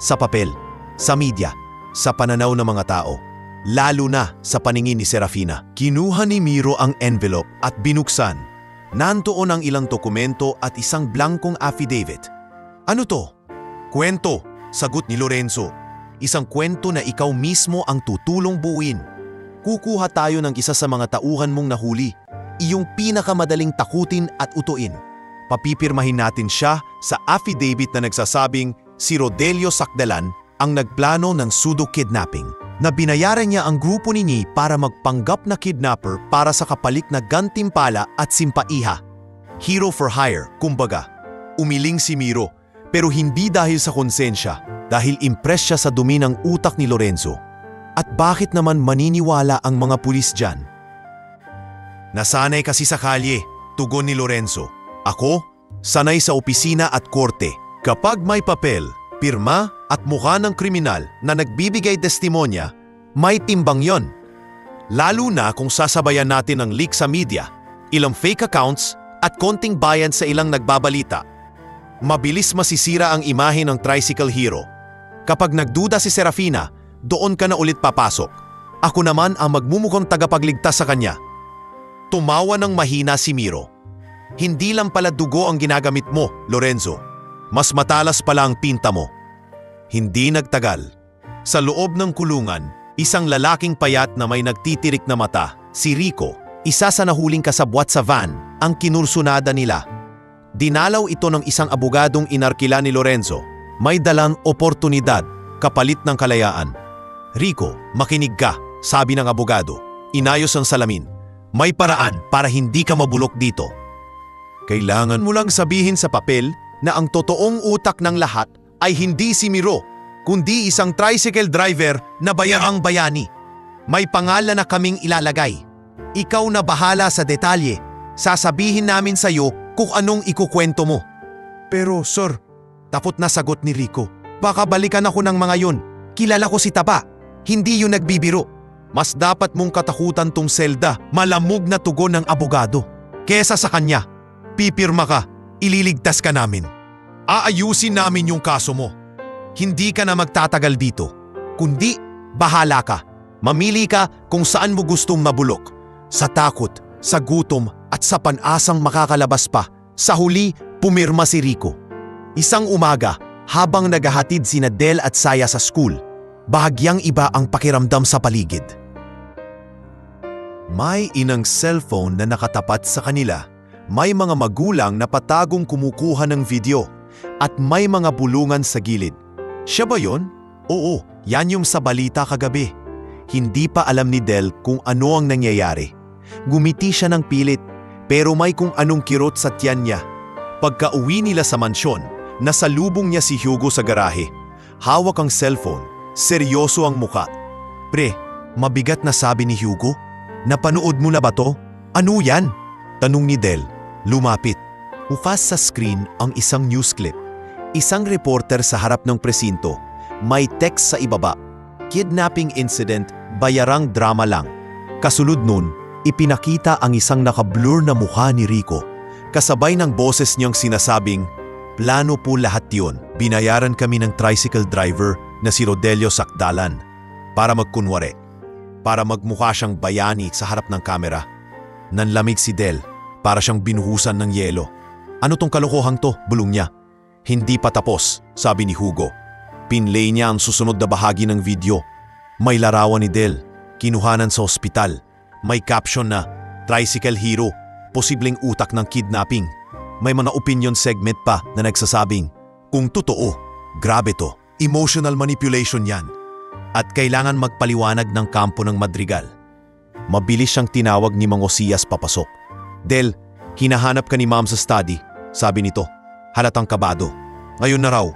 A: Sa papel, sa media, sa pananaw ng mga tao. Lalo na sa paningin ni Serafina." Kinuha ni Miro ang envelope at binuksan. Nandoon ang ilang dokumento at isang blankong affidavit. "Ano to?" "Kwento," sagot ni Lorenzo. "Isang kwento na ikaw mismo ang tutulong buuin. Kukuha tayo ng isa sa mga tauhan mong nahuli, iyong pinakamadaling takutin at utuin. Papipirmahin natin siya sa affidavit na nagsasabing si Rodelio Sakdalan ang nagplano ng pseudo-kidnapping na binayaran niya ang grupo ni Nyi para magpanggap na kidnapper para sa kapalit na gantimpala at simpaiha. Hero for hire, kumbaga. Umiling si Miro, pero hindi dahil sa konsensya, dahil impress siya sa dumi ng utak ni Lorenzo. At bakit naman maniniwala ang mga pulis dyan? Nasanay kasi sa kalye, tugon ni Lorenzo. Ako, sanay sa opisina at korte. Kapag may papel, pirma at mukha ng kriminal na nagbibigay testimonya, may timbang yon. Lalo na kung sasabayan natin ang leak sa media, ilang fake accounts at konting bayan sa ilang nagbabalita. Mabilis masisira ang imahe ng tricycle hero. Kapag nagduda si Serafina, doon ka na ulit papasok. Ako naman ang magmumukhang tagapagligtas sa kanya. Tumawa ng mahina si Miro. Hindi lang pala dugo ang ginagamit mo, Lorenzo. Mas matalas pala ang pinta mo. Hindi nagtagal. Sa loob ng kulungan, isang lalaking payat na may nagtitirik na mata, si Rico, isa sa nahuling kasabwat sa van, ang kinursunada nila. Dinalaw ito ng isang abogadong inarkila ni Lorenzo. May dalang oportunidad, kapalit ng kalayaan. Rico, makinig ka, sabi ng abogado. Inayos ang salamin. May paraan para hindi ka mabulok dito. Kailangan mo lang sabihin sa papel na ang totoong utak ng lahat ay hindi si Miro, kundi isang tricycle driver na bayarang bayani. May pangalan na kaming ilalagay. Ikaw na bahala sa detalye. Sasabihin namin sa iyo kung anong ikukwento mo. Pero sir, tapot na sagot ni Rico. Baka balikan ako ng mga yun. Kilala ko si Taba. Hindi yun nagbibiro. Mas dapat mong katakutan tong selda, malamog na tugon ng abogado. Kesa sa kanya, pipirma ka, ililigtas ka namin. Aayusin namin yung kaso mo. Hindi ka na magtatagal dito. Kundi, bahala ka. Mamili ka kung saan mo gustong mabulok. Sa takot, sa gutom at sa pan-asang makakalabas pa. Sa huli, pumirma si Rico. Isang umaga, habang naghahatid sina Del at Saya sa school, bahagyang iba ang pakiramdam sa paligid. May inang cellphone na nakatapat sa kanila. May mga magulang na patagong kumukuha ng video. At may mga bulungan sa gilid. Siya ba yon? Oo, yan yung sa balita kagabi. Hindi pa alam ni Del kung ano ang nangyayari. Gumiti siya ng pilit, pero may kung anong kirot sa tiyan niya. Pagka-uwi nila sa mansyon, nasalubong niya si Hugo sa garahe. Hawak ang cellphone, seryoso ang muka. Pre, mabigat na sabi ni Hugo. Napanood mo na ba to? Ano yan? Tanong ni Del, lumapit. Ufas sa screen ang isang news clip. Isang reporter sa harap ng presinto. May text sa ibaba. Kidnapping incident, bayarang drama lang. Kasunod nun, ipinakita ang isang nakablur na mukha ni Rico. Kasabay ng boses niyang sinasabing, plano po lahat yun. Binayaran kami ng tricycle driver na si Rodelio Sakdalan para magkunwari. Para magmukha siyang bayani sa harap ng kamera. Nanlamig si Del para siyang binuhusan ng yelo. Ano tong kalokohang to? Bulong niya. Hindi pa tapos, sabi ni Hugo. Pinlay niya ang susunod na bahagi ng video. May larawan ni Del, kinuhanan sa ospital. May caption na, Tricycle Hero, posibleng utak ng kidnapping. May mga opinion segment pa na nagsasabing, kung totoo, grabe to, emotional manipulation yan. At kailangan magpaliwanag ng kampo ng Madrigal. Mabilis siyang tinawag ni Mang Osias papasok. Del, hinahanap ka ni Ma'am sa study, sabi nito. Halatang kabado. Ngayon na raw.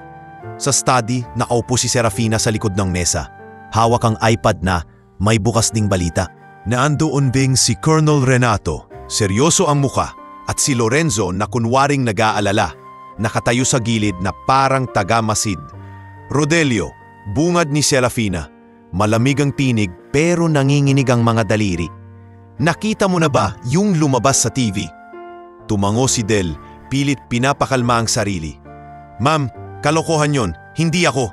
A: Sa study, nakaupo si Serafina sa likod ng mesa. Hawak ang iPad na may bukas ding balita. Naandoon ding si Colonel Renato, seryoso ang muka, at si Lorenzo na kunwaring nag-aalala, nakatayo sa gilid na parang taga-masid. Rodelio, bungad ni Serafina, malamig ang tinig pero nanginginig ang mga daliri. Nakita mo na ba yung lumabas sa TV? Tumango si Del, pilit pinapakalma ang sarili. Ma'am, kalokohan yon, hindi ako.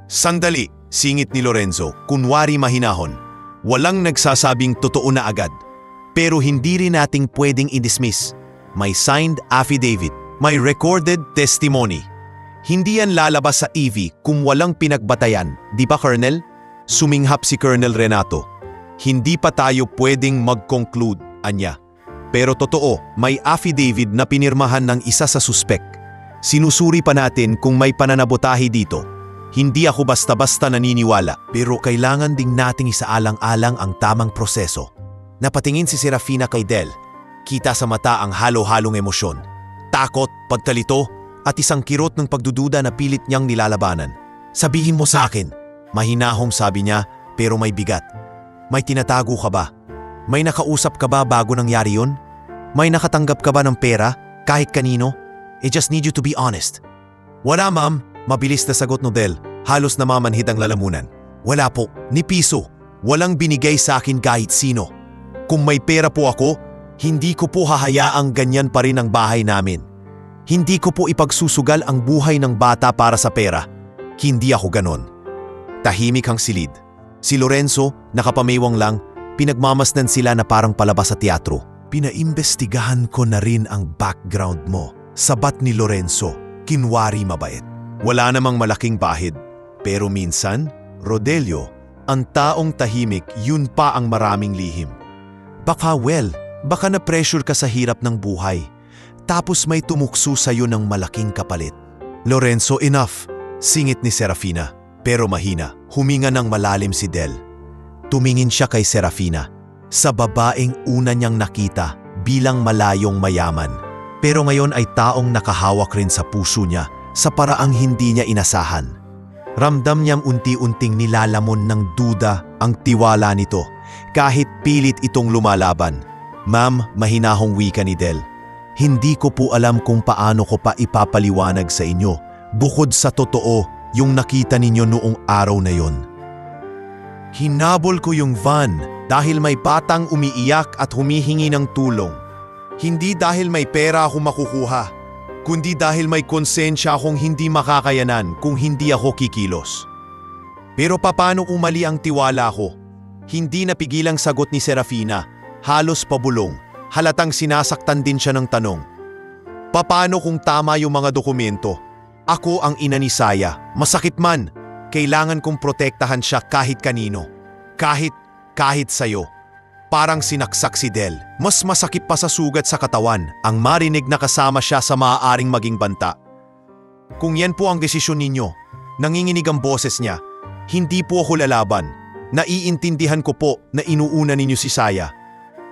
A: Sandali, singit ni Lorenzo, kunwari mahinahon. Walang nagsasabing totoo na agad. Pero hindi rin nating pwedeng i-dismiss. May signed affidavit, may recorded testimony. Hindi yan lalabas sa TV kung walang pinagbatayan, di ba Colonel? Suminghap si Colonel Renato. Hindi pa tayo pwedeng mag-conclude, anya. Pero totoo, may affidavit na pinirmahan ng isa sa suspek. Sinusuri pa natin kung may pananabotahe dito. Hindi ako basta-basta naniniwala, pero kailangan ding nating isaalang-alang ang tamang proseso. Napatingin si Serafina kay Del. Kita sa mata ang halo-halong emosyon. Takot, pagkalito, at isang kirot ng pagdududa na pilit niyang nilalabanan. Sabihin mo sa akin. Mahinahong sabi niya, pero may bigat. May tinatago ka ba? May nakausap ka ba bago nangyari yun? May nakatanggap ka ba ng pera, kahit kanino? I just need you to be honest. Wala, ma'am. Mabilis na sagot no Del. Halos namamanhid ang lalamunan. Wala po, ni piso. Walang binigay sa akin kahit sino. Kung may pera po ako, hindi ko po hahayaang ganyan pa rin ang bahay namin. Hindi ko po ipagsusugal ang buhay ng bata para sa pera. Hindi ako ganon. Tahimik ang silid. Si Lorenzo, nakapamewang lang, pinagmamasdan sila na parang palabas sa teatro. Pinaimbestigahan ko na rin ang background mo. Sabat ni Lorenzo, kinwari mabait. Wala namang malaking bahid. Pero minsan, Rodelio, ang taong tahimik, yun pa ang maraming lihim. Baka na-pressure ka sa hirap ng buhay. Tapos may tumukso sa'yo ng malaking kapalit. Lorenzo, enough! Singit ni Serafina. Pero mahina, huminga ng malalim si Del. Tumingin siya kay Serafina. Sa babaeng una niyang nakita bilang malayong mayaman. Pero ngayon ay taong nakahawak rin sa puso niya sa paraang hindi niya inasahan. Ramdam niyang unti-unting nilalamon ng duda ang tiwala nito kahit pilit itong lumalaban. Ma'am, mahinahong wika ni Del. Hindi ko po alam kung paano ko pa ipapaliwanag sa inyo bukod sa totoo yung nakita ninyo noong araw na yon. Hinabol ko yung van dahil may batang umiiyak at humihingi ng tulong. Hindi dahil may pera ako makukuha, kundi dahil may konsensya akong hindi makakayanan kung hindi ako kikilos. Pero paano kung mali ang tiwala ko? Hindi napigilang sagot ni Serafina, halos pabulong, halatang sinasaktan din siya ng tanong. Paano kung tama yung mga dokumento? Ako ang ina ni Saya, masakit man, kailangan kong protektahan siya kahit kanino. Kahit sayo. Parang sinaksak si Del. Mas masakit pa sa sugat sa katawan ang marinig na kasama siya sa maaaring maging banta. Kung yan po ang desisyon ninyo, nanginginig ang boses niya, hindi po ako lalaban. Naiintindihan ko po na inuuna ninyo si Saya.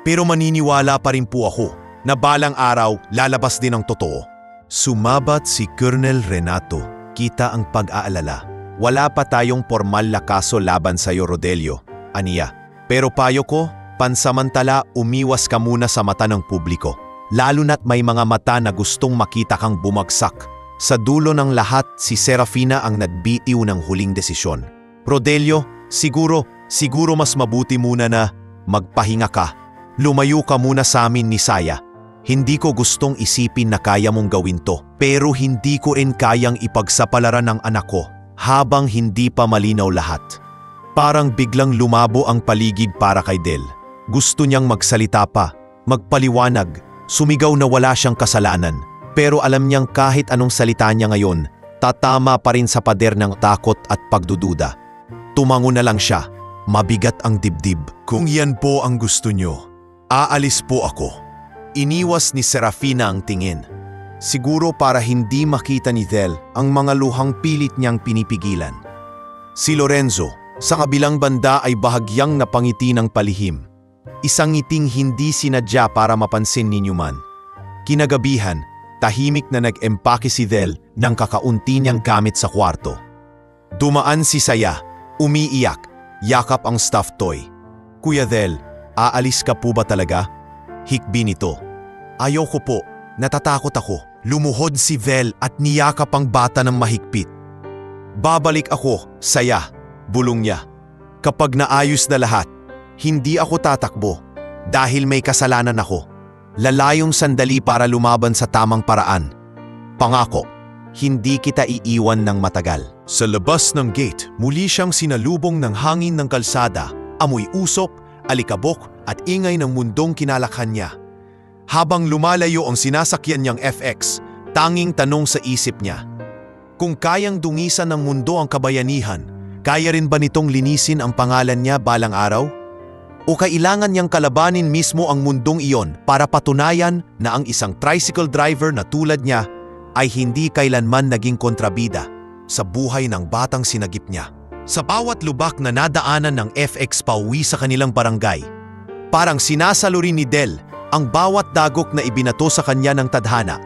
A: Pero maniniwala pa rin po ako na balang araw lalabas din ang totoo. Sumabat si Colonel Renato. Kita ang pag-aalala. Wala pa tayong formal na kaso laban sa'yo, Rodelio. Aniya. Pero payo ko, pansamantala umiwas ka muna sa mata ng publiko. Lalo na't may mga mata na gustong makita kang bumagsak. Sa dulo ng lahat, si Serafina ang nagbitiw ng huling desisyon. Rodelio, siguro mas mabuti muna na magpahinga ka. Lumayo ka muna sa amin ni Saya. Hindi ko gustong isipin na kaya mong gawin to, pero hindi ko rin kayang ipagsapalaran ng anak ko habang hindi pa malinaw lahat. Parang biglang lumabo ang paligid para kay Del. Gusto niyang magsalita pa, magpaliwanag, sumigaw na wala siyang kasalanan. Pero alam niyang kahit anong salita niya ngayon, tatama pa rin sa pader ng takot at pagdududa. Tumango na lang siya, mabigat ang dibdib. Kung yan po ang gusto niyo, aalis po ako. Iniwas ni Serafina ang tingin. Siguro para hindi makita ni Del ang mga luhang pilit niyang pinipigilan. Si Lorenzo, sa kabilang banda ay bahagyang napangiti ng palihim. Isang ngiting hindi sinadya para mapansin ninyo man. Kinagabihan, tahimik na nag-empake si Del ng kakaunti niyang gamit sa kwarto. Dumaan si Saya, umiiyak, yakap ang stuffed toy. Kuya Del, aalis ka po ba talaga? Hikbi nito. Ayoko po, natatakot ako. Lumuhod si Vel at niyakap ang bata ng mahigpit. Babalik ako, Saya, bulong niya. Kapag naayos na lahat, hindi ako tatakbo dahil may kasalanan ako. Lalayong sandali para lumaban sa tamang paraan. Pangako, hindi kita iiwan ng matagal. Sa labas ng gate, muli siyang sinalubong ng hangin ng kalsada, amoy usok, alikabok at ingay ng mundong kinalakhan niya. Habang lumalayo ang sinasakyan niyang FX, tanging tanong sa isip niya. Kung kayang dungisan ng mundo ang kabayanihan, kaya rin ba nitong linisin ang pangalan niya balang araw? O kailangan niyang kalabanin mismo ang mundong iyon para patunayan na ang isang tricycle driver na tulad niya ay hindi kailanman naging kontrabida, sa buhay ng batang sinagip niya. Sa bawat lubak na nadaanan ng FX pauwi sa kanilang barangay, parang sinasalo rin ni Del ang bawat dagok na ibinato sa kanya ng tadhana.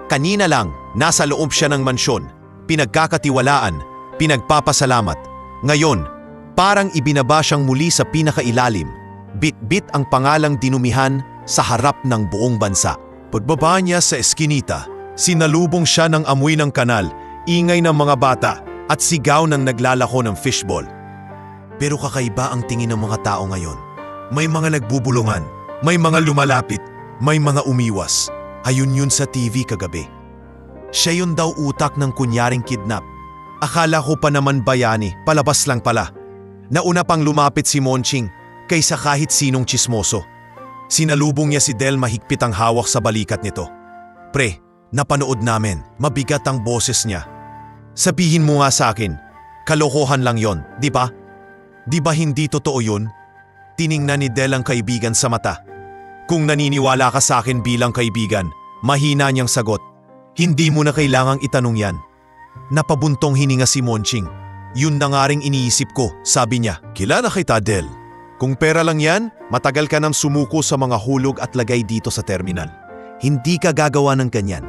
A: Kanina lang, nasa loob siya ng mansyon, pinagkakatiwalaan, pinagpapasalamat. Ngayon, parang ibinaba siyang muli sa pinakailalim, bit-bit ang pangalang dinumihan sa harap ng buong bansa. Pagbaba niya sa eskinita, sinalubong siya ng amoy ng kanal, ingay ng mga bata, at sigaw ng naglalako ng fishball. Pero kakaiba ang tingin ng mga tao ngayon. May mga nagbubulungan, may mga lumalapit, may mga umiwas. Ayun yun sa TV kagabi. Siya yun daw utak ng kunyaring kidnap. Akala ko pa naman bayani, palabas lang pala. Nauna pang lumapit si Monching kaysa kahit sinong tsismoso. Sinalubong niya si Del, mahigpit ang hawak sa balikat nito. Pre, napanood namin, mabigat ang boses niya. Sabihin mo nga sa akin, kalokohan lang yon, di ba? Di ba hindi totoo yun? Tiningnan ni Del ang kaibigan sa mata. Kung naniniwala ka sa akin bilang kaibigan, mahina niyang sagot. Hindi mo na kailangang itanong yan. Napabuntong hininga si Monching. Yun na nga ring iniisip ko, sabi niya. Kilala kita, Del. Kung pera lang yan, matagal ka nang sumuko sa mga hulog at lagay dito sa terminal. Hindi ka gagawa ng ganyan.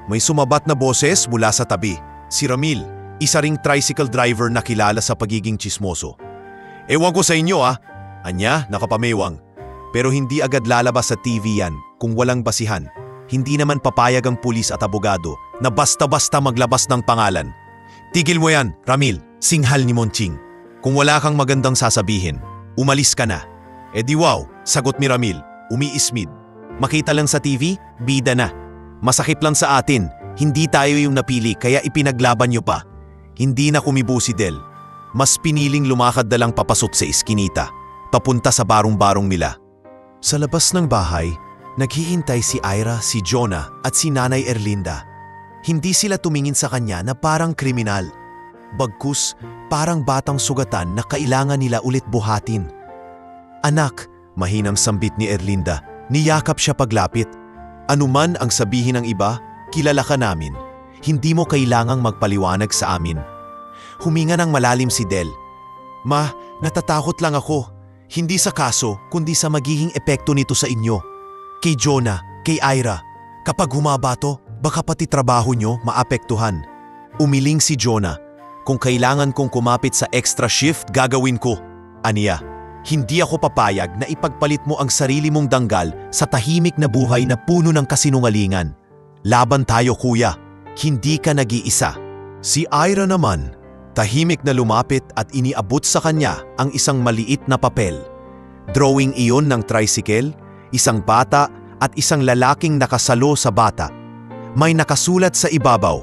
A: May sumabat na boses mula sa tabi. Si Ramil, isa ring tricycle driver na kilala sa pagiging tsismoso. Ewan ko sa inyo Anya, nakapamewang. Pero hindi agad lalabas sa TV yan kung walang basihan. Hindi naman papayag ang pulis at abogado na basta-basta maglabas ng pangalan. Tigil mo yan, Ramil, singhal ni Monching. Kung wala kang magandang sasabihin, umalis ka na. E di wow, sagot ni Ramil, umiismid. Makita lang sa TV, bida na. Masakit lang sa atin, hindi tayo yung napili kaya ipinaglaban nyo pa. Hindi na kumibo si Del. Mas piniling lumakad na lang papasok sa iskinita, papunta sa barong-barong nila. Sa labas ng bahay, naghihintay si Ira, si Jonah at si Nanay Erlinda. Hindi sila tumingin sa kanya na parang kriminal. Bagkus, parang batang sugatan na kailangan nila ulit buhatin. Anak, mahinang sambit ni Erlinda, niyakap siya paglapit. Anuman ang sabihin ng iba, kilala ka namin. Hindi mo kailangang magpaliwanag sa amin. Huminga ng malalim si Del. Ma, natatakot lang ako. Hindi sa kaso, kundi sa magiging epekto nito sa inyo. Kay Jonah, kay Ira. Kapag humaba to, baka pati trabaho nyo maapektuhan. Umiling si Jonah. Kung kailangan kong kumapit sa extra shift, gagawin ko. Aniya, hindi ako papayag na ipagpalit mo ang sarili mong danggal sa tahimik na buhay na puno ng kasinungalingan. Laban tayo, kuya. Hindi ka nag-iisa. Si Ira naman, tahimik na lumapit at iniabot sa kanya ang isang maliit na papel. Drawing iyon ng tricycle, isang bata at isang lalaking nakasalo sa bata. May nakasulat sa ibabaw,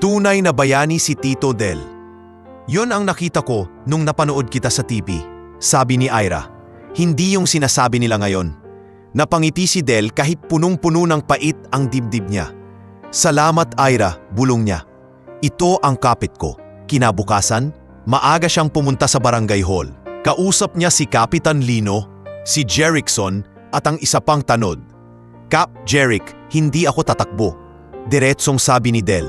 A: tunay na bayani si Tito Del. Yon ang nakita ko nung napanood kita sa TV, sabi ni Ira. Hindi yung sinasabi nila ngayon. Napangiti si Del kahit punong-puno ng pait ang dibdib niya. Salamat Ira, bulong niya. Ito ang kapit ko. Kinabukasan, maaga siyang pumunta sa barangay hall. Kausap niya si Kapitan Lino, si Jerickson at ang isa pang tanod. Kap, Jerick, hindi ako tatakbo. Diretsong sabi ni Del.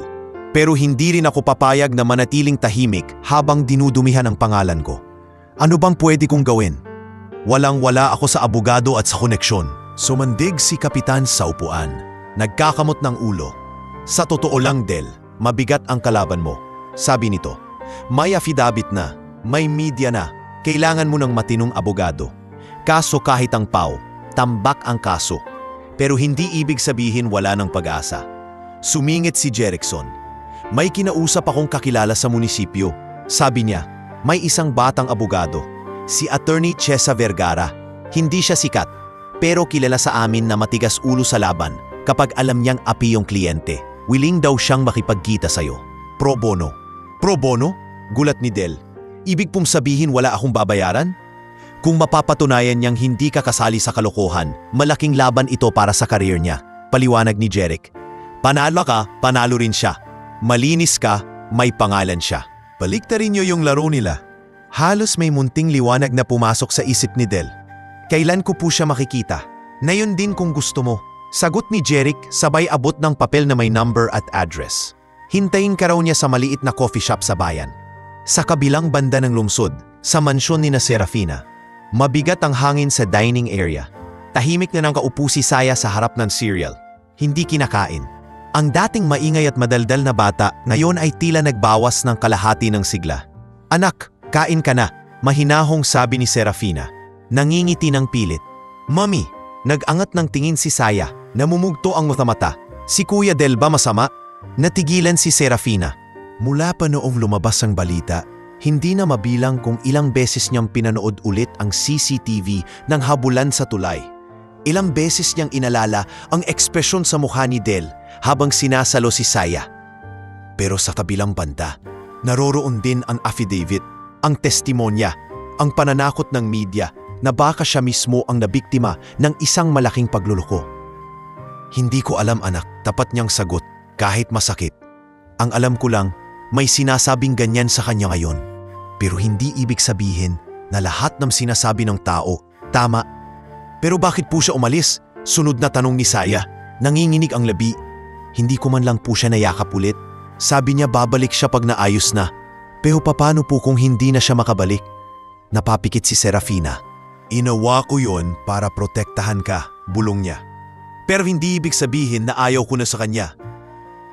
A: Pero hindi rin ako papayag na manatiling tahimik habang dinudumihan ang pangalan ko. Ano bang pwede kong gawin? Walang-wala ako sa abogado at sa koneksyon. Sumandig si Kapitan sa upuan. Nagkakamot ng ulo. Sa totoo lang, Del, mabigat ang kalaban mo. Sabi nito, may affidavit na, may media na, kailangan mo ng matinong abogado. Kaso kahit ang pau, tambak ang kaso. Pero hindi ibig sabihin wala ng pag-asa. Sumingit si Jerickson. May kinausap akong kakilala sa munisipyo. Sabi niya, may isang batang abogado, si Attorney Chesa Vergara. Hindi siya sikat, pero kilala sa amin na matigas ulo sa laban kapag alam niyang api yung kliyente. Willing daw siyang makipagkita sa'yo. Pro bono. Pro bono? Gulat ni Del. Ibig pong sabihin wala akong babayaran? Kung mapapatunayan niyang hindi ka kasali sa kalokohan, malaking laban ito para sa karir niya. Paliwanag ni Jerick. Panalo ka, panalo rin siya. Malinis ka, may pangalan siya. Baliktarin niyo yung laro nila. Halos may munting liwanag na pumasok sa isip ni Del. Kailan ko po siya makikita? Nayon din kung gusto mo. Sagot ni Jerick sabay abot ng papel na may number at address. Hintayin ka raw niya sa maliit na coffee shop sa bayan. Sa kabilang banda ng lungsod, sa mansyon ni na Serafina. Mabigat ang hangin sa dining area. Tahimik na nakaupo si Saya sa harap ng cereal. Hindi kinakain. Ang dating maingay at madaldal na bata ngayon ay tila nagbawas ng kalahati ng sigla. Anak, kain ka na, mahinahong sabi ni Serafina. Nangingiti ng pilit. Mami, nag-angat ng tingin si Saya. Namumugto ang mata. Si Kuya Del ba masama? Natigilan si Serafina. Mula pa noong lumabas ang balita, hindi na mabilang kung ilang beses niyang pinanood ulit ang CCTV ng habulan sa tulay. Ilang beses niyang inalala ang ekspresyon sa mukha ni Del habang sinasalo si Saya. Pero sa kabilang banda, naroroon din ang affidavit, ang testimonya, ang pananakot ng media na baka siya mismo ang nabiktima ng isang malaking pagluloko. Hindi ko alam anak, tapat niyang sagot kahit masakit. Ang alam ko lang, may sinasabing ganyan sa kanya ngayon. Pero hindi ibig sabihin na lahat ng sinasabi ng tao, tama. Pero bakit po siya umalis? Sunod na tanong ni Saya. Nanginginig ang labi. Hindi ko man lang po siya nayakap ulit. Sabi niya babalik siya pag naayos na. Pero paano po kung hindi na siya makabalik? Napapikit si Serafina. Inawa ko yon para protektahan ka, bulong niya. Pero hindi ibig sabihin na ayaw ko na sa kanya.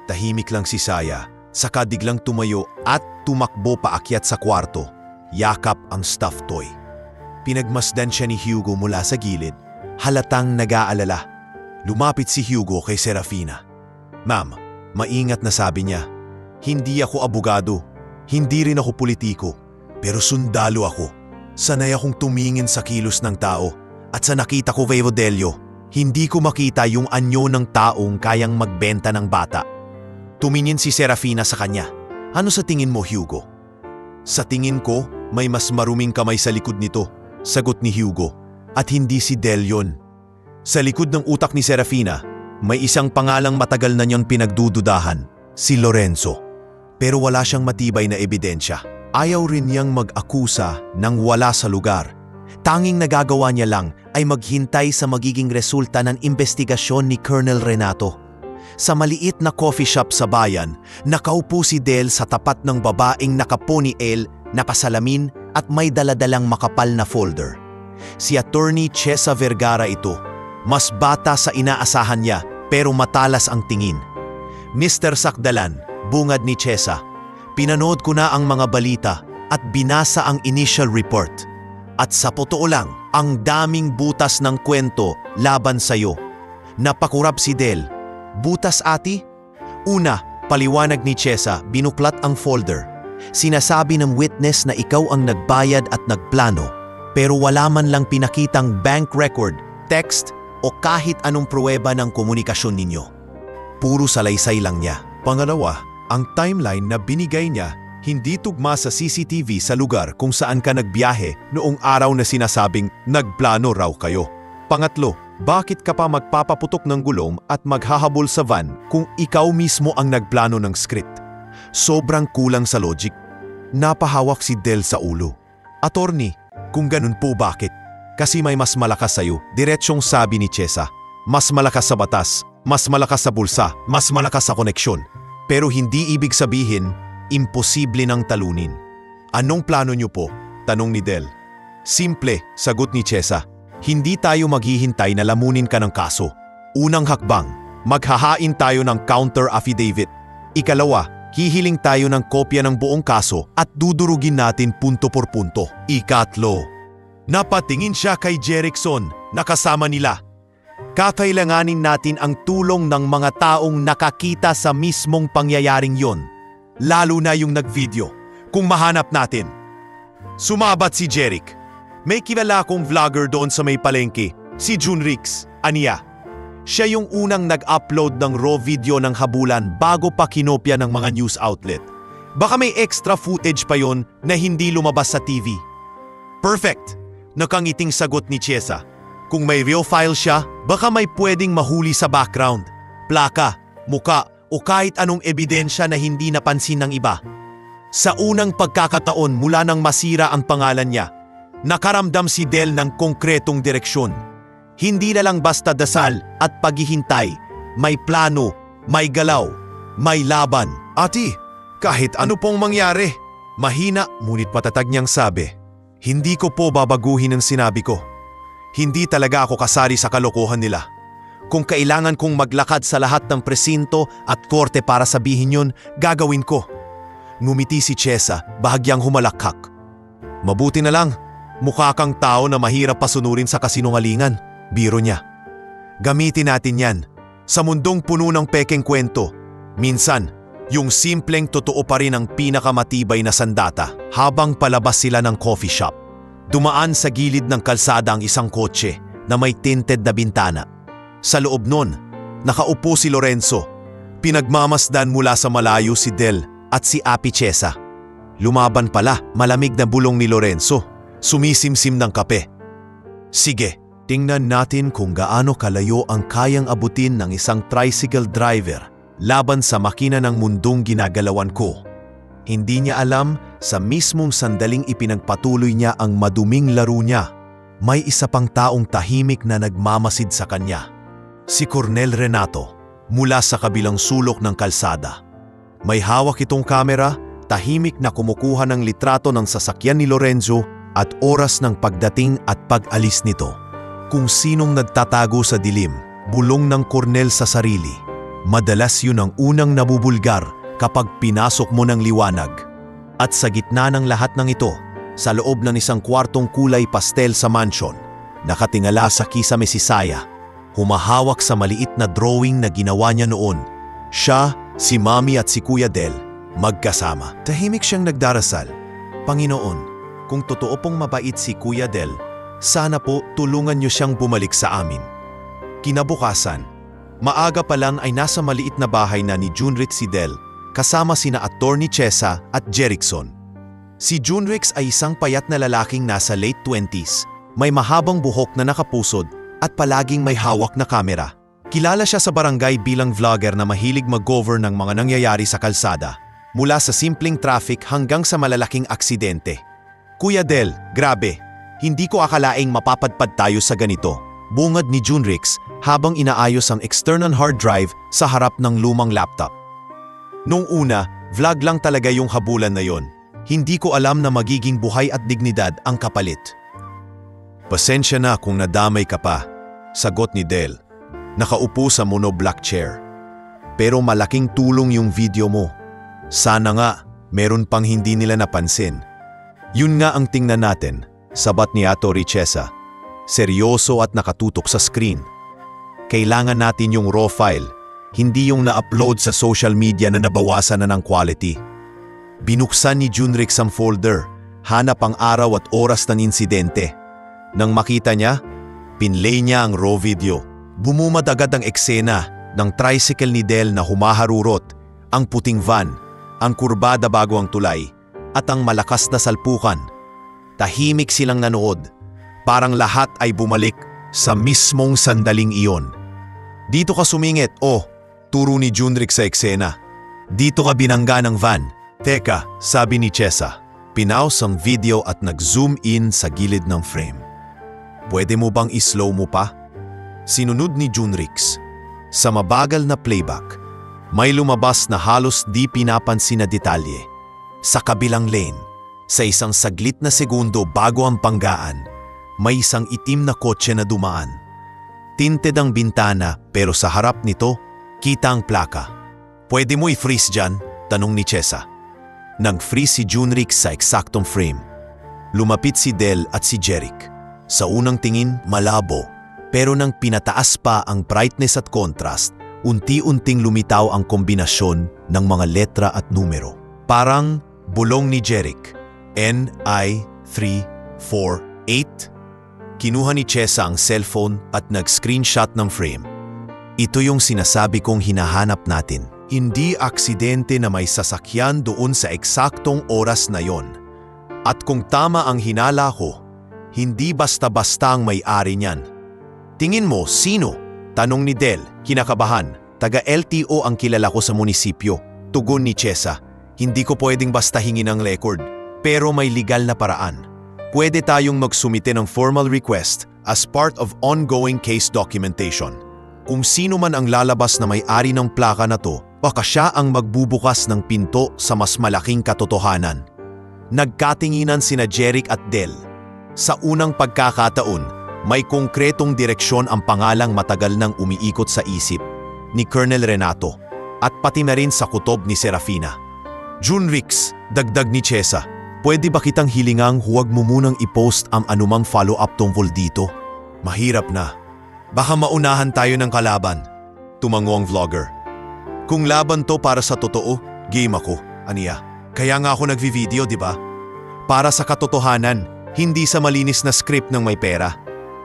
A: Tahimik lang si Saya, saka biglang tumayo at tumakbo paakyat sa kwarto. Yakap ang stuffed toy. Pinagmasdan siya ni Hugo mula sa gilid, halatang nag-aalala. Lumapit si Hugo kay Serafina. Ma'am, maingat na sabi niya. Hindi ako abogado, hindi rin ako politiko, pero sundalo ako. Sanay akong tumingin sa kilos ng tao at sa nakita ko kay Rodelio, hindi ko makita yung anyo ng taong kayang magbenta ng bata. Tumingin si Serafina sa kanya. Ano sa tingin mo, Hugo? Sa tingin ko, may mas maruming kamay sa likod nito, sagot ni Hugo, at hindi si Del yun. Sa likod ng utak ni Serafina, may isang pangalang matagal na niyang pinagdududahan, si Lorenzo. Pero wala siyang matibay na ebidensya. Ayaw rin niyang mag-akusa ng wala sa lugar. Tanging nagagawa niya lang ay maghintay sa magiging resulta ng investigasyon ni Colonel Renato. Sa maliit na coffee shop sa bayan, nakaupo si Del sa tapat ng babaeng naka-ponytail, nakasalamin at may daladalang makapal na folder. Si Attorney Chesa Vergara ito. Mas bata sa inaasahan niya pero matalas ang tingin. Mr. Sakdalan, bungad ni Chesa. Pinanood ko na ang mga balita at binasa ang initial report. At sa totoo lang, ang daming butas ng kwento laban sa'yo. Napakurap si Del. Butas ati? Una, paliwanag ni Chesa, binuklat ang folder. Sinasabi ng witness na ikaw ang nagbayad at nagplano, pero wala man lang pinakitang bank record, text o kahit anong pruweba ng komunikasyon ninyo. Puro salaysay lang niya. Pangalawa, ang timeline na binigay niya hindi tugma sa CCTV sa lugar kung saan ka nagbiyahe noong araw na sinasabing nagplano raw kayo. Pangatlo, bakit ka pa magpapaputok ng gulong at maghahabol sa van kung ikaw mismo ang nagplano ng script? Sobrang kulang sa logic. Napahawak si Del sa ulo. Attorney, kung ganun po bakit? Kasi may mas malakas sa'yo, diretsyong sabi ni Chesa. Mas malakas sa batas, mas malakas sa bulsa, mas malakas sa koneksyon. Pero hindi ibig sabihin, imposible nang talunin. Anong plano niyo po? Tanong ni Del. Simple, sagot ni Chesa. Hindi tayo maghihintay na lamunin ka ng kaso. Unang hakbang, maghahain tayo ng counter affidavit. Ikalawa, hihiling tayo ng kopya ng buong kaso at dudurugin natin punto por punto. Ikatlo, napatingin siya kay Jerickson na kasama nila. Kakailanganin natin ang tulong ng mga taong nakakita sa mismong pangyayaring yon. Lalo na yung nag-video, kung mahanap natin. Sumabat si Jerick. May kilala akong vlogger doon sa may palengke, si Junrix, aniya. Siya yung unang nag-upload ng raw video ng habulan bago pa kinopya ng mga news outlet. Baka may extra footage pa yon na hindi lumabas sa TV. Perfect! Nakangiting sagot ni Chesa. Kung may real file siya, baka may pwedeng mahuli sa background, plaka, muka o kahit anong ebidensya na hindi napansin ng iba. Sa unang pagkakataon mula nang masira ang pangalan niya, nakaramdam si Del ng konkretong direksyon. Hindi na lang basta dasal at paghihintay, may plano, may galaw. May laban. Ati, kahit ano pong mangyari. Mahina, ngunit matatag niyang sabi. Hindi ko po babaguhin ang sinabi ko. Hindi talaga ako kasali sa kalokohan nila. Kung kailangan kong maglakad sa lahat ng presinto at korte para sabihin yun, gagawin ko. Ngumiti si Chesa, bahagyang humalakhak. Mabuti na lang, mukha kang tao na mahirap pasunurin sa kasinungalingan, biro niya. Gamitin natin yan. Sa mundong puno ng pekeng kwento, minsan, yung simpleng totoo pa rin ang pinakamatibay na sandata. Habang palabas sila ng coffee shop, dumaan sa gilid ng kalsada ang isang kotse na may tinted na bintana. Sa loob nun, nakaupo si Lorenzo. Pinagmamasdan mula sa malayo si Del at si Api Chesa. Lumaban pala, malamig na bulong ni Lorenzo. Sumisimsim ng kape. Sige, tingnan natin kung gaano kalayo ang kayang abutin ng isang tricycle driver laban sa makina ng mundong ginagalawan ko. Hindi niya alam, sa mismong sandaling ipinagpatuloy niya ang maduming laro niya, may isa pang taong tahimik na nagmamasid sa kanya. Si Cornel Renato, mula sa kabilang sulok ng kalsada. May hawak itong kamera, tahimik na kumukuha ng litrato ng sasakyan ni Lorenzo at oras ng pagdating at pag-alis nito. Kung sinong nagtatago sa dilim, bulong ng Cornel sa sarili. Madalas yun ang unang nabubulgar kapag pinasok mo ng liwanag. At sa gitna ng lahat ng ito, sa loob ng isang kwartong kulay pastel sa mansion, nakatingala sa kisame si Saya, humahawak sa maliit na drawing na ginawa niya noon. Siya, si Mami at si Kuya Del, magkasama. Tahimik siyang nagdarasal. Panginoon, kung totoo pong mabait si Kuya Del, sana po tulungan niyo siyang bumalik sa amin. Kinabukasan, maaga pa lang ay nasa maliit na bahay na ni Junrix si Del, kasama sina Attorney Chesa at Jerickson. Si Junrix ay isang payat na lalaking nasa late 20s, may mahabang buhok na nakapusod at palaging may hawak na kamera. Kilala siya sa barangay bilang vlogger na mahilig mag-cover ng mga nangyayari sa kalsada, mula sa simpleng traffic hanggang sa malalaking aksidente. Kuya Del, grabe, hindi ko akalaing mapapadpad tayo sa ganito, bungad ni Junrix habang inaayos ang external hard drive sa harap ng lumang laptop. Nung una, vlog lang talaga yung habulan na yon. Hindi ko alam na magiging buhay at dignidad ang kapalit. Pasensya na kung nadamay ka pa, sagot ni Del. Nakaupo sa mono-black chair. Pero malaking tulong yung video mo. Sana nga, meron pang hindi nila napansin. Yun nga ang tingnan natin, sabat ni Ato Richesa. Seryoso at nakatutok sa screen. Kailangan natin yung raw file, hindi yung na-upload sa social media na nabawasan na ng quality. Binuksan ni Junrix ang folder, hanap ang araw at oras ng insidente. Nang makita niya, pinlay niya ang raw video. Bumumad agad ang eksena ng tricycle ni Del na humaharurot, ang puting van, ang kurbada bago ang tulay, at ang malakas na salpukan. Tahimik silang nanood, parang lahat ay bumalik sa mismong sandaling iyon. Dito ka sumingit, turo ni Junrix sa eksena. Dito ka binangga ng van. Teka, sabi ni Chesa. Pinaus ang video at nag-zoom in sa gilid ng frame. Pwede mo bang i-slow mo pa? Sinunod ni Junrix. Sa mabagal na playback, may lumabas na halos di pinapansin na detalye. Sa kabilang lane, sa isang saglit na segundo bago ang panggaan, may isang itim na kotse na dumaan. Tinted ang bintana pero sa harap nito, kita ang plaka. Pwede mo i-freeze dyan? Tanong ni Chesa. Nag-freeze si Junrix sa eksaktong frame. Lumapit si Del at si Jerick. Sa unang tingin, malabo. Pero nang pinataas pa ang brightness at contrast, unti-unting lumitaw ang kombinasyon ng mga letra at numero. Parang bulong ni Jerick. NI348. Kinuha ni Chesa ang cellphone at nag-screenshot ng frame. Ito yung sinasabi kong hinahanap natin. Hindi aksidente na may sasakyan doon sa eksaktong oras na yon. At kung tama ang hinala ko, hindi basta-basta ang may-ari niyan. Tingin mo, sino? Tanong ni Del, kinakabahan. Taga-LTO ang kilala ko sa munisipyo. Tugon ni Chesa. Hindi ko pwedeng basta hingin ang record, pero may legal na paraan. Pwede tayong magsumite ng formal request as part of ongoing case documentation. Kung sino man ang lalabas na may-ari ng plaka na to, Baka siya ang magbubukas ng pinto sa mas malaking katotohanan. Nagkatinginan sina Jeric at Del. Sa unang pagkakataon, may konkretong direksyon ang pangalang matagal nang umiikot sa isip ni Colonel Renato at pati na rin sa kutob ni Serafina. Junrix, dagdag ni Chesa, pwede ba kitang hilingang huwag mo munang i-post ang anumang follow-up tungkol dito? Mahirap na. Baka maunahan tayo ng kalaban. Tumango ang vlogger. Kung laban to para sa totoo, game ako, aniya. Kaya nga ako nagvi-video, di ba? Para sa katotohanan, hindi sa malinis na script ng may pera.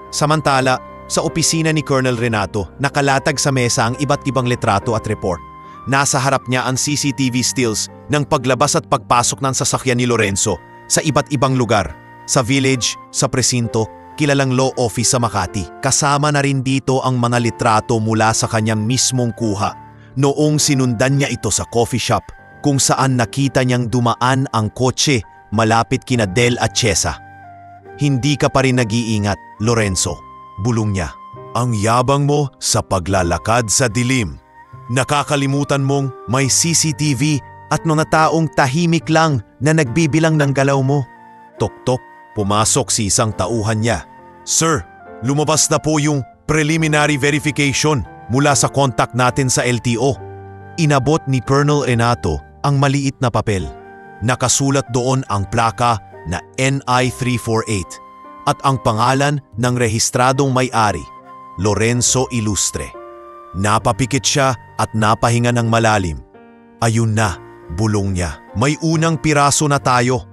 A: Samantala, sa opisina ni Colonel Renato, nakalatag sa mesa ang iba't ibang litrato at report. Nasa harap niya ang CCTV stills ng paglabas at pagpasok ng sasakyan ni Lorenzo sa iba't ibang lugar, sa village, sa presinto, kilalang law office sa Makati. Kasama na rin dito ang mga litrato mula sa kanyang mismong kuha noong sinundan niya ito sa coffee shop kung saan nakita niyang dumaan ang kotse malapit kina Del at Chesa. Hindi ka pa rin nag-iingat, Lorenzo, bulong niya. Ang yabang mo sa paglalakad sa dilim. Nakakalimutan mong may CCTV at mga taong tahimik lang na nagbibilang ng galaw mo. Tok-tok, pumasok si isang tauhan niya. Sir, lumabas na po yung preliminary verification mula sa contact natin sa LTO. Inabot ni Colonel Renato ang maliit na papel. Nakasulat doon ang plaka na NI348 at ang pangalan ng rehistradong may-ari, Lorenzo Ilustre. Napapikit siya at napahinga ng malalim. Ayun na, bulong niya. May unang piraso na tayo.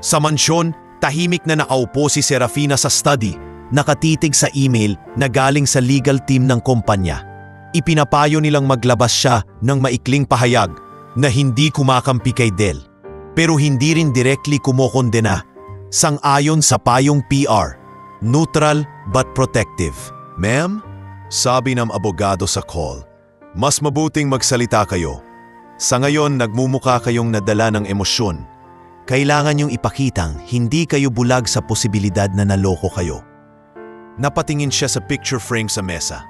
A: Sa mansyon, tahimik na nakaupo si Serafina sa study, nakatitig sa email na galing sa legal team ng kumpanya. Ipinapayo nilang maglabas siya ng maikling pahayag na hindi kumakampi kay Del, pero hindi rin directly kumokondena. Sang-ayon sa payong PR, neutral but protective. Ma'am, sabi ng abogado sa call, mas mabuting magsalita kayo. Sa ngayon, nagmumukha kayong nadala ng emosyon. Kailangan niyong ipakitang hindi kayo bulag sa posibilidad na naloko kayo. Napatingin siya sa picture frame sa mesa.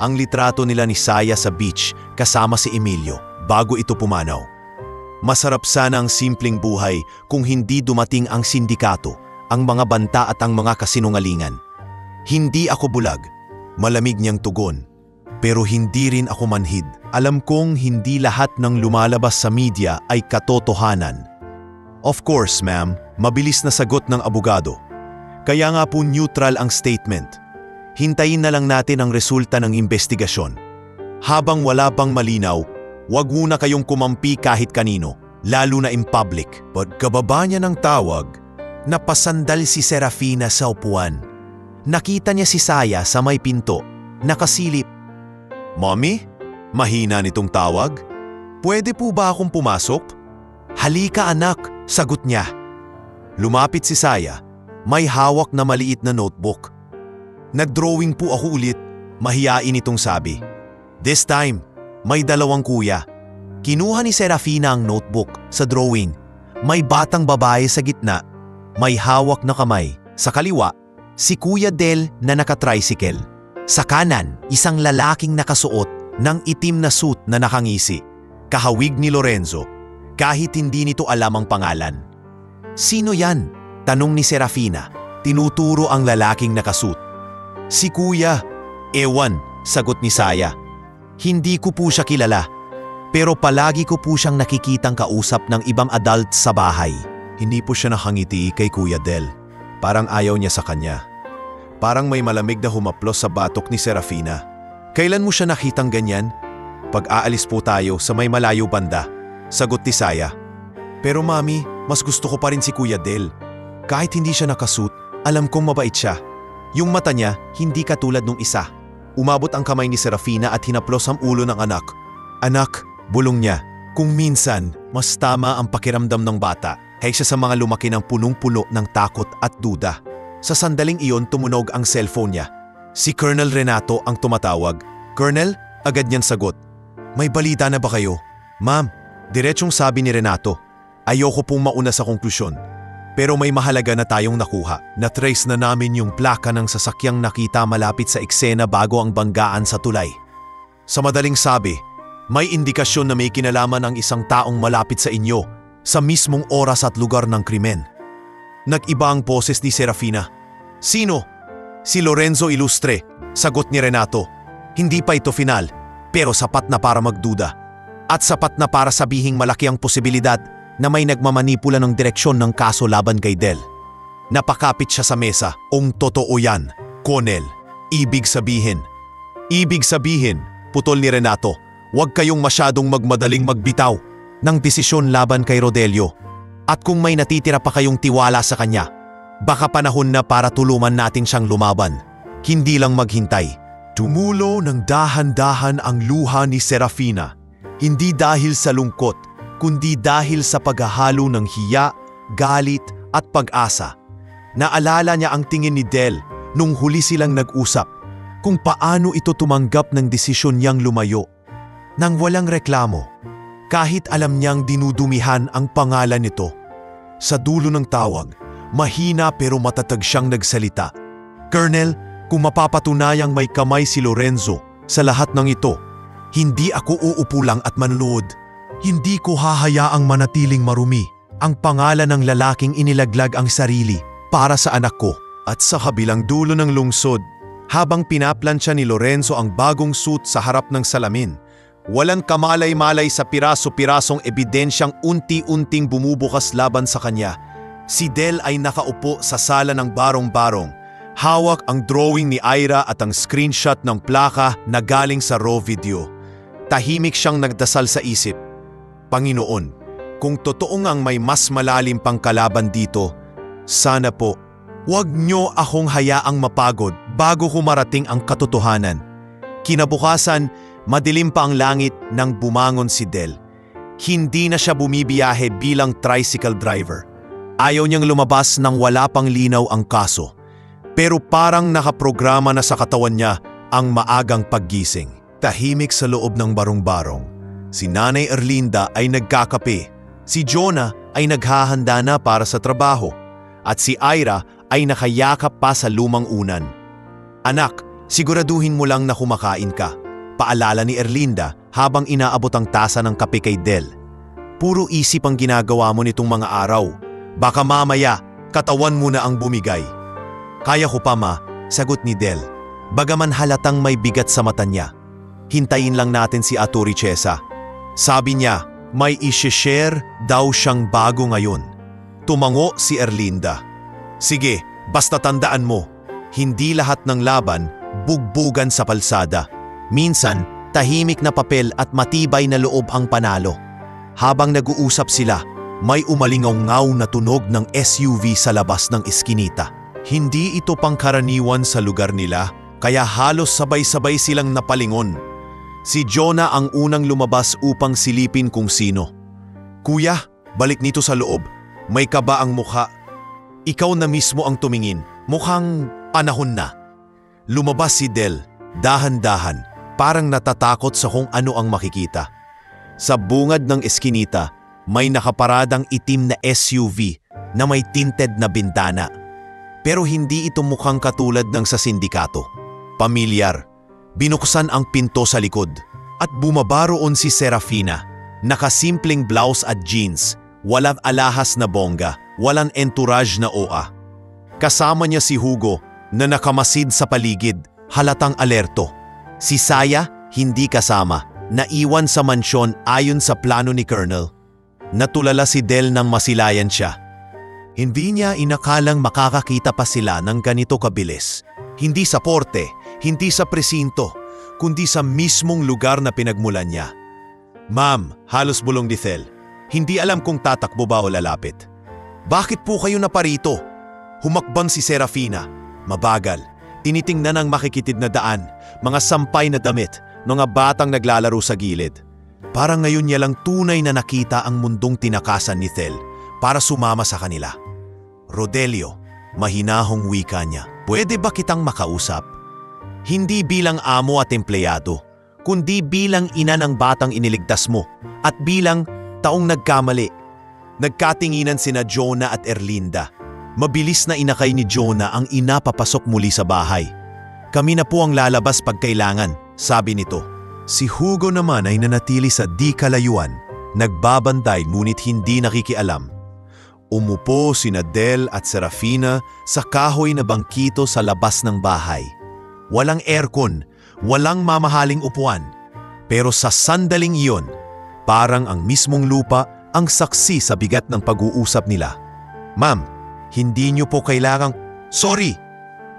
A: Ang litrato nila ni Saya sa beach kasama si Emilio bago ito pumanaw. Masarap sana ang simpleng buhay kung hindi dumating ang sindikato, ang mga banta at ang mga kasinungalingan. Hindi ako bulag, malamig niyang tugon. Pero hindi rin ako manhid. Alam kong hindi lahat ng lumalabas sa media ay katotohanan. Of course, ma'am, mabilis na sagot ng abogado. Kaya nga po neutral ang statement. Hintayin na lang natin ang resulta ng investigasyon. Habang wala pang malinaw, wag muna kayong kumampi kahit kanino, lalo na in public. Pagkababa niya ng tawag, napasandal si Serafina sa upuan. Nakita niya si Saya sa may pinto, nakasilip. Mommy, mahina nitong tawag. Pwede po ba akong pumasok? Halika anak, sagot niya. Lumapit si Saya, may hawak na maliit na notebook. Nag-drawing po ako ulit, mahiyain itong sabi. This time, may dalawang kuya. Kinuha ni Serafina ang notebook sa drawing. May batang babae sa gitna, may hawak na kamay. Sa kaliwa, si Kuya Del na nakatricycle. Sa kanan, isang lalaking nakasuot ng itim na suit na nakangisi. Kahawig ni Lorenzo, kahit hindi nito alam ang pangalan. Sino yan? Tanong ni Serafina. Tinuturo ang lalaking nakasuit. Si Kuya. Ewan, sagot ni Saya. Hindi ko po siya kilala, pero palagi ko po siyang nakikitang kausap ng ibang adult sa bahay. Hindi po siya nakangiti kay Kuya Del. Parang ayaw niya sa kanya. Parang may malamig na humaplos sa batok ni Serafina. Kailan mo siya nakitang ganyan? Pag aalis po tayo sa may malayo banda, sagot ni Saya. Pero mami, mas gusto ko pa rin si Kuya Del. Kahit hindi siya nakasuit, alam kong mabait siya. Yung mata niya, hindi katulad nung isa. Umabot ang kamay ni Serafina at hinaplos ang ulo ng anak. Anak, bulong niya. Kung minsan, mas tama ang pakiramdam ng bata kaysa sa mga lumaki ng punong-puno ng takot at duda. Sa sandaling iyon, tumunog ang cellphone niya. Si Colonel Renato ang tumatawag. Colonel, agad niyan sagot. May balita na ba kayo? Ma'am, diretsong sabi ni Renato. Ayoko pong mauna sa konklusyon. Pero may mahalaga na tayong nakuha. Na-trace na namin yung plaka ng sasakyang nakita malapit sa eksena bago ang banggaan sa tulay. Sa madaling sabi, May indikasyon na may kinalaman ang isang taong malapit sa inyo sa mismong oras at lugar ng krimen. Nag-iba ang boses ni Serafina. Sino? Si Lorenzo Ilustre, sagot ni Renato. Hindi pa ito final, pero sapat na para magduda. At sapat na para sabihing malaki ang posibilidad na may nagmamanipula ng direksyon ng kaso laban kay Del. Napakapit siya sa mesa. Totoo yan, Colonel. Ibig sabihin, putol ni Renato, huwag kayong masyadong magmadaling magbitaw ng desisyon laban kay Rodelio. At kung may natitira pa kayong tiwala sa kanya, baka panahon na para tulungan natin siyang lumaban, hindi lang maghintay. Tumulo ng dahan-dahan ang luha ni Serafina, hindi dahil sa lungkot, kundi dahil sa paghahalo ng hiya, galit at pag-asa. Naalala niya ang tingin ni Del nung huli silang nag-usap, kung paano ito tumanggap ng desisyon niyang lumayo. Nang walang reklamo, kahit alam niyang dinudumihan ang pangalan nito. Sa dulo ng tawag, mahina pero matatag siyang nagsalita. Colonel, kung mapapatunayang may kamay si Lorenzo sa lahat ng ito, hindi ako uupo lang at manunood. Hindi ko hahayaang manatiling marumi ang pangalan ng lalaking inilaglag ang sarili para sa anak ko. At sa kabilang dulo ng lungsod, habang pinaplansya ni Lorenzo ang bagong suit sa harap ng salamin, walang kamalay-malay sa piraso-pirasong ebidensyang unti-unting bumubukas laban sa kanya. Si Del ay nakaupo sa sala ng barong-barong. Hawak ang drawing ni Ira at ang screenshot ng plaka na galing sa raw video. Tahimik siyang nagdasal sa isip. Panginoon, kung totoo ngang may mas malalim pang kalaban dito, sana po, huwag niyo akong hayaang mapagod bago kumarating ang katotohanan. Kinabukasan, madilim pa ang langit nang bumangon si Del. Hindi na siya bumibiyahe bilang tricycle driver. Ayaw niyang lumabas nang wala pang linaw ang kaso. Pero parang nakaprograma na sa katawan niya ang maagang paggising. Tahimik sa loob ng barong-barong. Si Nanay Erlinda ay nagkakape. Si Jonah ay naghahanda na para sa trabaho. At si Ira ay nakayakap pa sa lumang unan. Anak, siguraduhin mo lang na kumakain ka. Paalala ni Erlinda habang inaabot ang tasa ng kape kay Del. Puro isip ang ginagawa mo nitong mga araw. Baka mamaya, katawan mo na ang bumigay. Kaya ko pa ma, sagot ni Del. Bagaman halatang may bigat sa mata niya. Hintayin lang natin si Ato Richesa. Sabi niya, may i-share daw siyang bago ngayon. Tumango si Erlinda. Sige, basta tandaan mo, hindi lahat ng laban bugbugan sa palsada. Minsan, tahimik na papel at matibay na loob ang panalo. Habang nag-uusap sila, may umalingaw-ngaw na tunog ng SUV sa labas ng eskinita. Hindi ito pangkaraniwan sa lugar nila, kaya halos sabay-sabay silang napalingon. Si Jonah ang unang lumabas upang silipin kung sino. Kuya, balik nito sa loob. May kaba ang mukha. Ikaw na mismo ang tumingin. Mukhang panahon na. Lumabas si Del, dahan-dahan, parang natatakot sa kung ano ang makikita. Sa bungad ng eskinita, may nakaparadang itim na SUV na may tinted na bintana. Pero hindi ito mukhang katulad ng sa sindikato. Pamilyar. Binuksan ang pinto sa likod at bumaba roon si Serafina. Nakasimpleng blouse at jeans, walang alahas na bongga, walang entourage na OA. Kasama niya si Hugo na nakamasid sa paligid, halatang alerto. Si Saya hindi kasama, naiwan sa mansyon ayon sa plano ni Colonel. Natulala si Del nang masilayan siya. Hindi niya inakalang makakakita pa sila ng ganito kabilis. Hindi sa porte, hindi sa presinto, kundi sa mismong lugar na pinagmulan niya. Ma'am, halos bulong ni Thel. Hindi alam kung tatakbo ba o lalapit. Bakit po kayo naparito? Humakbang si Serafina. Mabagal. Tinitingnan ang makikitid na daan, mga sampay na damit, mga batang naglalaro sa gilid. Parang ngayon niya lang tunay na nakita ang mundong tinakasan ni Thel para sumama sa kanila. Rodelio, mahinahong wika niya. Pwede ba kitang makausap? Hindi bilang amo at empleyado, kundi bilang ina ng batang iniligtas mo at bilang taong nagkamali. Nagkatinginan sina Jonah at Erlinda. Mabilis na inakay ni Jonah ang ina papasok muli sa bahay. Kami na po ang lalabas pag kailangan, sabi nito. Si Hugo naman ay nanatili sa di kalayuan, nagbabantay ngunit hindi nakikialam. Umupo sina Del at Serafina sa kahoy na bangkito sa labas ng bahay. Walang aircon, walang mamahaling upuan. Pero sa sandaling iyon, parang ang mismong lupa ang saksi sa bigat ng pag-uusap nila. "Ma'am, hindi niyo po kailangang..." "Sorry!"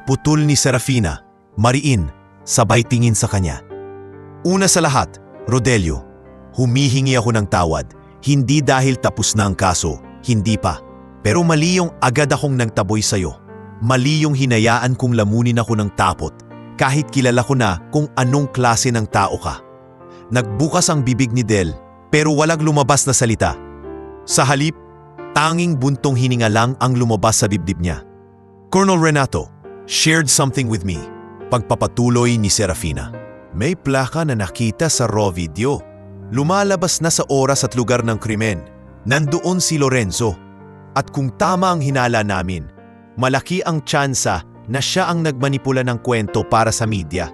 A: Putol ni Serafina, mariin, sabay tingin sa kanya. Una sa lahat, Rodelio, humihingi ako ng tawad. Hindi dahil tapos na ang kaso, hindi pa. Pero mali yung agad akong nagtaboy sa'yo. Mali yung hinayaan kong lamunin ako ng tapot, kahit kilala ko na kung anong klase ng tao ka. Nagbukas ang bibig ni Del, pero walang lumabas na salita. Sa halip, tanging buntong hininga lang ang lumabas sa dibdib niya. Colonel Renato shared something with me. Pagpapatuloy ni Serafina. May plaka na nakita sa raw video. Lumalabas na sa oras at lugar ng krimen. Nandoon si Lorenzo. At kung tama ang hinala namin, malaki ang tsansa na siya ang nagmanipula ng kwento para sa media.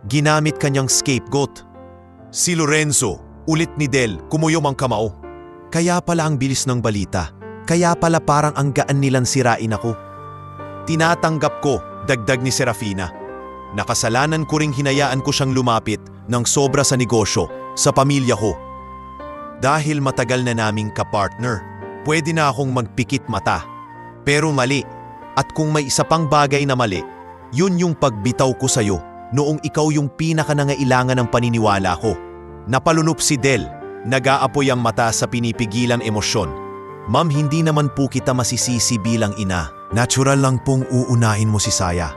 A: Ginamit kanyang scapegoat. Si Lorenzo, ulit ni Del, kumuyom ang kamao. Kaya pala ang bilis ng balita. Kaya pala parang ang gaan nilang sirain ako. Tinatanggap ko, dagdag ni Serafina. Nakasalanan ko ring hinayaan ko siyang lumapit ng sobra sa negosyo, sa pamilya ko. Dahil matagal na naming kapartner, pwede na akong magpikit mata. Pero mali, at kung may isa pang bagay na mali, yun yung pagbitaw ko sa'yo noong ikaw yung pinakanangailangan ng paniniwala ko. Napalunop si Del, nag-aapoy ang mata sa pinipigilang emosyon. "Ma'am, hindi naman po kita masisisi bilang ina. Natural lang pong uunahin mo si Saya.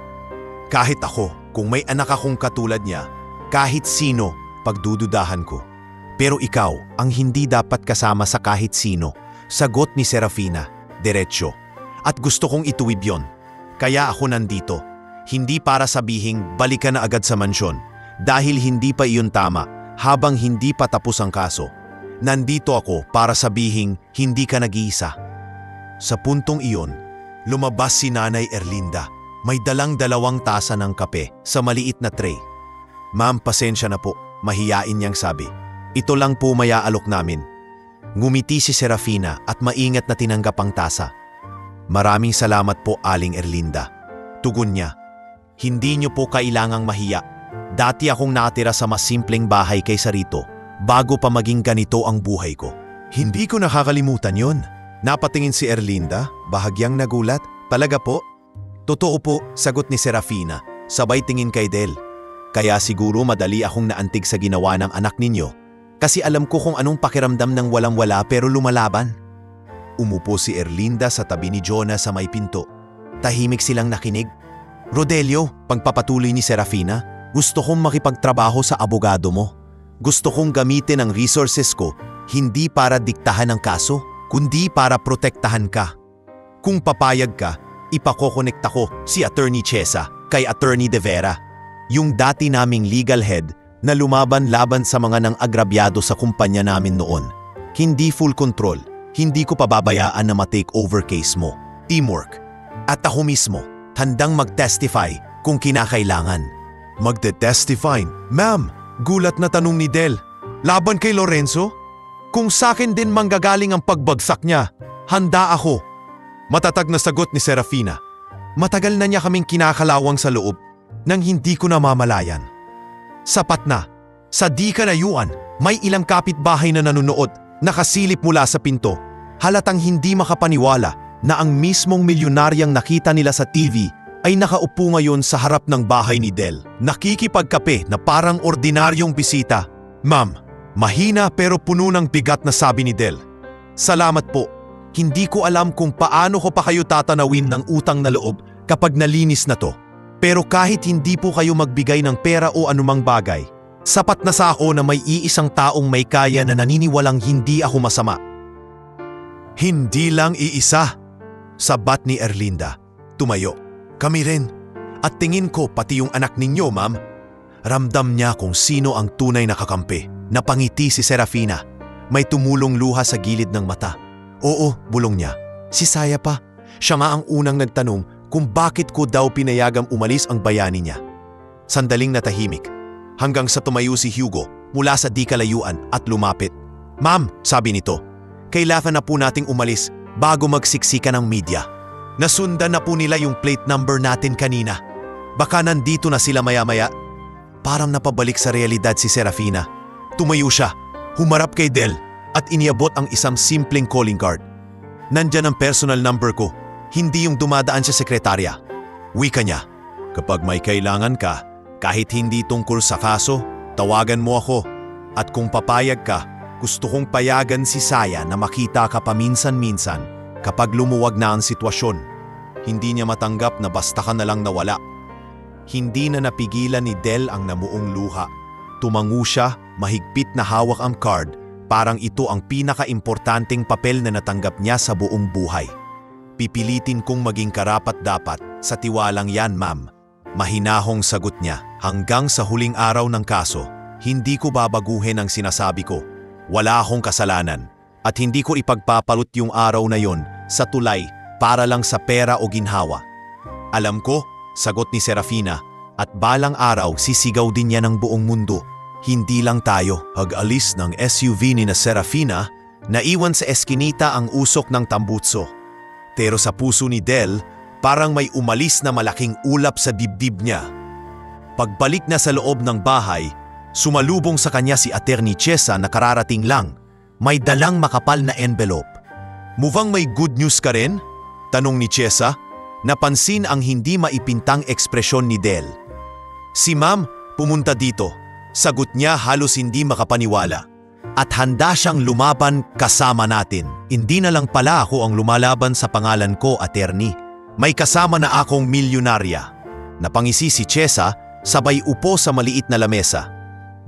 A: Kahit ako, kung may anak akong katulad niya, kahit sino, pagdududahan ko. Pero ikaw ang hindi dapat kasama sa kahit sino," sagot ni Serafina, diretsyo. "At gusto kong ituwid yon. Kaya ako nandito. Hindi para sabihing balik ka na agad sa mansyon. Dahil hindi pa iyon tama, habang hindi pa tapos ang kaso. Nandito ako para sabihing hindi ka nag-iisa." Sa puntong iyon, lumabas si Nanay Erlinda. May dalang 2 tasa ng kape sa maliit na tray. "Ma'am, pasensya na po," mahiyain niyang sabi. "Ito lang po mayaalok namin." Ngumiti si Serafina at maingat na tinanggap ang tasa. "Maraming salamat po, Aling Erlinda." Tugon niya. "Hindi niyo po kailangang mahiya. Dati akong nakatira sa mas simpleng bahay kaysa rito, bago pa maging ganito ang buhay ko." "Hindi ko nakakalimutan yon." Napatingin si Erlinda, bahagyang nagulat. "Talaga po?" "Totoo po," sagot ni Serafina, sabay tingin kay Del. "Kaya siguro madali akong naantig sa ginawa ng anak ninyo, kasi alam ko kung anong pakiramdam ng walang-wala pero lumalaban." Umupo si Erlinda sa tabi ni Jonah sa may pinto. Tahimik silang nakinig. "Rodelio," pagpapatuloy ni Serafina, "gusto kong makipagtrabaho sa abogado mo. Gusto kong gamitin ang resources ko, hindi para diktahan ang kaso, kundi para protektahan ka. Kung papayag ka, ipakokonekta ko si Attorney Chesa kay Attorney De Vera, yung dati naming legal head na lumaban-laban sa mga nang agrabyado sa kumpanya namin noon. Hindi full control, hindi ko pababayaan na ma-take over case mo. Teamwork. At ako mismo, handang mag-testify kung kinakailangan." "Magte-testify? Ma'am," gulat na tanong ni Del. "Laban kay Lorenzo? Kung sakin din manggagaling ang pagbagsak niya, handa ako." Matatag na sagot ni Serafina. "Matagal na niya kaming kinakalawang sa loob nang hindi ko namamalayan. Sapat na. Sa di kalayuan, may ilang kapitbahay na nanonood, nakasilip mula sa pinto. Halatang hindi makapaniwala na ang mismong milyonaryang nakita nila sa TV ay nakaupo ngayon sa harap ng bahay ni Del. Nakikipagkape na parang ordinaryong bisita. "Ma'am, mahina pero puno ng bigat na," sabi ni Del. "Salamat po. Hindi ko alam kung paano ko pa kayo tatanawin ng utang na loob kapag nalinis na to. Pero kahit hindi po kayo magbigay ng pera o anumang bagay, sapat na sa ako na may iisang taong may kaya na naniniwalang hindi ako masama." "Hindi lang iisa," sabat ni Erlinda. Tumayo. "Kami rin. At tingin ko pati yung anak ninyo, ma'am." Ramdam niya kung sino ang tunay na kakampi. Napangiti si Serafina. May tumulong luha sa gilid ng mata. "Oo," bulong niya. "Si Saya pa. Siya nga ang unang nagtanong kung bakit ko daw pinayagang umalis ang bayani niya." Sandaling natahimik. hanggang sa tumayo si Hugo mula sa di kalayuan at lumapit. "Ma'am," sabi nito, "kailangan na po nating umalis bago magsiksika ng media. Nasundan na po nila yung plate number natin kanina. Baka nandito na sila maya-maya." Parang napabalik sa realidad si Serafina. Tumayo siya, humarap kay Del at iniabot ang isang simpleng calling card. "Nandyan ang personal number ko, hindi yung dumadaan sa sekretarya." Wika niya, "Kapag may kailangan ka, kahit hindi tungkol sa kaso, tawagan mo ako. At kung papayag ka, gusto kong payagan si Saya na makita ka paminsan-minsan kapag lumuwag na ang sitwasyon." Hindi niya matanggap na basta ka na lang nawala. Hindi na napigilan ni Del ang namuong luha. Tumango siya, mahigpit na hawak ang card, parang ito ang pinaka-importanteng papel na natanggap niya sa buong buhay. "Pipilitin kong maging karapat-dapat sa tiwalang yan, ma'am." Mahinahong sagot niya. "Hanggang sa huling araw ng kaso, hindi ko babaguhin ang sinasabi ko. Wala akong kasalanan at hindi ko ipagpapalot yung araw na yon sa tulay para lang sa pera o ginhawa." "Alam ko," sagot ni Serafina, "at balang araw sisigaw din yan ng buong mundo. Hindi lang tayo." Pag-alis ng SUV ni na Serafina, naiwan sa eskinita ang usok ng tambutso. Pero sa puso ni Del, parang may umalis na malaking ulap sa dibdib niya. Pagbalik na sa loob ng bahay, sumalubong sa kanya si Attorney Chesa na kararating lang. May dalang makapal na envelope. "Mukhang may good news ka rin?" tanong ni Chesa. Napansin ang hindi maipintang ekspresyon ni Del. "Si ma'am, pumunta dito." Sagot niya halos hindi makapaniwala. "At handa siyang lumaban kasama natin." "Hindi na lang pala ako ang lumalaban sa pangalan ko, attorney. May kasama na akong milyonarya." Napangisi si Chesa, sabay upo sa maliit na lamesa.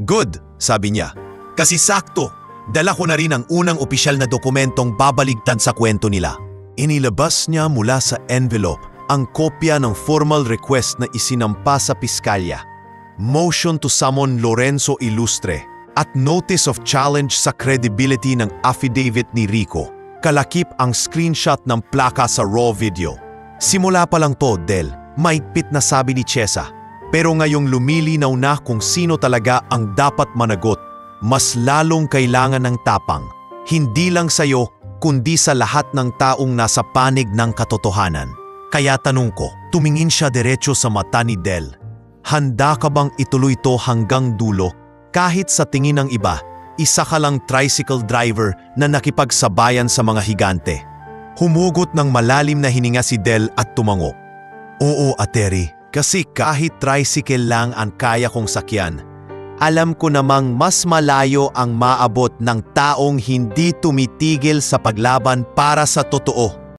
A: "Good," sabi niya. "Kasi sakto, dala ko na rin ang unang opisyal na dokumentong babaligtad sa kwento nila." Inilabas niya mula sa envelope ang kopya ng formal request na isinampa sa piskalya, motion to summon Lorenzo Ilustre, at notice of challenge sa credibility ng affidavit ni Rico. Kalakip ang screenshot ng plaka sa raw video. "Simula pa lang to, Del," maigpit na sabi ni Chesa. "Pero ngayong lumilinaw na kung sino talaga ang dapat managot. Mas lalong kailangan ng tapang, hindi lang sa'yo, kundi sa lahat ng taong nasa panig ng katotohanan." Kaya tanong ko, tumingin siya diretso sa mata ni Del. "Handa ka bang ituloy to hanggang dulo? Kahit sa tingin ng iba, isa ka lang tricycle driver na nakipagsabayan sa mga higante." Humugot ng malalim na hininga si Del at tumango. "Oo, Ateri, kasi kahit tricycle lang ang kaya kong sakyan, alam ko namang mas malayo ang maabot ng taong hindi tumitigil sa paglaban para sa totoo."